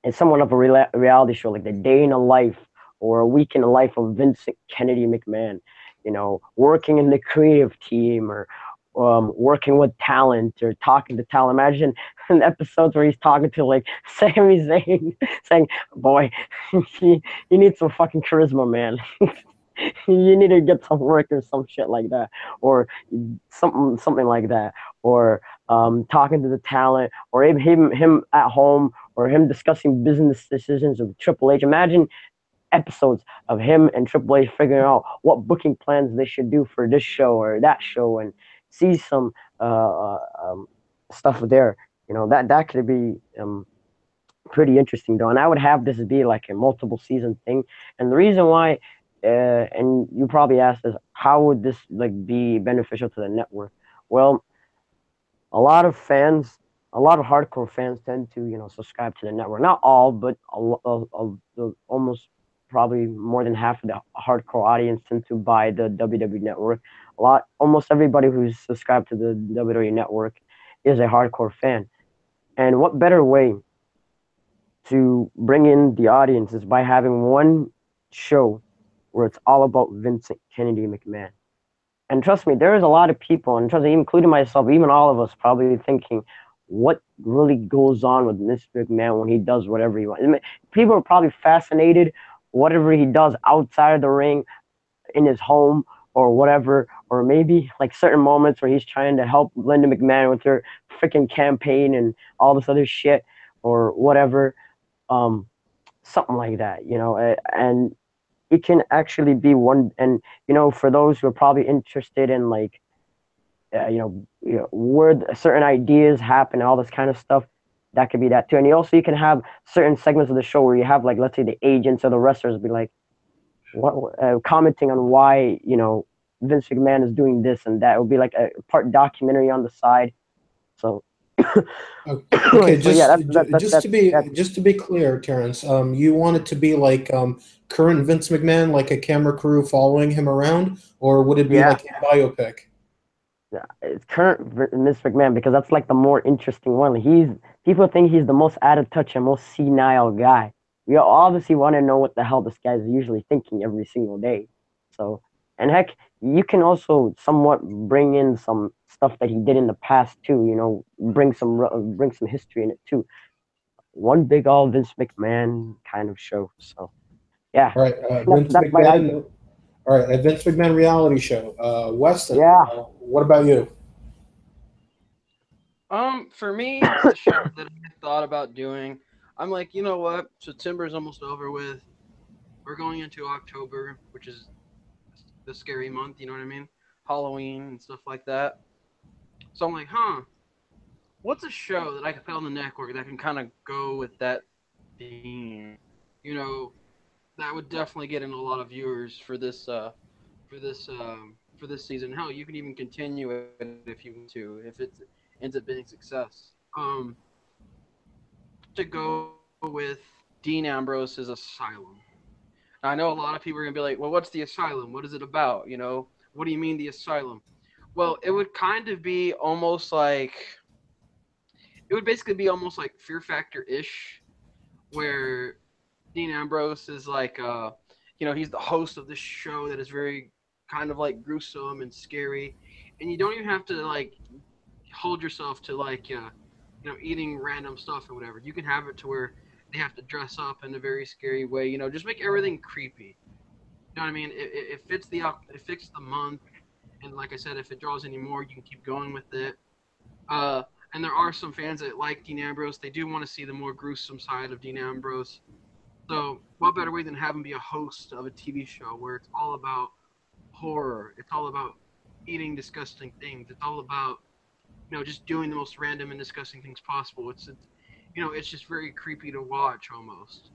[SPEAKER 3] it's somewhat of a reality show, like the day in a life or a week in the life of Vincent Kennedy McMahon. You know, working in the creative team or working with talent or talking to talent. Imagine an episodes where he's talking to like Sami Zayn, saying, "Boy, you, you need some fucking charisma, man." You need to get some work or some shit like that, or something like that, or talking to the talent, or him at home, or him discussing business decisions with Triple H. Imagine episodes of him and Triple H figuring out what booking plans they should do for this show or that show, and see some uh, um, stuff there. You know that could be pretty interesting though, and I would have this be like a multiple season thing. And the reason why, and you probably asked is how would this like be beneficial to the network? Well, a lot of fans, a lot of hardcore fans tend to subscribe to the network. Not all, but almost probably more than half of the hardcore audience tend to buy the WWE network. Almost everybody who's subscribed to the WWE network is a hardcore fan. And what better way to bring in the audience is by having one show where it's all about Vincent Kennedy McMahon. And trust me, there is a lot of people, and trust me, including myself, even all of us, probably thinking, what really goes on with Mr. McMahon when he does whatever he wants? I mean, people are probably fascinated whatever he does outside of the ring, in his home or whatever, or maybe like certain moments where he's trying to help Linda McMahon with her freaking campaign and all this other shit or whatever, um, something like that, and it can actually be one. And for those who are probably interested in like where certain ideas happen, all this kind of stuff, that could be that too. And you can have certain segments of the show where you have like, let's say, the agents or the wrestlers be like, what commenting on why Vince McMahon is doing this and that. It would be like a part documentary on the side. So
[SPEAKER 1] Okay,
[SPEAKER 3] so yeah,
[SPEAKER 1] just to be clear, Terrence, you want it to be like current Vince McMahon, like a camera crew following him around, or would it be
[SPEAKER 3] yeah.
[SPEAKER 1] like a biopic?
[SPEAKER 3] Yeah, it's current Vince McMahon because that's like the more interesting one. People think he's the most out of touch and most senile guy. We obviously want to know what the hell this guy's usually thinking every single day. So, and heck, you can also somewhat bring in some stuff that he did in the past too. Bring some history in it too. One big all Vince McMahon kind of show. So, yeah,
[SPEAKER 1] All right, Vince
[SPEAKER 3] that's my idea.
[SPEAKER 1] McMahon. All right, a Vince McMahon reality show. Weston,
[SPEAKER 3] Yeah,
[SPEAKER 1] what about you?
[SPEAKER 2] For me, the show that I thought about doing, I'm like, you know what? September's almost over with. We're going into October, which is the scary month. You know what I mean? Halloween and stuff like that. So I'm like, what's a show that I can put on the network that can kind of go with that theme? You know, that would definitely get in a lot of viewers for this season. Hell, you can even continue it if you want to, if it ends up being success. To go with Dean Ambrose's Asylum. Now, I know a lot of people are gonna be like, "Well, what's the Asylum? What is it about? What do you mean the Asylum?" Well, it would kind of be almost like it would basically be almost like Fear Factor ish, where Dean Ambrose is like, he's the host of this show that is very kind of like gruesome and scary, and you don't even have to like hold yourself to like, eating random stuff or whatever. You can have it to where they have to dress up in a very scary way. Just make everything creepy. You know what I mean? It fits the month, and like I said, if it draws any more, you can keep going with it. Uh, and there are some fans that like Dean Ambrose. They do want to see the more gruesome side of Dean Ambrose. So, what better way than have him be a host of a TV show where it's all about horror? It's all about eating disgusting things. It's all about just doing the most random and disgusting things possible. It's just very creepy to watch almost.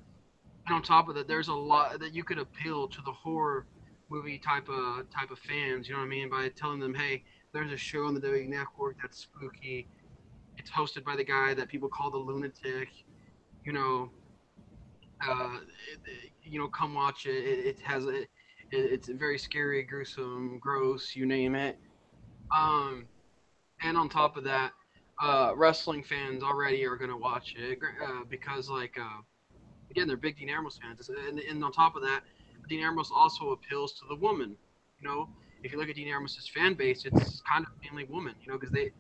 [SPEAKER 2] And on top of that, there's a lot that you could appeal to the horror movie type of fans. You know what I mean? By telling them, hey, there's a show on the WWE Network that's spooky. It's hosted by the guy that people call the lunatic. You know, come watch it. It's very scary, gruesome, gross, you name it. Um, and on top of that, wrestling fans already are gonna watch it because again, they're big Dean Ambrose fans, and on top of that, Dean Ambrose also appeals to the woman. You know, if you look at Dean Ambrose's fan base, it's kind of mainly women. You know, because they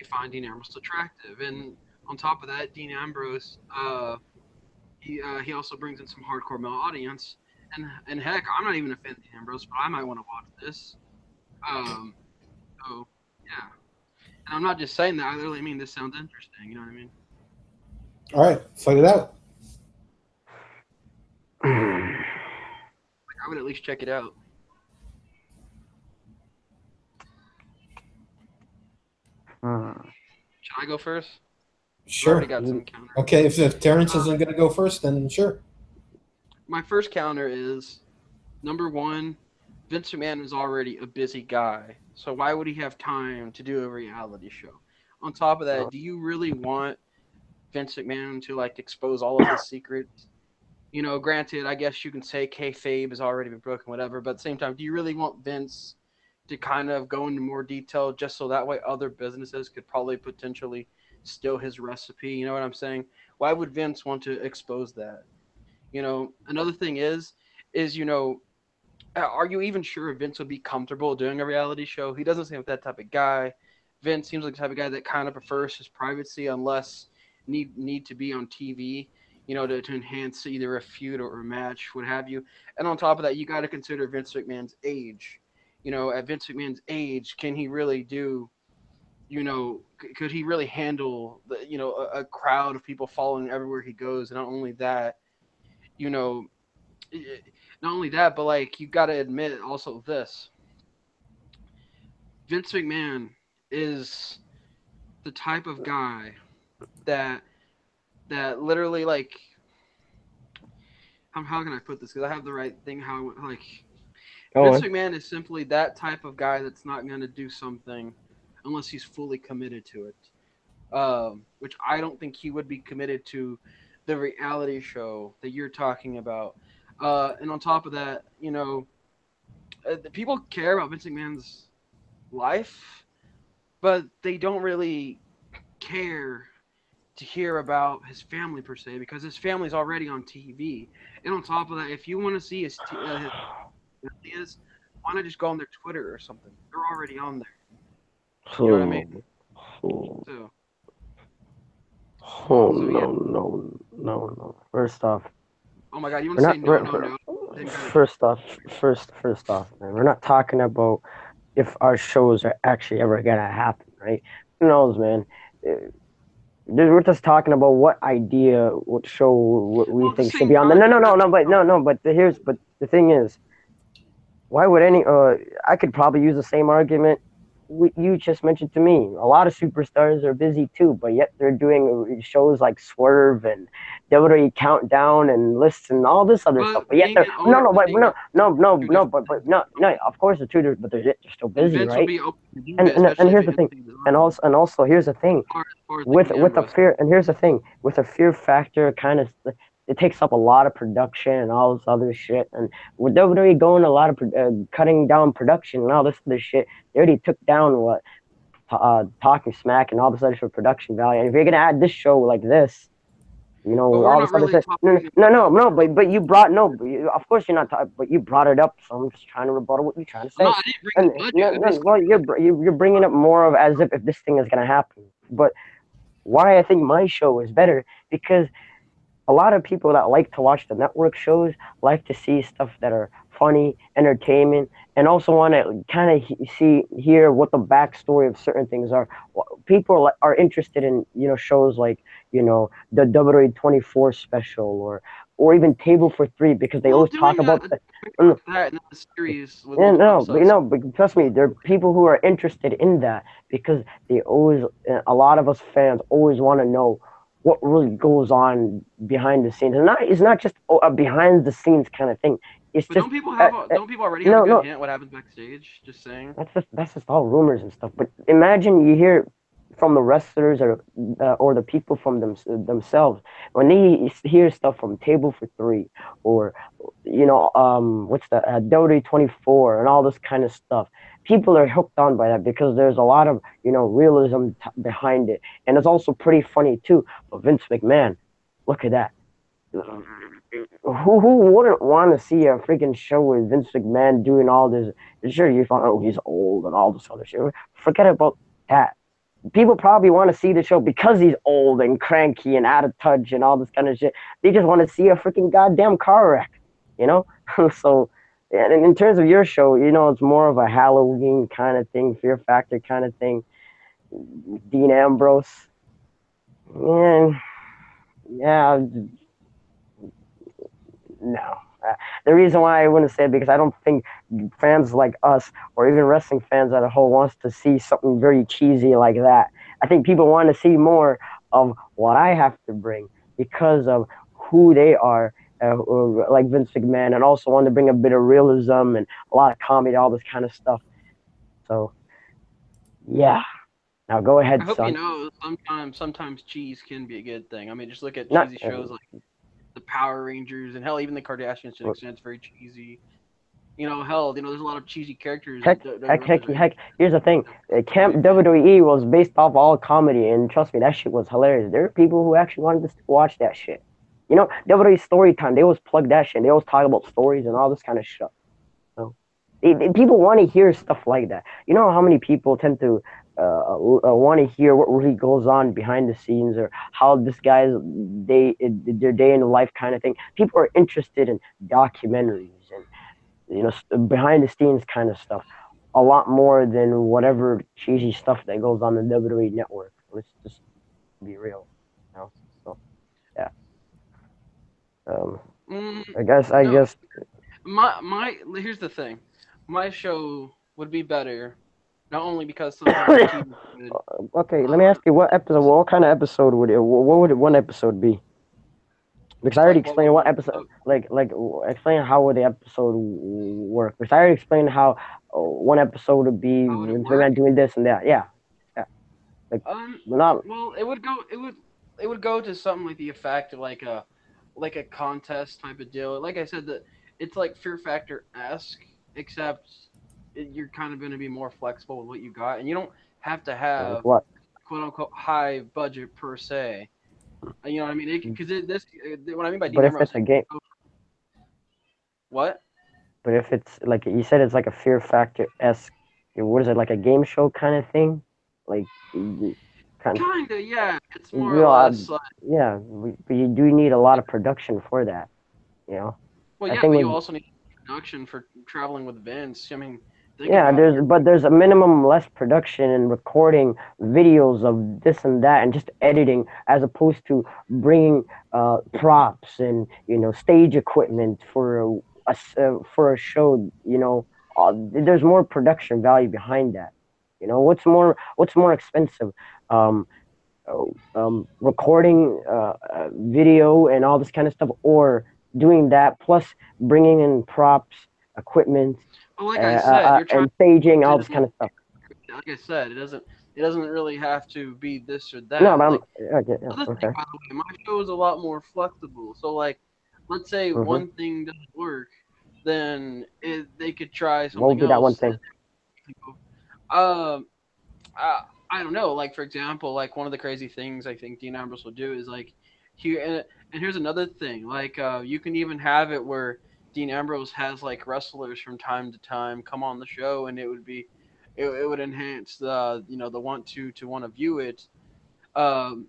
[SPEAKER 2] find Dean Ambrose attractive, and on top of that, Dean Ambrose he also brings in some hardcore male audience. And heck, I'm not even a fan of Dean Ambrose, but I might want to watch this. Um, so yeah, and I'm not just saying that. I literally mean this sounds interesting. You know what I mean?
[SPEAKER 1] All right, fight it out.
[SPEAKER 2] Like I would at least check it out. Should I go first? I've already
[SPEAKER 1] Sure.
[SPEAKER 2] got some counter.
[SPEAKER 1] Okay, if Terrence isn't going to go first, then sure.
[SPEAKER 2] My first counter is number one. Vince McMahon is already a busy guy, so why would he have time to do a reality show? On top of that, do you really want Vince McMahon to like expose all of his secrets? You know, granted, I guess you can say kayfabe has already been broken, whatever. But at the same time, do you really want Vince to kind of go into more detail just so that way other businesses could probably potentially steal his recipe? You know what I'm saying? Why would Vince want to expose that? You know, another thing is are you even sure Vince would be comfortable doing a reality show? He doesn't seem like that type of guy. Vince seems like the type of guy that kind of prefers his privacy unless need to be on TV, to enhance either a feud or a match, what have you. And on top of that, you got to consider Vince McMahon's age. You know, at Vince McMahon's age, can he really do? Could he really handle a crowd of people following everywhere he goes? And not only that, you know, not only that, but like you got to admit also this: Vince McMahon is the type of guy that literally like how can I put this? Because I have the right thing. How like Vince McMahon is simply that type of guy that's not going to do something unless he's fully committed to it. Which I don't think he would be committed to the reality show that you're talking about. And on top of that, the people care about Vince McMahon's life, but they don't really care to hear about his family per se because his family's already on TV. And on top of that, if you want to see his ideas, why not just go on their Twitter or something? They're already on there. You know what I mean? So.
[SPEAKER 3] No. First off,
[SPEAKER 2] oh my God, you want to say no?
[SPEAKER 3] First off, man, we're not talking about if our shows are actually ever gonna happen, right? Who knows, man? We're just talking about what idea, what show we think should be on the. No. But the thing is, why would any? I could probably use the same argument you just mentioned to me. A lot of superstars are busy too, but yet they're doing shows like Swerve and WWE Countdown and lists and all this other stuff. But yet they're no. Of course they're too, but they're still busy, right? And here's the thing, and also here's the thing, with a fear, and here's the thing, with a fear factor, kind of. It takes up a lot of production and all this other shit. And with WWE going a lot of cutting down production and all this other shit, they already took down what Talking Smack and all this other shit for production value. And if you're gonna add this show like this, all this other shit. No. But you brought of course you're not. But you brought it up, so I'm just trying to rebuttal what you're trying to say.
[SPEAKER 2] No, I didn't bring the budget.
[SPEAKER 3] Well, you're bringing up more of as if this thing is gonna happen. But why I think my show is better because a lot of people that like to watch the network shows like to see stuff that are funny, entertainment, and also want to kind of hear what the backstory of certain things are. People are interested in shows like the WWE 24 special or even Table for Three because they always talk about
[SPEAKER 2] that in the series.
[SPEAKER 3] But trust me, there are people who are interested in that because a lot of us fans always want to know what really goes on behind the scenes. And it's not just a behind the scenes kind of thing. it's
[SPEAKER 2] But
[SPEAKER 3] just
[SPEAKER 2] don't people already have a
[SPEAKER 3] no,
[SPEAKER 2] good
[SPEAKER 3] no.
[SPEAKER 2] hint what happens backstage? Just saying.
[SPEAKER 3] That's just all rumors and stuff. But imagine you hear from the wrestlers or the people from themselves when they hear stuff from Table for Three or what's the WWE 24 and all this kind of stuff. People are hooked on by that because there's a lot of realism behind it, and it's also pretty funny too. But Vince McMahon, look at that. Who wouldn't want to see a freaking show with Vince McMahon doing all this? Sure, you thought, oh, he's old and all this other shit. Forget about that. People probably want to see the show because he's old and cranky and out of touch and all this kind of shit. They just want to see a freaking goddamn car wreck, you know? So, and in terms of your show, it's more of a Halloween kind of thing, Fear Factor kind of thing. Dean Ambrose. Yeah, yeah, no. The reason why I wouldn't say it because I don't think fans like us or even wrestling fans as a whole wants to see something very cheesy like that. I think people want to see more of what I have to bring because of who they are, like Vince McMahon, and also want to bring a bit of realism and a lot of comedy, all this kind of stuff. So, yeah. Now go
[SPEAKER 2] I
[SPEAKER 3] ahead,
[SPEAKER 2] hope you
[SPEAKER 3] son.
[SPEAKER 2] know sometimes cheese can be a good thing. I mean, just look at
[SPEAKER 3] Not.
[SPEAKER 2] cheesy shows like the Power Rangers and hell, even the Kardashians to an extent. It's very cheesy. Hell, there's a lot of cheesy characters in
[SPEAKER 3] Heck,
[SPEAKER 2] WWE
[SPEAKER 3] heck, heck,
[SPEAKER 2] wrestling.
[SPEAKER 3] heck. Here's the thing:
[SPEAKER 2] Really
[SPEAKER 3] Camp
[SPEAKER 2] fan.
[SPEAKER 3] WWE was based off all comedy, and trust me, that shit was hilarious. There are people who actually wanted to watch that shit. WWE Story Time. They always plug that shit. And they always talk about stories and all this kind of stuff. So, people want to hear stuff like that. You know how many people tend to want to hear what really goes on behind the scenes or how this guy's their day in the life kind of thing. People are interested in documentaries and behind the scenes kind of stuff a lot more than whatever cheesy stuff that goes on the WWE network. Let's just be real, you know. So yeah, um, I guess I
[SPEAKER 2] No,
[SPEAKER 3] guess
[SPEAKER 2] my here's the thing. My show would be better, not only because sometimes the cheese is good.
[SPEAKER 3] okay. Let me
[SPEAKER 2] Uh,
[SPEAKER 3] ask you, what episode? What kind of episode would it? What would one episode be? Because I already
[SPEAKER 2] like what
[SPEAKER 3] explained
[SPEAKER 2] would
[SPEAKER 3] what
[SPEAKER 2] one
[SPEAKER 3] episode, explain how would the episode work. Because I already explained how one episode would be
[SPEAKER 2] how would it
[SPEAKER 3] Vince
[SPEAKER 2] work?
[SPEAKER 3] McMahon doing this and that. Yeah, yeah. Like
[SPEAKER 2] Um,
[SPEAKER 3] not
[SPEAKER 2] well, it would go to something like the effect of like a contest type of deal. Like I said, that it's like Fear Factor esque, except you're kind of going to be more flexible with what you got, and you don't have to
[SPEAKER 3] like
[SPEAKER 2] have
[SPEAKER 3] what.
[SPEAKER 2] quote unquote high budget per se. You know what I mean? Because this what I mean by Dean
[SPEAKER 3] But if
[SPEAKER 2] Ambrose,
[SPEAKER 3] it's a game,
[SPEAKER 2] what?
[SPEAKER 3] but if it's like you said, it's like a Fear Factor esque. What is it, like a game show kind of thing? Like kind of,
[SPEAKER 2] Kinda, yeah. It's
[SPEAKER 3] you
[SPEAKER 2] more or
[SPEAKER 3] know,
[SPEAKER 2] less like
[SPEAKER 3] yeah. But you do need a lot of production for that. You know,
[SPEAKER 2] well,
[SPEAKER 3] I
[SPEAKER 2] yeah,
[SPEAKER 3] think
[SPEAKER 2] but you
[SPEAKER 3] with
[SPEAKER 2] also need production for traveling with Vince. I mean, think
[SPEAKER 3] yeah,
[SPEAKER 2] about it. You're
[SPEAKER 3] there's a minimum less production and recording videos of this and that and just editing as opposed to bringing props and stage equipment for for a show. There's more production value behind that. What's more expensive? Um, Recording video and all this kind of stuff, or doing that plus bringing in props, equipment,
[SPEAKER 2] well, like I said, you're trying
[SPEAKER 3] and staging,
[SPEAKER 2] to
[SPEAKER 3] all
[SPEAKER 2] limit
[SPEAKER 3] this
[SPEAKER 2] it more.
[SPEAKER 3] kind of stuff.
[SPEAKER 2] Like I said, it doesn't really have to be this or
[SPEAKER 3] No, but
[SPEAKER 2] that.
[SPEAKER 3] I'm
[SPEAKER 2] Like
[SPEAKER 3] okay. Yeah,
[SPEAKER 2] other thing,
[SPEAKER 3] okay.
[SPEAKER 2] by the way, my show is a lot more flexible. So like, let's say
[SPEAKER 3] Mm-hmm.
[SPEAKER 2] one thing doesn't work, then they could try
[SPEAKER 3] What would
[SPEAKER 2] something
[SPEAKER 3] be that one
[SPEAKER 2] else.
[SPEAKER 3] thing?
[SPEAKER 2] Um, uh, I don't know. Like for example, like one of the crazy things I think Dean Ambrose will do is like here and here's another thing. Like you can even have it where Dean Ambrose has like wrestlers from time to time come on the show, and it would enhance the the want to view it. Um,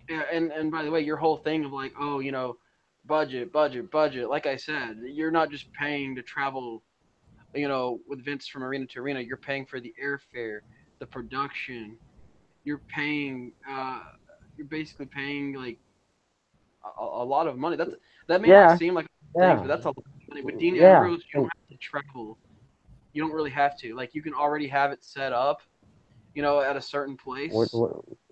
[SPEAKER 2] yeah, and by the way, your whole thing of like budget, budget, budget. Like I said, you're not just paying to travel with Vince from arena to arena. You're paying for the airfare, the production, you're paying you're basically paying like a lot of money. That may not
[SPEAKER 3] Yeah,
[SPEAKER 2] seem like things,
[SPEAKER 3] yeah,
[SPEAKER 2] but that's a lot of money. With Dean
[SPEAKER 3] yeah.
[SPEAKER 2] Ambrose, you don't have to travel. You don't really have to. Like you can already have it set up, at a certain place.
[SPEAKER 3] What,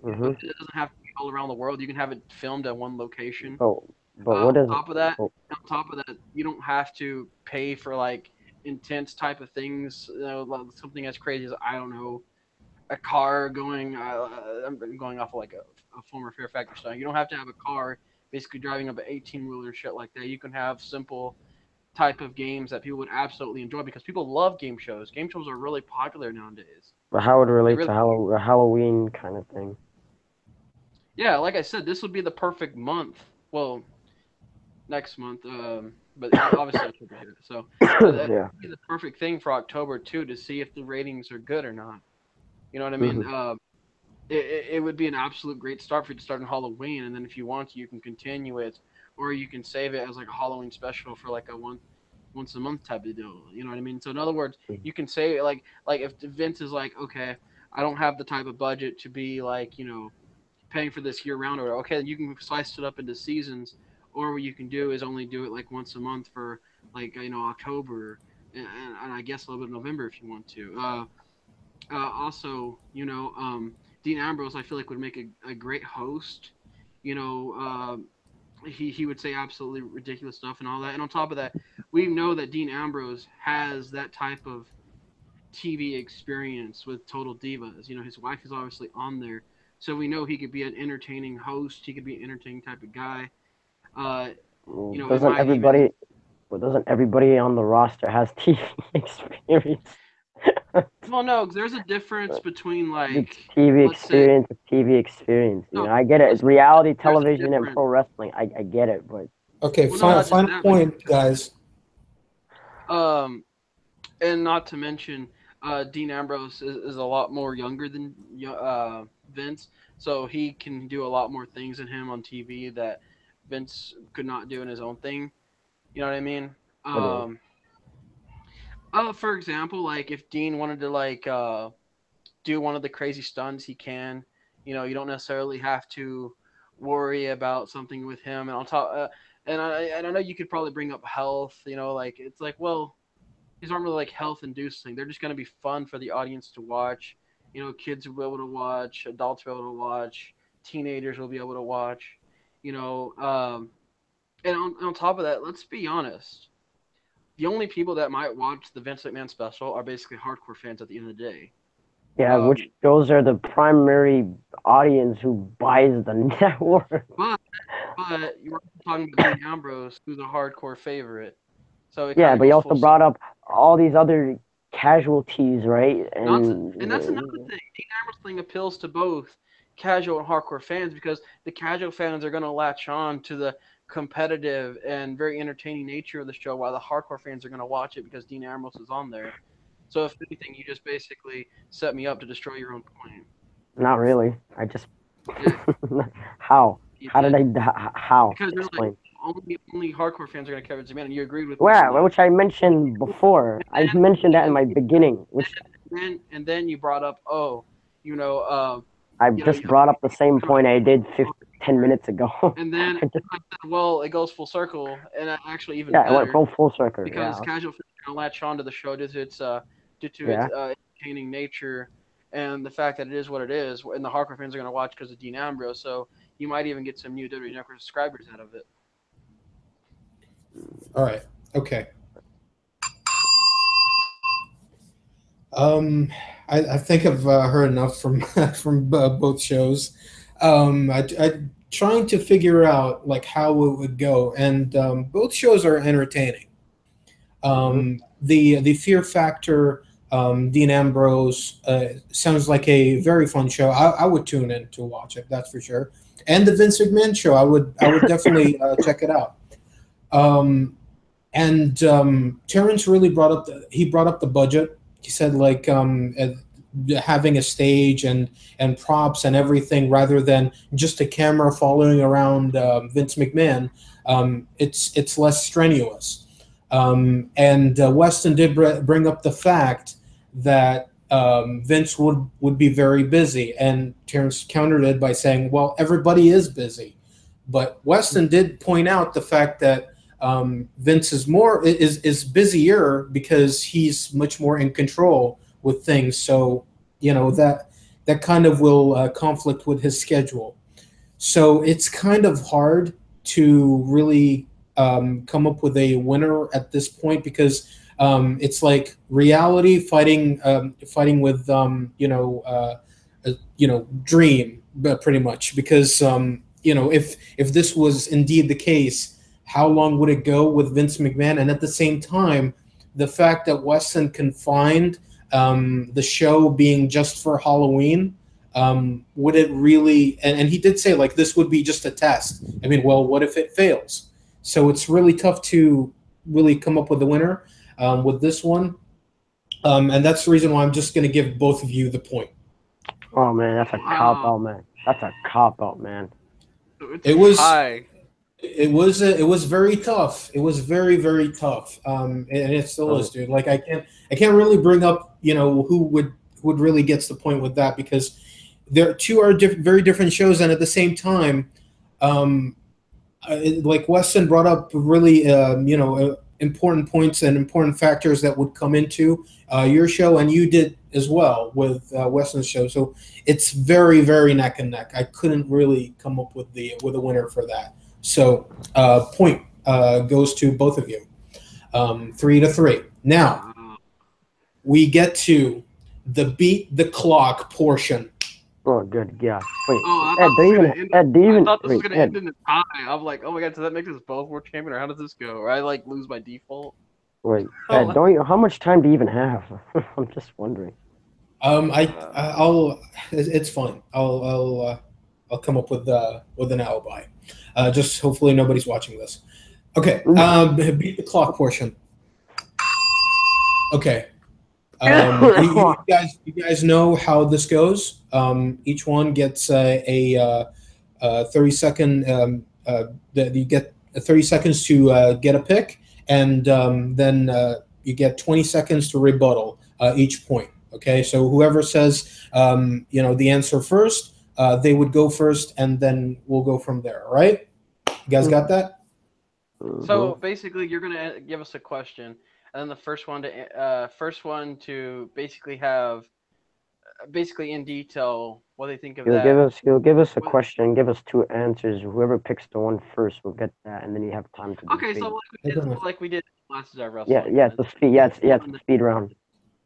[SPEAKER 3] mm-hmm.
[SPEAKER 2] It doesn't have to be all around the world. You can have it filmed at one location.
[SPEAKER 3] But what
[SPEAKER 2] On
[SPEAKER 3] is
[SPEAKER 2] top of that,
[SPEAKER 3] but,
[SPEAKER 2] top of that, you don't have to pay for like intense type of things. Like something as crazy as I don't know, a car going. I'm going off of like a former Fear Factor stuff. You don't have to have a car basically driving up an 18-wheeler shit like that. You can have simple type of games that people would absolutely enjoy because people love game shows. Game shows are really popular nowadays.
[SPEAKER 3] But how would it
[SPEAKER 2] They
[SPEAKER 3] relate
[SPEAKER 2] really,
[SPEAKER 3] to a Halloween kind of thing?
[SPEAKER 2] yeah. Like I said, this would be the perfect month. Well, next month. But obviously October here. So that
[SPEAKER 3] Yeah.
[SPEAKER 2] would be the perfect thing for October too to see if the ratings are good or not. You know what I mean?
[SPEAKER 3] Hmm.
[SPEAKER 2] It would be an absolute great start for you to start on Halloween, and then if you want to, you can continue it, or you can save it as like a Halloween special for like a once a month type of deal. You know what I mean? So in other words, you can say like if Vince is like, okay, I don't have the type of budget to be like paying for this year round, or okay, you can slice it up into seasons, or what you can do is only do it like once a month for like October and I guess a little bit of November if you want to. Also, Dean Ambrose, I feel like would make a great host. You know, he would say absolutely ridiculous stuff and all that. And on top of that, we know that Dean Ambrose has that type of TV experience with Total Divas. His wife is obviously on there, so we know he could be an entertaining host. He could be an entertaining type of guy. Uh,
[SPEAKER 3] Well,
[SPEAKER 2] it might even.
[SPEAKER 3] doesn't everybody on the roster has TV experience?
[SPEAKER 2] Well, no, 'cause there's a difference between
[SPEAKER 3] It's
[SPEAKER 2] like,
[SPEAKER 3] TV
[SPEAKER 2] let's say,
[SPEAKER 3] experience with TV experience.
[SPEAKER 2] no,
[SPEAKER 3] I get it. It's
[SPEAKER 2] listen,
[SPEAKER 3] reality
[SPEAKER 2] there's a
[SPEAKER 3] television and
[SPEAKER 2] difference.
[SPEAKER 3] pro wrestling. I get it, but
[SPEAKER 1] Okay,
[SPEAKER 2] Well, no,
[SPEAKER 1] final
[SPEAKER 2] not just
[SPEAKER 1] final
[SPEAKER 2] that, but
[SPEAKER 1] point, guys.
[SPEAKER 2] um, and not to mention, Dean Ambrose is a lot more younger than Vince, so he can do a lot more things than him on TV that Vince could not do in his own thing. You know what I mean?
[SPEAKER 3] it is.
[SPEAKER 2] Um, for example, like if Dean wanted to like do one of the crazy stunts, he can. You don't necessarily have to worry about something with him. And on top, and I know you could probably bring up health. Like it's like, well, these aren't really like health inducing. They're just going to be fun for the audience to watch. Kids will be able to watch, adults will be able to watch, teenagers will be able to watch. You know, and on top of that, let's be honest. The only people that might watch the Vince McMahon special are basically hardcore fans at the end of the day.
[SPEAKER 3] Yeah, which
[SPEAKER 2] Um,
[SPEAKER 3] those are the primary audience who buys the network.
[SPEAKER 2] but you're talking about Dean Ambrose, who's a hardcore favorite. So it kind
[SPEAKER 3] Yeah,
[SPEAKER 2] of
[SPEAKER 3] but you
[SPEAKER 2] goes
[SPEAKER 3] also
[SPEAKER 2] full circle.
[SPEAKER 3] brought up all these other casualties, right?
[SPEAKER 2] Not to, and that's another thing. Dean Ambrose thing appeals to both casual and hardcore fans because the casual fans are going to latch on to the competitive and very entertaining nature of the show, while the hardcore fans are going to watch it because Dean Ambrose is on there. So if anything, you just basically set me up to destroy your own point.
[SPEAKER 3] not really. I just
[SPEAKER 2] Yeah,
[SPEAKER 3] how
[SPEAKER 2] you
[SPEAKER 3] how did
[SPEAKER 2] did
[SPEAKER 3] how
[SPEAKER 2] because you're like
[SPEAKER 3] explain?
[SPEAKER 2] only hardcore fans are going to cover McMahon, and you agreed with me on
[SPEAKER 3] Where
[SPEAKER 2] that.
[SPEAKER 3] which I mentioned before. I mentioned that in
[SPEAKER 2] And
[SPEAKER 3] my beginning, which
[SPEAKER 2] then you brought up, oh, you know,
[SPEAKER 3] I
[SPEAKER 2] you know,
[SPEAKER 3] just
[SPEAKER 2] you
[SPEAKER 3] brought up the same point I did 10 minutes ago.
[SPEAKER 2] and then
[SPEAKER 3] I just,
[SPEAKER 2] I said, well, it goes full circle, and actually even
[SPEAKER 3] yeah, it went
[SPEAKER 2] better
[SPEAKER 3] full circle.
[SPEAKER 2] because
[SPEAKER 3] Yeah,
[SPEAKER 2] casual fans are gonna latch on to the show due to its
[SPEAKER 3] yeah.
[SPEAKER 2] entertaining nature and the fact that it is what it is, and the hardcore fans are gonna watch because of Dean Ambrose. So you might even get some new WWE Network subscribers out of it.
[SPEAKER 1] All right. Okay. Um, I think I've heard enough from from both shows. I trying to figure out like how it would go, and both shows are entertaining.
[SPEAKER 3] Hmm.
[SPEAKER 1] The Fear Factor, Dean Ambrose, sounds like a very fun show. I would tune in to watch it. That's for sure. And the Vince McMahon show, I would definitely check it out. Um, and Terrence really brought up the budget. He said like having a stage and props and everything rather than just a camera following around Vince McMahon. It's less strenuous. And Weston did bring up the fact that Vince would be very busy, and Terrence countered it by saying, "Well, everybody is busy," but Weston did point out the fact that Vince is busier because he's much more in control with things. So that kind of will conflict with his schedule. So it's kind of hard to really come up with a winner at this point because it's like reality fighting with dream, but pretty much because if this was indeed the case, how long would it go with Vince McMahon? And at the same time, the fact that Weston confined the show being just for Halloween, would it really? And he did say like this would be just a test. I mean, well, what if it fails? So it's really tough to really come up with a winner with this one, and that's the reason why I'm just going to give both of you the point.
[SPEAKER 3] Oh man, that's a cop out, man. That's a cop out, man.
[SPEAKER 1] It was
[SPEAKER 2] high.
[SPEAKER 1] it was very tough. It was very very tough, and it still is, dude. Like I can't really bring up who would really gets the point with that because there two are very different shows, and at the same time, like Weston brought up really important points and important factors that would come into your show, and you did as well with Weston's show. So it's very very neck and neck. I couldn't really come up with a winner for that. So point goes to both of you, 3-3. Now we get to the beat the clock portion.
[SPEAKER 3] Oh, good God. Wait,
[SPEAKER 2] I thought this was going to end in a tie. I'm like, oh my God, does that make us both world champion, or how does this go? Or I like lose by default?
[SPEAKER 3] Wait, Ed, how much time do you even have? I'm just wondering.
[SPEAKER 1] It's fine. I'll come up with an alibi. Just hopefully nobody's watching this. Okay, beat the clock portion. Okay. You guys know how this goes. Each one gets a 30-second. You get 30 seconds to get a pick, and then you get 20 seconds to rebuttal each point. Okay, so whoever says the answer first, they would go first, and then we'll go from there. All right? You guys got that?
[SPEAKER 2] So basically, you're gonna give us a question. And then the first one to basically have in detail what they think of that.
[SPEAKER 3] He'll give us a question, give us two answers. Whoever picks the one first will get that, and then you have time to.
[SPEAKER 2] Okay, so like we did last Desire Wrestling.
[SPEAKER 3] Yeah, it's the speed. Yeah, it's the speed round.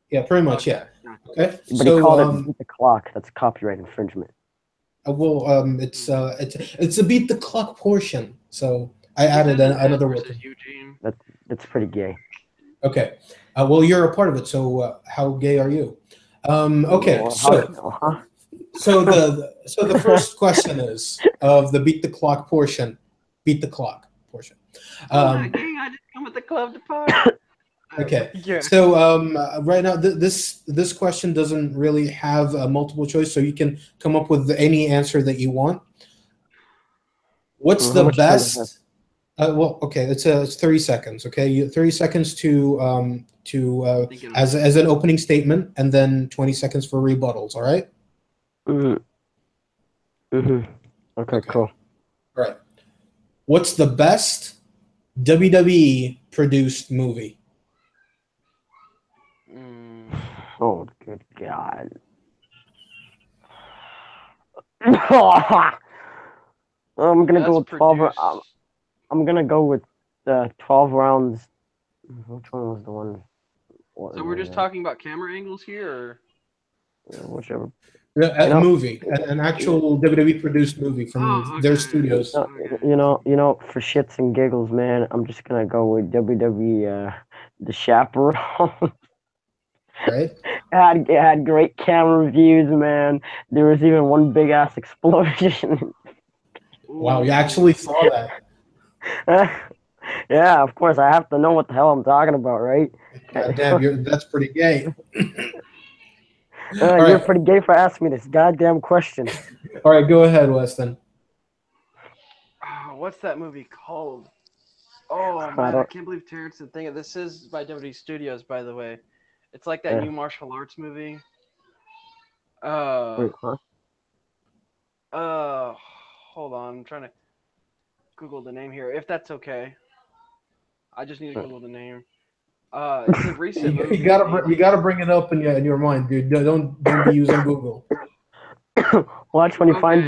[SPEAKER 1] Yeah, pretty much. Yeah. Okay.
[SPEAKER 3] But he called it beat the clock. That's copyright infringement.
[SPEAKER 1] It's a beat the clock portion. So I added another word.
[SPEAKER 3] That's pretty gay.
[SPEAKER 1] Okay. Well, you're a part of it, so how gay are you? Okay. So the first question is of the beat the clock portion. Beat the clock portion.
[SPEAKER 2] I just come with the club to party.
[SPEAKER 1] Okay. Yeah. So right now, this question doesn't really have a multiple choice, so you can come up with any answer that you want. What's the best? Well, okay, it's 30 seconds. Okay, 30 seconds to as an opening statement, and then 20 seconds for rebuttals. All right.
[SPEAKER 3] Okay, cool.
[SPEAKER 1] All right. What's the best WWE produced movie?
[SPEAKER 3] Oh, good God. I'm gonna go with 12. I'm gonna go with 12 rounds. Which one was the one?
[SPEAKER 2] So we're just talking about camera angles here, or
[SPEAKER 3] whichever.
[SPEAKER 1] A movie, an actual WWE produced movie from their studios.
[SPEAKER 3] You know, for shits and giggles, man, I'm just gonna go with WWE, The Chaperone.
[SPEAKER 1] Right.
[SPEAKER 3] It had great camera views, man. There was even one big ass explosion.
[SPEAKER 1] Wow, you actually saw that.
[SPEAKER 3] Yeah, of course. I have to know what the hell I'm talking about, right?
[SPEAKER 1] God damn, that's pretty gay.
[SPEAKER 3] You're pretty gay for asking me this goddamn question.
[SPEAKER 1] All right, go ahead, Weston.
[SPEAKER 2] What's that movie called? Oh man, I can't believe Terrence didn't think of this. Is by WWE Studios, by the way. It's like that new martial arts movie.
[SPEAKER 3] Wait, huh?
[SPEAKER 2] Hold on, I'm trying to Google the name here, if that's okay. I just need to Google the name. It's a recent movie.
[SPEAKER 1] You gotta bring it up in your mind, dude. Don't be using Google.
[SPEAKER 3] Watch when he finds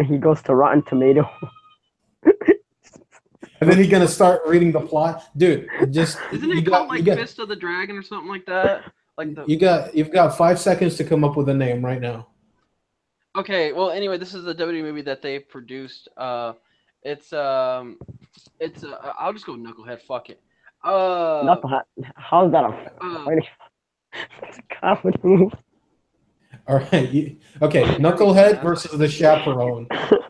[SPEAKER 3] he goes to Rotten Tomato.
[SPEAKER 1] And then you're gonna start reading the plot, dude. Just
[SPEAKER 2] Isn't
[SPEAKER 1] you
[SPEAKER 2] it called
[SPEAKER 1] got
[SPEAKER 2] like Fist of the Dragon or something like that? Like the
[SPEAKER 1] you've got 5 seconds to come up with a name right now.
[SPEAKER 2] Okay, well, anyway, this is the WWE movie that they produced. It's I'll just go with Knucklehead. Fuck it. Uh,
[SPEAKER 3] Knucklehead. How's that a
[SPEAKER 2] uh
[SPEAKER 3] it's a comedy movie?
[SPEAKER 1] All right. Okay.
[SPEAKER 2] Fucking Harry
[SPEAKER 1] Knucklehead
[SPEAKER 2] Dumbass.
[SPEAKER 1] versus the Chaperone.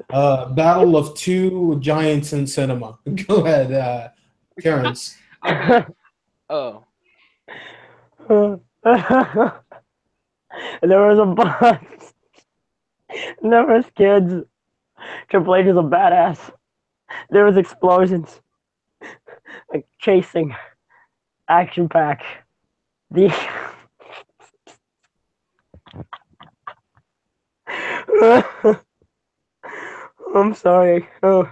[SPEAKER 1] Battle of two giants in cinema. Go ahead, Terrence.
[SPEAKER 2] Okay. Oh,
[SPEAKER 3] There was a bus. There was kids. Triple H is a badass. There was explosions. Like chasing. Action pack. The I'm sorry. Oh.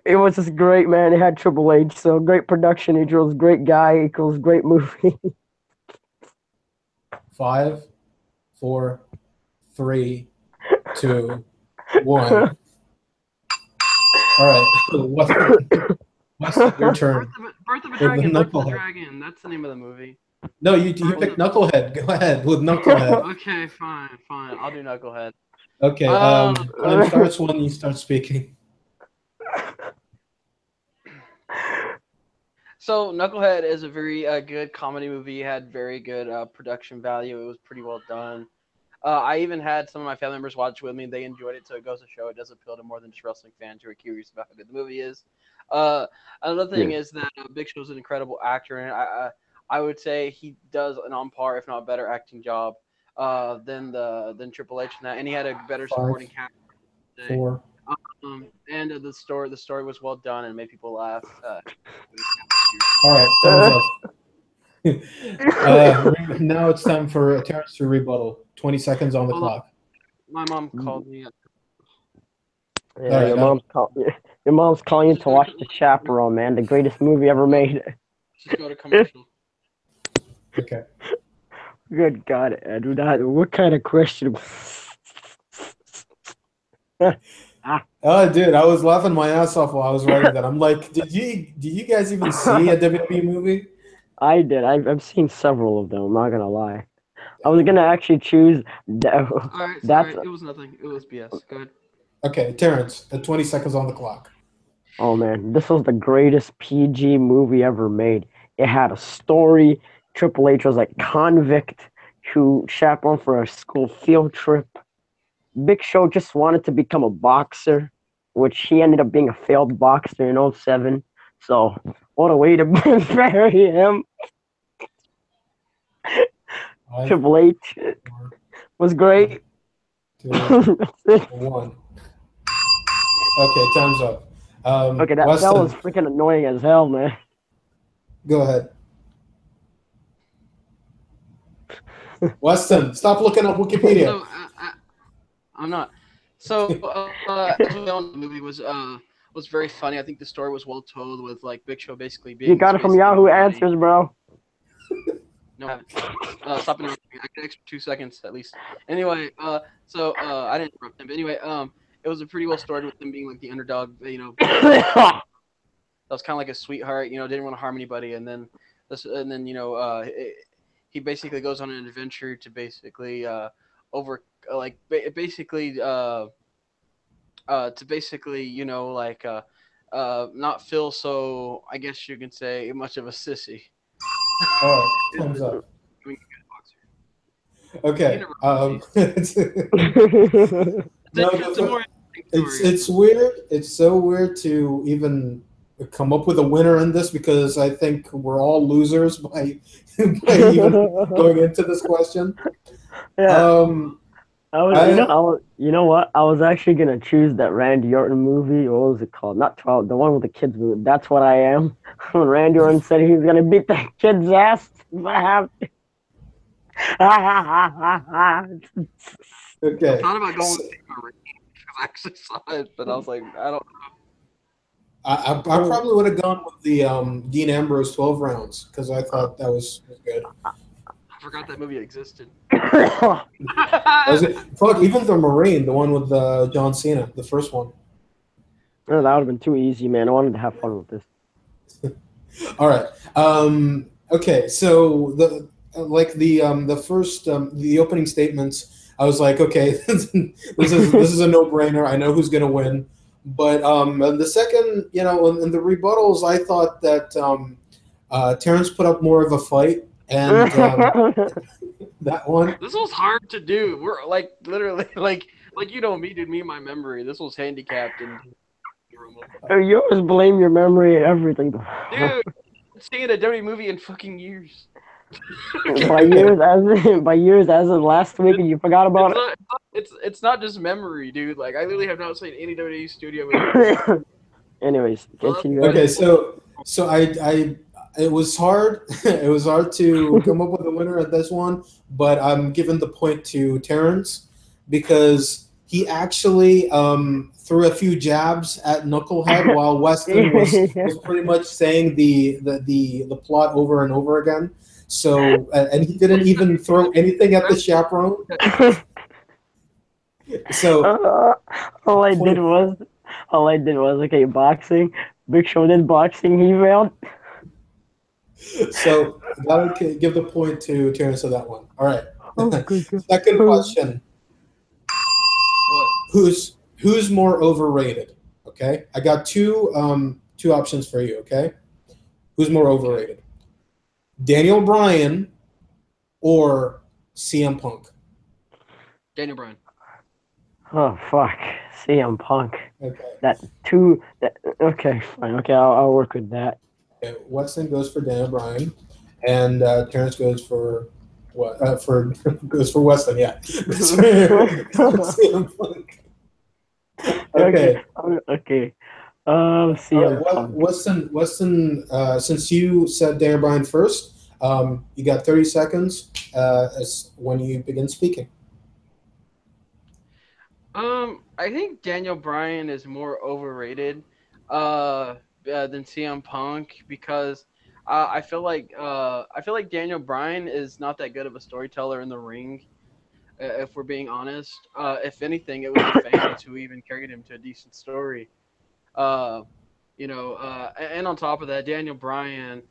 [SPEAKER 3] It was just great, man. It had Triple H, so great production equals great guy equals great movie.
[SPEAKER 1] 5, 4, 3, 2, 1. All right. Weston, your turn.
[SPEAKER 2] Birth of a
[SPEAKER 1] With the
[SPEAKER 2] Dragon. Birth of the
[SPEAKER 1] Knucklehead.
[SPEAKER 2] Dragon. That's the name of the movie.
[SPEAKER 1] No, you picked Knucklehead. Go ahead with Knucklehead.
[SPEAKER 2] Okay, fine. I'll do Knucklehead.
[SPEAKER 1] Okay. Time starts when you start speaking.
[SPEAKER 2] So Knucklehead is a very good comedy movie. It had very good production value. It was pretty well done. I even had some of my family members watch with me. They enjoyed it, so it goes to show it does appeal to more than just wrestling fans who are curious about how good the movie is. Another thing is that Big Show's an incredible actor, and I would say he does an on par, if not better, acting job than Triple H in that, and he had a better
[SPEAKER 1] 5,
[SPEAKER 2] supporting cast.
[SPEAKER 1] 4.
[SPEAKER 2] And the story was well done and made people laugh.
[SPEAKER 1] All right, thumbs up. Now it's time for Terrence to rebuttal. 20 seconds on the clock.
[SPEAKER 2] My mom called me.
[SPEAKER 3] Yeah,
[SPEAKER 1] All right,
[SPEAKER 3] your mom's calling you to watch The Chaperone, man, the greatest movie ever made.
[SPEAKER 2] Just go to commercial.
[SPEAKER 1] Okay.
[SPEAKER 3] Good God, Andrew, what kind of question?
[SPEAKER 1] Oh, dude, I was laughing my ass off while I was writing that. I'm like, did you guys even see a WWE movie?
[SPEAKER 3] I did. I've seen several of them. I'm not gonna lie. I was gonna actually choose.
[SPEAKER 2] All right, sorry, it was nothing. It was BS. Go ahead.
[SPEAKER 1] Okay, Terrence, 20 seconds on the clock.
[SPEAKER 3] Oh man, this was the greatest PG movie ever made. It had a story. Triple H was like convict who chaperoned for a school field trip. Big Show just wanted to become a boxer, which he ended up being a failed boxer in 07. So what a way to bury him.
[SPEAKER 1] 5,
[SPEAKER 3] Triple H
[SPEAKER 1] 4,
[SPEAKER 3] was great.
[SPEAKER 1] 2, 1. Okay, time's up.
[SPEAKER 3] Okay, that
[SPEAKER 1] Weston,
[SPEAKER 3] was freaking annoying as hell, man.
[SPEAKER 1] go ahead. Weston, stop looking up Wikipedia.
[SPEAKER 2] So I'm not. So as we know, the movie was very funny. I think the story was well told with like Big Show basically being.
[SPEAKER 3] You got it from Yahoo Answers, bro.
[SPEAKER 2] No, I haven't. Stop interrupting me. I get extra 2 seconds at least. Anyway, so I didn't interrupt him, but anyway, it was a pretty well story with him being like the underdog. That was kind of like a sweetheart. Didn't want to harm anybody, and then he basically goes on an adventure to basically not feel so, I guess you can say, much of a sissy.
[SPEAKER 1] All right, time's up. Okay. It's weird. It's so weird to even come up with a winner in this because I think we're all losers by even going into this question.
[SPEAKER 3] Yeah. You know what? I was actually gonna choose that Randy Orton movie. What was it called? Not 12, the one with the kids movie. That's What I Am. When Randy Orton said he was gonna beat that kid's ass, but I have to.
[SPEAKER 1] Okay.
[SPEAKER 2] I thought about going with because I actually saw it, but I was like, I don't know.
[SPEAKER 1] I probably would have gone with the Dean Ambrose 12 rounds because I thought that was good.
[SPEAKER 2] I forgot that movie existed.
[SPEAKER 1] Fuck, even the Marine, the one with John Cena, the first one.
[SPEAKER 3] No, that would have been too easy, man. I wanted to have fun with this.
[SPEAKER 1] All right. Okay. So the first the opening statements, I was like, okay, this is a no brainer. I know who's gonna win. But the second, in the rebuttals, I thought that Terrence put up more of a fight, and that one.
[SPEAKER 2] This was hard to do. We're like literally like you know me, dude. Me and my memory. This was handicapped and
[SPEAKER 3] You always blame your memory and everything.
[SPEAKER 2] dude. Seeing a WWE movie in fucking years.
[SPEAKER 3] By years as of last week, and you forgot about
[SPEAKER 2] It's not just memory, dude. Like I literally have not seen any WWE studio movie.
[SPEAKER 3] it. Anyways, continue.
[SPEAKER 1] Okay, so I it was hard. It was hard to come up with a winner at this one, but I'm giving the point to Terrence because he actually threw a few jabs at Knucklehead while Weston was pretty much saying the plot over and over again. So and he didn't even throw anything at the chaperone. So
[SPEAKER 3] all I did was okay, boxing. Big Show did boxing. He failed.
[SPEAKER 1] So gotta give the point to Terrence of that one. All right.
[SPEAKER 3] Oh, good.
[SPEAKER 1] Second question:
[SPEAKER 2] What?
[SPEAKER 1] Who's more overrated? Okay, I got two options for you. Okay, who's more overrated? Daniel Bryan or CM Punk?
[SPEAKER 2] Daniel Bryan.
[SPEAKER 3] Oh fuck, CM Punk.
[SPEAKER 1] Okay.
[SPEAKER 3] Okay, fine. Okay, I'll work with that.
[SPEAKER 1] Okay, Weston goes for Daniel Bryan, and Terrence goes for what? Goes for Weston. Yeah. CM Punk. Okay.
[SPEAKER 3] Okay.
[SPEAKER 1] All
[SPEAKER 3] CM
[SPEAKER 1] right,
[SPEAKER 3] Punk.
[SPEAKER 1] Weston. Since you said Daniel Bryan first, you got 30 seconds as when you begin speaking.
[SPEAKER 2] I think Daniel Bryan is more overrated than CM Punk because I feel like Daniel Bryan is not that good of a storyteller in the ring. If we're being honest, if anything, it was the fans who even carried him to a decent story. Uh, and on top of that, Daniel Bryan,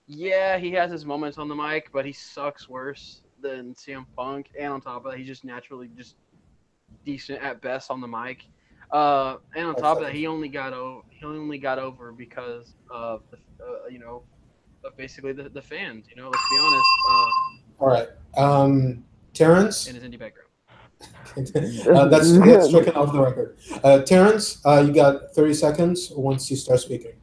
[SPEAKER 2] yeah, he has his moments on the mic, but he sucks worse than CM Punk. And on top of that, he's just naturally just decent at best on the mic. And on top of that, he only got over because of of basically the fans. Let's be honest.
[SPEAKER 1] All right, Terrence.
[SPEAKER 2] In his indie background.
[SPEAKER 1] That's stricken off the record. Terrence, you got 30 seconds once you start speaking.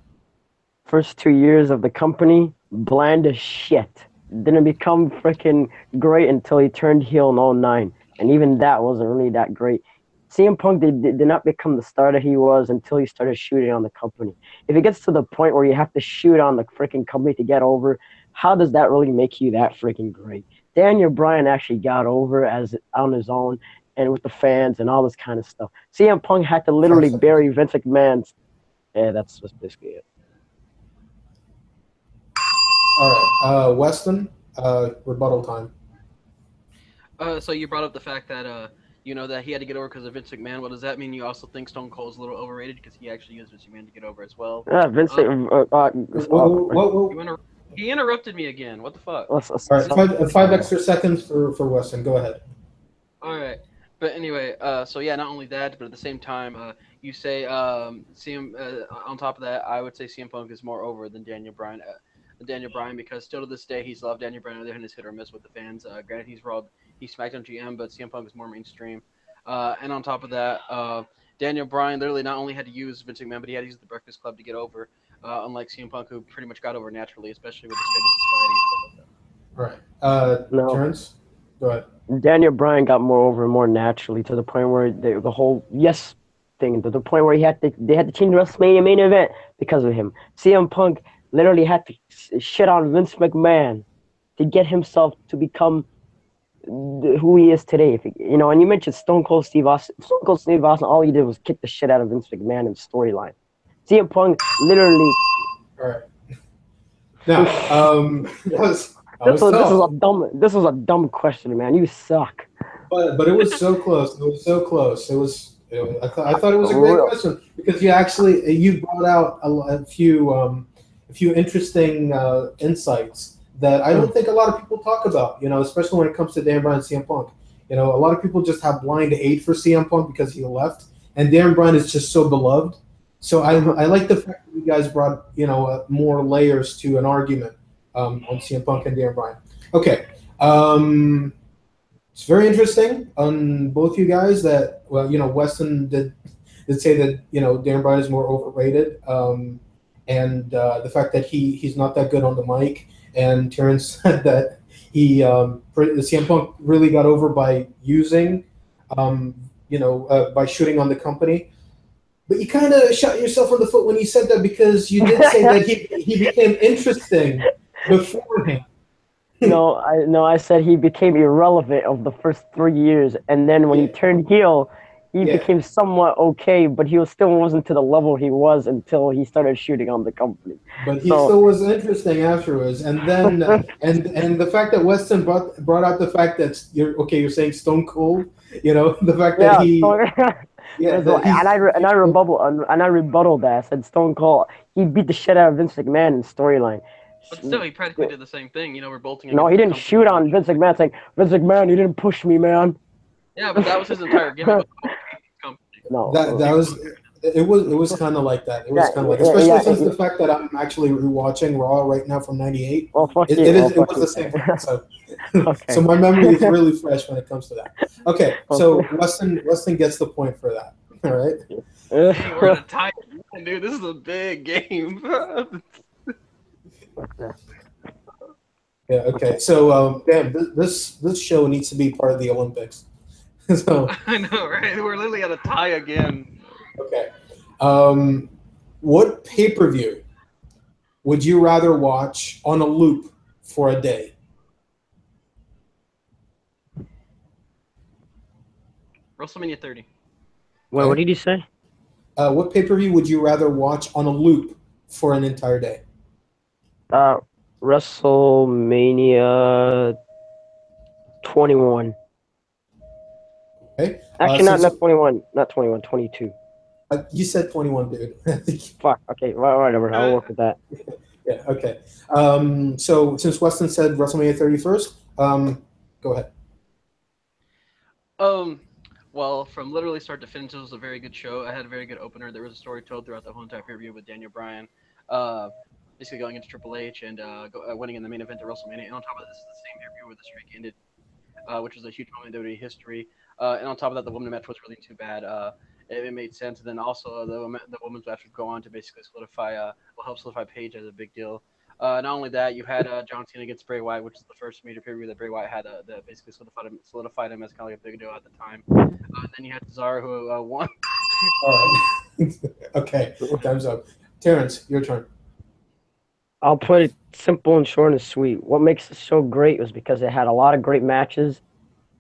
[SPEAKER 3] First 2 years of the company, bland as shit. Didn't become freaking great until he turned heel in '09. And even that wasn't really that great. CM Punk did not become the star that he was until he started shooting on the company. If it gets to the point where you have to shoot on the freaking company to get over, how does that really make you that freaking great? Daniel Bryan actually got over as on his own and with the fans and all this kind of stuff. CM Punk had to literally bury Vince McMahon's. Yeah, that's basically it.
[SPEAKER 1] All right, Weston, rebuttal time.
[SPEAKER 2] So you brought up the fact that that he had to get over because of Vince McMahon. Well, does that mean you also think Stone Cold's a little overrated because he actually used Vince McMahon to get over as well?
[SPEAKER 3] Yeah, Vince.
[SPEAKER 2] He interrupted me again. What the fuck?
[SPEAKER 1] All right, five extra seconds for Weston. Go ahead.
[SPEAKER 2] All right, but anyway, so yeah, not only that, but at the same time, you say CM. On top of that, I would say CM Punk is more over than Daniel Bryan. Because still to this day he's loved Daniel Bryan other than his hit or miss with the fans. Granted, he's SmackDown GM, but CM Punk is more mainstream. And on top of that, Daniel Bryan literally not only had to use Vince McMahon, but he had to use the Breakfast Club to get over. Unlike CM Punk, who pretty much got over naturally, especially with the Straight Society and stuff like that.
[SPEAKER 1] All right, Terrence, go ahead.
[SPEAKER 3] Daniel Bryan got more over more naturally to the point where the whole yes thing, to the point where they had to change the WrestleMania main event because of him. CM Punk literally had to shit on Vince McMahon to get himself to become who he is today. And you mentioned Stone Cold Steve Austin. Stone Cold Steve Austin, all he did was kick the shit out of Vince McMahon in the storyline. CM Punk literally.
[SPEAKER 1] All right. Now,
[SPEAKER 3] this was a dumb question, man. You suck.
[SPEAKER 1] But it was so close. It was so close. It was I thought it was a great question because you brought out a few interesting insights that I don't think a lot of people talk about. Especially when it comes to Dan Bryan and CM Punk. A lot of people just have blind hate for CM Punk because he left, and Dan Bryan is just so beloved. So I like the fact that you guys brought more layers to an argument on CM Punk and Dan Bryan. Okay. It's very interesting on both you guys that Weston did say that Dan Bryan is more overrated, and the fact that he's not that good on the mic, and Terrence said that the CM Punk really got over by using by shooting on the company. But you kind of shot yourself in the foot when you said that because you did say that he became interesting beforehand.
[SPEAKER 3] I said he became irrelevant of the first 3 years, and then when he turned heel, he became somewhat okay, but he still wasn't to the level he was until he started shooting on the company.
[SPEAKER 1] But he still was interesting afterwards, and then and the fact that Weston brought out the fact that you're saying Stone Cold, the fact that he.
[SPEAKER 3] And I rebutted that. I said Stone Cold, he beat the shit out of Vince McMahon in storyline.
[SPEAKER 2] But still, he practically did the same thing. We're bolting.
[SPEAKER 3] No, he didn't shoot on Vince McMahon saying, Vince McMahon, you didn't push me, man.
[SPEAKER 2] Yeah, but that was his entire gimmick.
[SPEAKER 3] No,
[SPEAKER 1] that was it was kind of like that. It was kind of like, especially since the fact that I'm actually rewatching Raw right now from '98.
[SPEAKER 3] Well, fuck
[SPEAKER 1] it was the same thing. So,
[SPEAKER 3] okay.
[SPEAKER 1] So my memory is really fresh when it comes to that. Okay, so Weston gets the point for that. All right.
[SPEAKER 2] Hey, we're at a tie, dude. This is a big game.
[SPEAKER 1] Yeah. Okay. So, damn, this show needs to be part of the Olympics. So
[SPEAKER 2] I know, right? We're literally at a tie again.
[SPEAKER 1] Okay. What pay-per-view would you rather watch on a loop for a day?
[SPEAKER 2] WrestleMania 30.
[SPEAKER 3] Wait, what did you say?
[SPEAKER 1] What pay-per-view would you rather watch on a loop for an entire day?
[SPEAKER 3] WrestleMania 21.
[SPEAKER 1] Okay.
[SPEAKER 3] Actually, not 21. Not 21. 22.
[SPEAKER 1] You said 21, dude.
[SPEAKER 3] Fuck. Okay. Whatever. I'll work with that.
[SPEAKER 1] Yeah. Okay. So since Weston said WrestleMania 30 first, go ahead.
[SPEAKER 2] Well, from literally start to finish, it was a very good show. I had a very good opener. There was a story told throughout the whole entire pay-per-view with Daniel Bryan, basically going into Triple H and winning in the main event of WrestleMania. And on top of this is the same pay-per-view where the streak ended, which was a huge moment in WWE history. And on top of that, the women's match was really too bad. It made sense. And then also the women's match would go on to basically help solidify Paige as a big deal. Not only that, you had John Cena against Bray Wyatt, which is the first major pay-per-view that Bray Wyatt had that basically solidified him as kind of like a big deal at the time. Then you had Cesaro, who won.
[SPEAKER 1] All right. Okay, time's up. Terrence, your turn.
[SPEAKER 3] I'll put it simple and short and sweet. What makes it so great was because it had a lot of great matches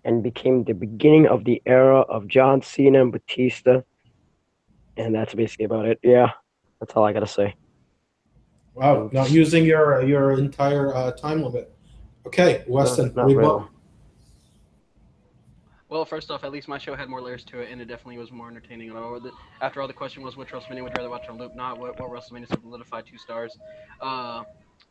[SPEAKER 3] and became the beginning of the era of John Cena and Batista. And that's basically about it. Yeah, that's all I got to say.
[SPEAKER 1] Wow, not using your entire time limit. Okay, Weston, rebuttal.
[SPEAKER 2] Well, first off, at least my show had more layers to it, and it definitely was more entertaining. After all, the question was which WrestleMania would you rather watch on loop, not what WrestleMania solidified 2 stars.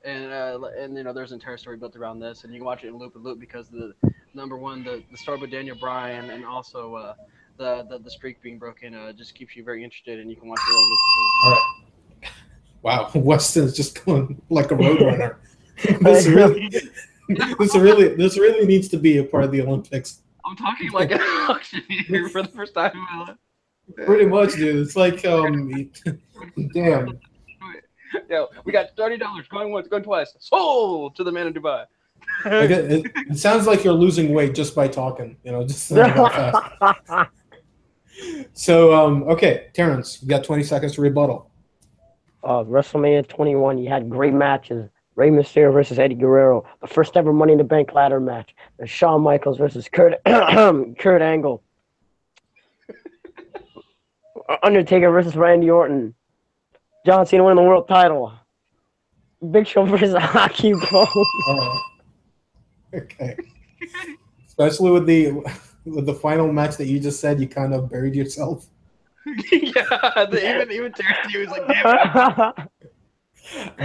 [SPEAKER 2] And there's an entire story built around this, and you can watch it in loop because the number one, the story with Daniel Bryan, and also the streak being broken just keeps you very interested, and you can watch it on loop.
[SPEAKER 1] All right. Wow, Weston's just going like a roadrunner. This really needs to be a part of the Olympics.
[SPEAKER 2] I'm talking like an auctioneer for the first time in my life.
[SPEAKER 1] Pretty much, dude. It's like, damn.
[SPEAKER 2] Yeah, we got $30 going once, going twice. Sold to the man in Dubai.
[SPEAKER 1] It sounds like you're losing weight just by talking. Just that fast. So, okay, Terrence, you got 20 seconds to rebuttal.
[SPEAKER 3] WrestleMania 21, you had great matches. Rey Mysterio versus Eddie Guerrero, the first ever Money in the Bank ladder match. There's Shawn Michaels versus Kurt Angle. Undertaker versus Randy Orton. John Cena winning the world title. Big Show versus Hakeem Bone.
[SPEAKER 1] Okay. Especially with the with the final match that you just said, you kind of buried yourself.
[SPEAKER 2] Yeah, even Terrence, he was like, damn it.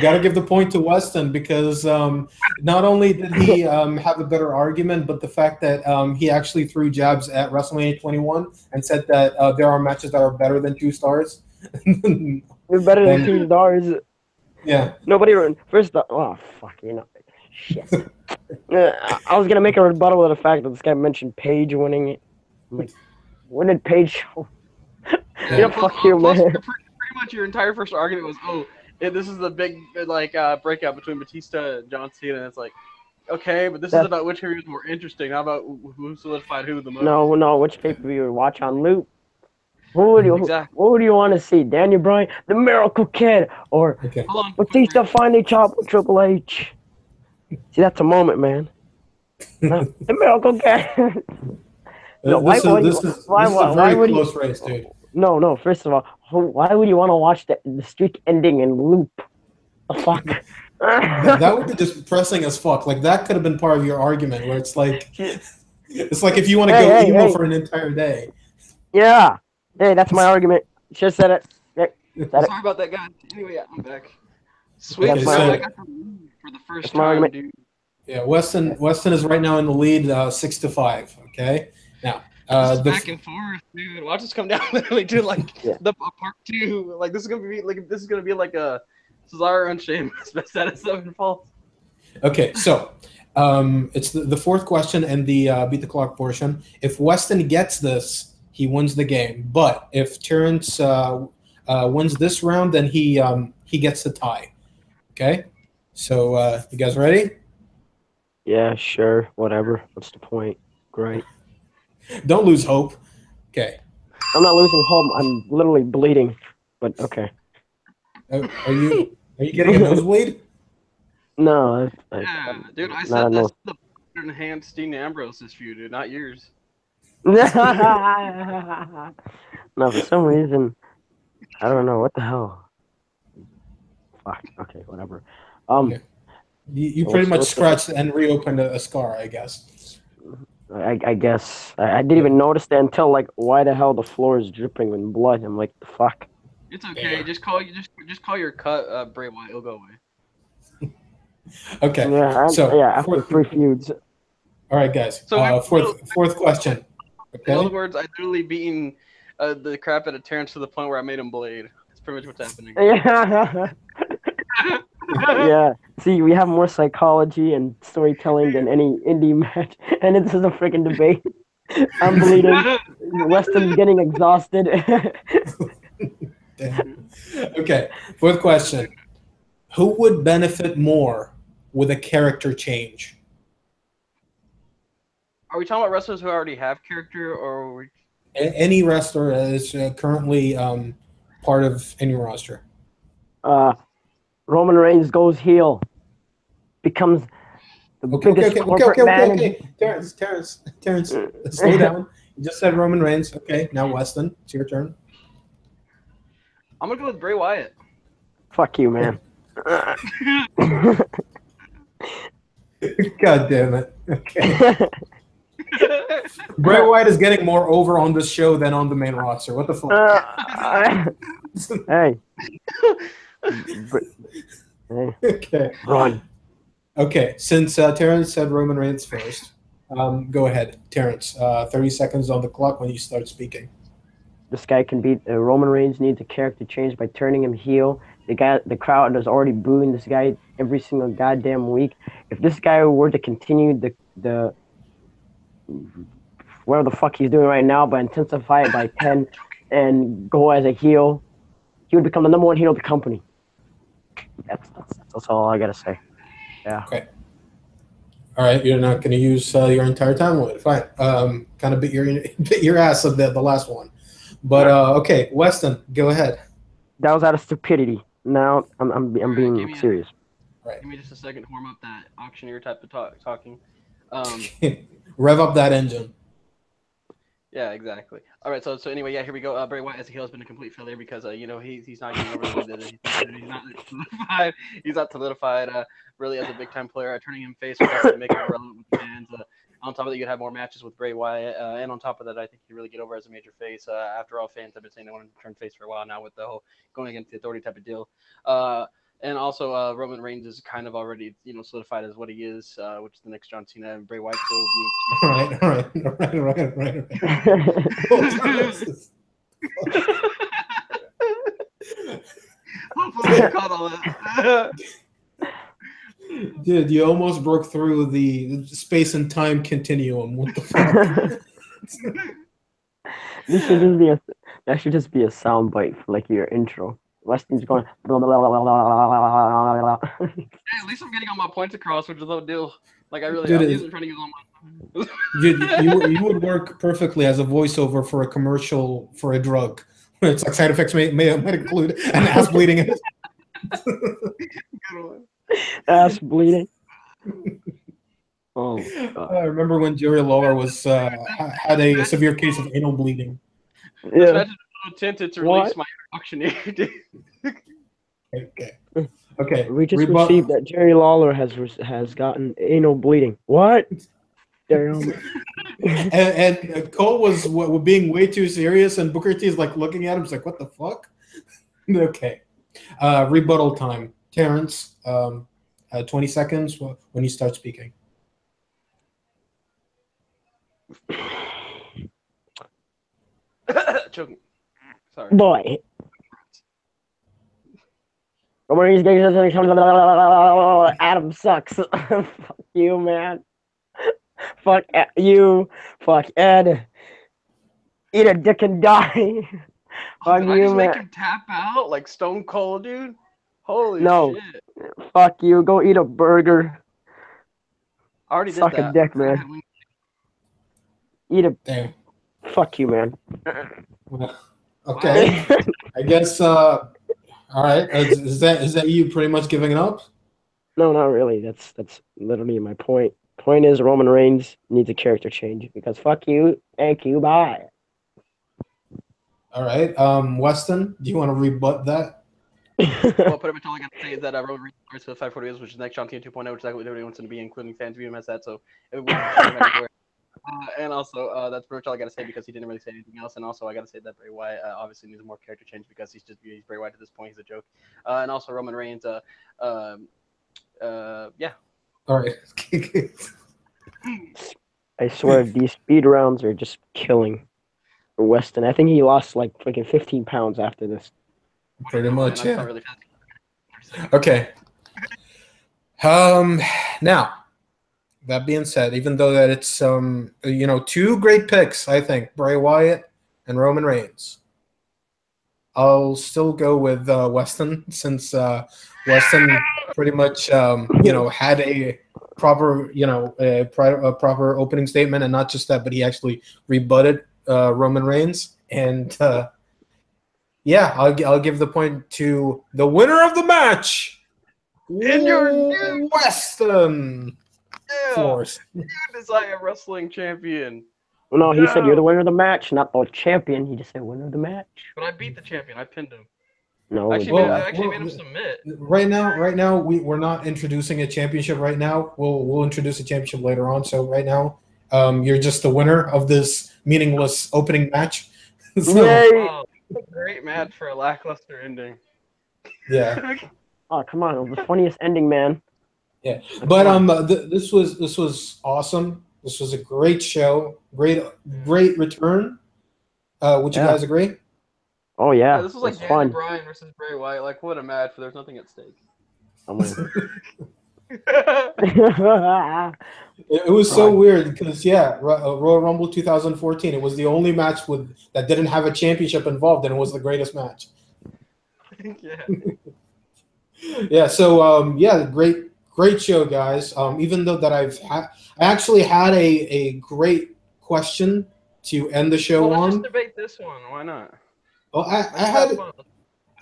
[SPEAKER 1] Got to give the point to Weston because not only did he have a better argument, but the fact that he actually threw jabs at WrestleMania 21 and said that there are matches that are better than 2 stars.
[SPEAKER 3] You're better than
[SPEAKER 1] Then,
[SPEAKER 3] 2 stars.
[SPEAKER 1] yeah.
[SPEAKER 3] Nobody. First, oh fuck, shit. I was gonna make a rebuttal to the fact that this guy mentioned Paige winning it. I'm like, when did Paige show?
[SPEAKER 1] Yeah.
[SPEAKER 3] Fuck you,
[SPEAKER 2] Plus,
[SPEAKER 3] man.
[SPEAKER 2] pretty much your entire first argument was, this is the big breakout between Batista and John Cena. And it's like, okay, but this is about which hero is more interesting. How about who solidified who the most?
[SPEAKER 3] No, which pay-per-view you watch on loop? What would you want to see? Daniel Bryan, the Miracle Kid, or Batista finally chopped with Triple H? See, that's a moment, man. No, the Miracle Kid. No,
[SPEAKER 1] this is a very close race, dude.
[SPEAKER 3] No. First of all, why would you want to watch the streak ending in loop? The fuck.
[SPEAKER 1] That would be just depressing as fuck. Like that could have been part of your argument, where it's like if you want to go emo for an entire day.
[SPEAKER 3] Yeah. Hey, that's my argument. Should have said it.
[SPEAKER 2] Sorry about that, guy. Anyway, I'm back. Sweet. I got for the first time, dude.
[SPEAKER 1] Yeah, Weston is right now in the lead, 6-5. Okay, now
[SPEAKER 2] back and forth, dude. Watch us come down literally to the part 2. Like this is gonna be like a Cesaro and Sheamus best out of 7 falls.
[SPEAKER 1] Okay, so it's the fourth question and the beat the clock portion. If Weston gets this, he wins the game. But if Terrence wins this round, then he gets the tie. Okay, so you guys ready?
[SPEAKER 3] Yeah, sure. Whatever. What's the point? Great.
[SPEAKER 1] Don't lose hope. Okay.
[SPEAKER 3] I'm not losing hope. I'm literally bleeding. But okay.
[SPEAKER 1] Are you getting a nosebleed?
[SPEAKER 3] No.
[SPEAKER 2] Dude, I said that's the enhanced Dean Ambrose's feud, dude, not yours.
[SPEAKER 3] No, for some reason, I don't know what the hell. Fuck. Okay, whatever.
[SPEAKER 1] Okay. You pretty much scratched and reopened a scar, I guess.
[SPEAKER 3] I guess I didn't even notice that until why the hell the floor is dripping with blood. I'm like, the fuck.
[SPEAKER 2] It's okay. Yeah. Just call your cut Bray Wyatt. It'll go away.
[SPEAKER 1] Okay.
[SPEAKER 3] Yeah. After 3 feuds.
[SPEAKER 1] All right, guys. So fourth question. Okay.
[SPEAKER 2] In other words, I literally beaten the crap out of Terrence to the point where I made him bleed. That's pretty much what's happening.
[SPEAKER 3] Yeah. Yeah. See, we have more psychology and storytelling than any indie match, and this is a freaking debate. I'm bleeding. Weston's getting exhausted.
[SPEAKER 1] Damn. Okay. Fourth question. Who would benefit more with a character change?
[SPEAKER 2] Are we talking about wrestlers who already have character, or
[SPEAKER 1] any wrestler is currently part of any roster?
[SPEAKER 3] Roman Reigns goes heel, becomes the biggest corporate manager.
[SPEAKER 1] Terrence, slow down. You just said Roman Reigns. Okay, now Weston, it's your turn.
[SPEAKER 2] I'm gonna go with Bray Wyatt.
[SPEAKER 3] Fuck you, man.
[SPEAKER 1] God damn it. Okay. Bray Wyatt is getting more over on this show than on the main roster. What the fuck?
[SPEAKER 3] Hey.
[SPEAKER 1] Okay.
[SPEAKER 3] Run.
[SPEAKER 1] Okay. Since Terrence said Roman Reigns first, go ahead, Terrence. 30 seconds on the clock when you start speaking.
[SPEAKER 3] This guy can beat Roman Reigns. Needs a character change by turning him heel. The crowd is already booing this guy every single goddamn week. If this guy were to continue the whatever the fuck he's doing right now, but intensify it by 10 and go as a heel, he would become the #1 heel of the company. That's all I gotta say. Yeah.
[SPEAKER 1] Okay. All right, you're not going to use your entire time with it. Fine. Kind of bit your ass of the last one, but okay, Weston, go ahead.
[SPEAKER 3] That was out of stupidity. Now I'm being serious.
[SPEAKER 1] Right.
[SPEAKER 2] Give me just a second to warm up that auctioneer type of talking.
[SPEAKER 1] Rev up that engine.
[SPEAKER 2] Yeah, exactly. All right, so anyway, yeah, here we go. Bray Wyatt as a heel has been a complete failure because he's not getting over he's not solidified. He's not solidified really as a big time player. Turning him face would definitely make him relevant with fans. On top of that, you'd have more matches with Bray Wyatt, and on top of that, I think you really get over as a major face. After all, fans have been saying they want to turn face for a while now with the whole going against the Authority type of deal. And also, Roman Reigns is kind of already, solidified as what he is, which is the next John Cena. And Bray Wyatt still needs
[SPEAKER 1] Right.
[SPEAKER 2] Hopefully, you caught all that.
[SPEAKER 1] Dude, you almost broke through the space and time continuum. What the fuck?
[SPEAKER 3] That should just be a soundbite for like your intro. Weston's going.
[SPEAKER 2] Hey, at least I'm getting all my points across, which is no deal. Like I really,
[SPEAKER 1] Dude,
[SPEAKER 2] I'm usually trying to use all my.
[SPEAKER 1] you would work perfectly as a voiceover for a commercial for a drug. It's like side effects might include an ass bleeding.
[SPEAKER 2] Good one.
[SPEAKER 3] Ass bleeding. Oh, God.
[SPEAKER 1] I remember when Jerry Lawler was had a severe case of anal bleeding.
[SPEAKER 2] This
[SPEAKER 3] Yeah.
[SPEAKER 2] match is a little tinted to release my introduction here.
[SPEAKER 1] Okay.
[SPEAKER 3] We just received that Jerry Lawler has gotten anal bleeding. What? Damn.
[SPEAKER 1] and Cole was being way too serious, and Booker T is like looking at him, he's like, "What the fuck?" Okay. Rebuttal time. Terrence, 20 seconds when you start speaking.
[SPEAKER 2] Choking. Sorry.
[SPEAKER 3] Boy. Adam sucks. Fuck you, man. Fuck you. Fuck Ed. Eat a dick and die. Fuck
[SPEAKER 2] Did I
[SPEAKER 3] you,
[SPEAKER 2] just
[SPEAKER 3] man.
[SPEAKER 2] make him tap out like Stone Cold, dude? Holy
[SPEAKER 3] No.
[SPEAKER 2] shit.
[SPEAKER 3] Fuck you. Go eat a burger.
[SPEAKER 2] I already
[SPEAKER 3] Suck
[SPEAKER 2] did
[SPEAKER 3] a
[SPEAKER 2] that.
[SPEAKER 3] dick, man. Eat a.
[SPEAKER 1] Damn.
[SPEAKER 3] Fuck you, man.
[SPEAKER 1] Okay. I guess. All right. Is that you pretty much giving it up?
[SPEAKER 3] No, not really. That's literally my point. Point is Roman Reigns needs a character change because fuck you, thank you, bye.
[SPEAKER 1] All right. Weston, do you want to rebut that?
[SPEAKER 2] Well, pretty much all I got to say is that Roman Reigns to the 540 which is next John Cena 2.0, which is exactly what everybody wants him to be, including fans view him as that. So it would and also, that's pretty much all I got to say because he didn't really say anything else. And also, I got to say that Bray Wyatt obviously needs more character change because he's Bray Wyatt at this point. He's a joke. And also, Roman Reigns, yeah.
[SPEAKER 1] All right.
[SPEAKER 3] I swear these speed rounds are just killing Weston. I think he lost like freaking 15 pounds after this.
[SPEAKER 1] Pretty much,
[SPEAKER 2] Man,
[SPEAKER 1] yeah.
[SPEAKER 2] Really
[SPEAKER 1] Okay. Now, that being said, even though that it's two great picks, I think Bray Wyatt and Roman Reigns, I'll still go with Weston since Weston pretty much had a proper a proper opening statement, and not just that, but he actually rebutted Roman Reigns, and yeah, I'll give the point to the winner of the match,
[SPEAKER 2] in your
[SPEAKER 1] Weston.
[SPEAKER 2] yeah,
[SPEAKER 1] Force.
[SPEAKER 2] you desire wrestling champion.
[SPEAKER 3] Well, no, he said you're the winner of the match, not the champion. He just said winner of the match.
[SPEAKER 2] But I beat the champion. I pinned him.
[SPEAKER 3] No,
[SPEAKER 2] I
[SPEAKER 1] Well,
[SPEAKER 2] actually made him submit.
[SPEAKER 1] Right now, we're not introducing a championship. Right now, we'll introduce a championship later on. So right now, you're just the winner of this meaningless opening match. So,
[SPEAKER 3] Yay!
[SPEAKER 2] Wow, great match for a lackluster ending.
[SPEAKER 1] yeah.
[SPEAKER 3] Oh, come on, it was the funniest ending, man.
[SPEAKER 1] Yeah, but this was awesome. This was a great show, great return. Would you guys agree?
[SPEAKER 3] Oh yeah,
[SPEAKER 2] This was like
[SPEAKER 3] it's
[SPEAKER 2] Daniel
[SPEAKER 3] fun.
[SPEAKER 2] Bryan versus Bray Wyatt. Like what a match! There's nothing at stake.
[SPEAKER 3] I'm like,
[SPEAKER 1] It was so weird because Royal Rumble 2014. It was the only match that didn't have a championship involved, and it was the greatest match.
[SPEAKER 2] Yeah.
[SPEAKER 1] Yeah. So great show, guys. Even though that I actually had a great question to end the show
[SPEAKER 2] Well, let's
[SPEAKER 1] on.
[SPEAKER 2] just debate this one. Why not?
[SPEAKER 1] Well, I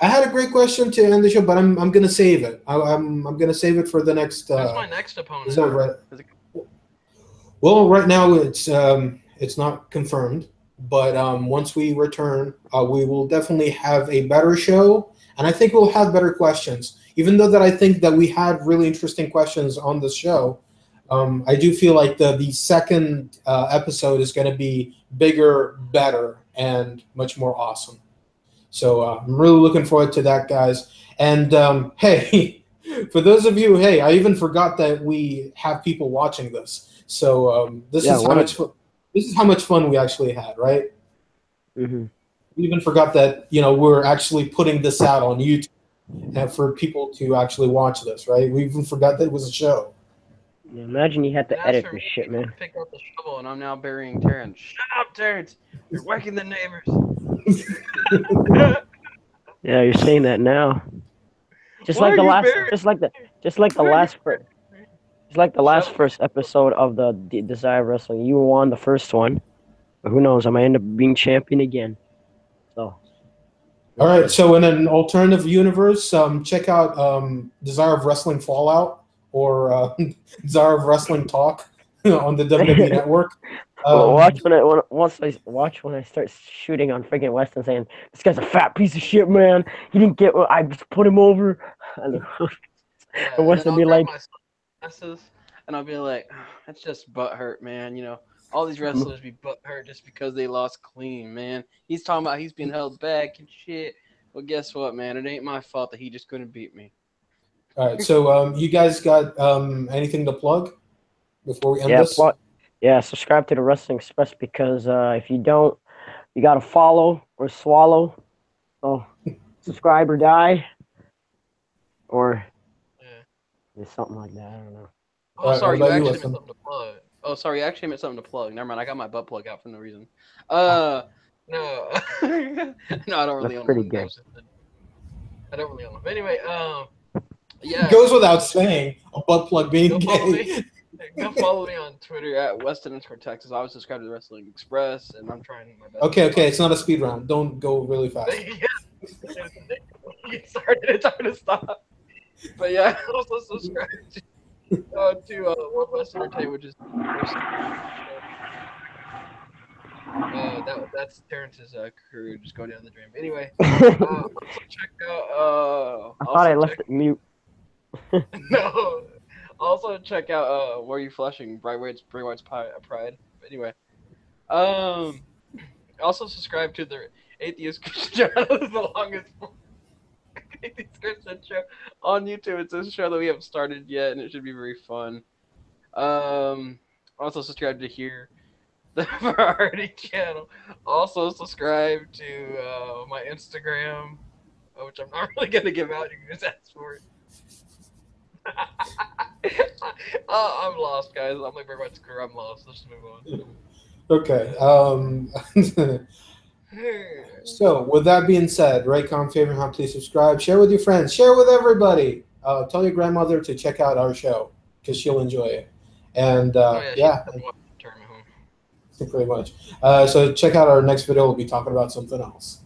[SPEAKER 1] had a great question to end the show, but I'm gonna save it. I'm gonna save it for the next.
[SPEAKER 2] Who's my next opponent?
[SPEAKER 1] Is that right? Well, right now it's not confirmed, but once we return, we will definitely have a better show, and I think we'll have better questions. Even though that I think that we had really interesting questions on the show, I do feel like the second episode is going to be bigger, better, and much more awesome. So I'm really looking forward to that, guys. And hey, for those of you, hey, I even forgot that we have people watching this. So this is how much fun we actually had, right?
[SPEAKER 3] Mm-hmm.
[SPEAKER 1] We even forgot that we're actually putting this out on YouTube and for people to actually watch this, right? We even forgot that it was a show.
[SPEAKER 3] Imagine you had
[SPEAKER 2] And
[SPEAKER 3] to
[SPEAKER 2] as
[SPEAKER 3] edit
[SPEAKER 2] for
[SPEAKER 3] this
[SPEAKER 2] me,
[SPEAKER 3] shit,
[SPEAKER 2] I
[SPEAKER 3] man.
[SPEAKER 2] picked up the shovel and I'm now burying Terrence. Shut up, Terrence! You're waking the neighbors.
[SPEAKER 3] Yeah, you're saying that now. Just
[SPEAKER 2] Why
[SPEAKER 3] like
[SPEAKER 2] are
[SPEAKER 3] the
[SPEAKER 2] you
[SPEAKER 3] last,
[SPEAKER 2] burying?
[SPEAKER 3] just like the
[SPEAKER 2] Why are you
[SPEAKER 3] last,
[SPEAKER 2] burying?
[SPEAKER 3] just like the
[SPEAKER 2] Shut
[SPEAKER 3] last
[SPEAKER 2] up.
[SPEAKER 3] first episode of the Desire of Wrestling. You won the first one, but who knows? I might end up being champion again. So.
[SPEAKER 1] All
[SPEAKER 3] We'll
[SPEAKER 1] right,
[SPEAKER 3] see.
[SPEAKER 1] so in an alternative universe, check out Desire of Wrestling Fallout or Desire of Wrestling Talk on the WWE Network.
[SPEAKER 3] Well,
[SPEAKER 1] Um,
[SPEAKER 3] watch when I start shooting on freaking Weston, saying this guy's a fat piece of shit, man. He didn't get what I just put him over. And
[SPEAKER 2] Yeah, and then
[SPEAKER 3] Weston
[SPEAKER 2] I'll
[SPEAKER 3] be
[SPEAKER 2] grab
[SPEAKER 3] like,
[SPEAKER 2] my sunglasses and I'll be like, it's just butt hurt, man. All these wrestlers be butt hurt just because they lost clean, man. He's talking about he's being held back and shit. Well, guess what, man? It ain't my fault that he just couldn't beat me.
[SPEAKER 1] all right, so you guys got anything to plug before we end
[SPEAKER 3] yeah,
[SPEAKER 1] this?
[SPEAKER 3] subscribe to the Wrestling Express because if you don't, you gotta follow or swallow. So subscribe or die, or
[SPEAKER 2] Yeah.
[SPEAKER 3] it's something like that. I don't know.
[SPEAKER 2] Oh,
[SPEAKER 1] All right, what
[SPEAKER 2] sorry, you
[SPEAKER 1] about you,
[SPEAKER 2] actually meant
[SPEAKER 1] Weston?
[SPEAKER 2] something to plug. Oh, sorry, you actually meant something to plug. Never mind, I got my butt plug out for no reason. No, no, I don't really
[SPEAKER 3] That's
[SPEAKER 2] own
[SPEAKER 3] pretty
[SPEAKER 2] one. That
[SPEAKER 3] gay.
[SPEAKER 2] was just I don't really own one. But anyway, yeah.
[SPEAKER 1] Goes
[SPEAKER 2] So
[SPEAKER 1] without saying, a butt plug being
[SPEAKER 2] go follow me.
[SPEAKER 1] gay.
[SPEAKER 2] Go follow me on Twitter at Weston_Texas. I was subscribed to the Wrestling Express, and I'm trying my best.
[SPEAKER 1] Okay, it's not a speed round. Don't go really fast.
[SPEAKER 2] Yeah, get started. It's hard to stop. But yeah, also subscribe to One West Entertainment, which is that's Terrence's crew just going down the drain. But anyway, also check out.
[SPEAKER 3] I thought I left it mute.
[SPEAKER 2] No. Also check out Where You Flushing, Bray Wyatt's Pride. But anyway, also subscribe to the Atheist Christian Channel. This is the longest Atheist Christian show on YouTube. It's a show that we haven't started yet, and it should be very fun. Also subscribe to here. The Variety Channel. Also subscribe to my Instagram, which I'm not really gonna give out. You can just ask for it. I'm lost, guys. I'm like very much crew. I'm lost. Let's just move on.
[SPEAKER 1] Okay. So, with that being said, rate, comment, favorite, how please subscribe, share with your friends, share with everybody. Tell your grandmother to check out our show because she'll enjoy it. And yeah, pretty much. So check out our next video. We'll be talking about something else.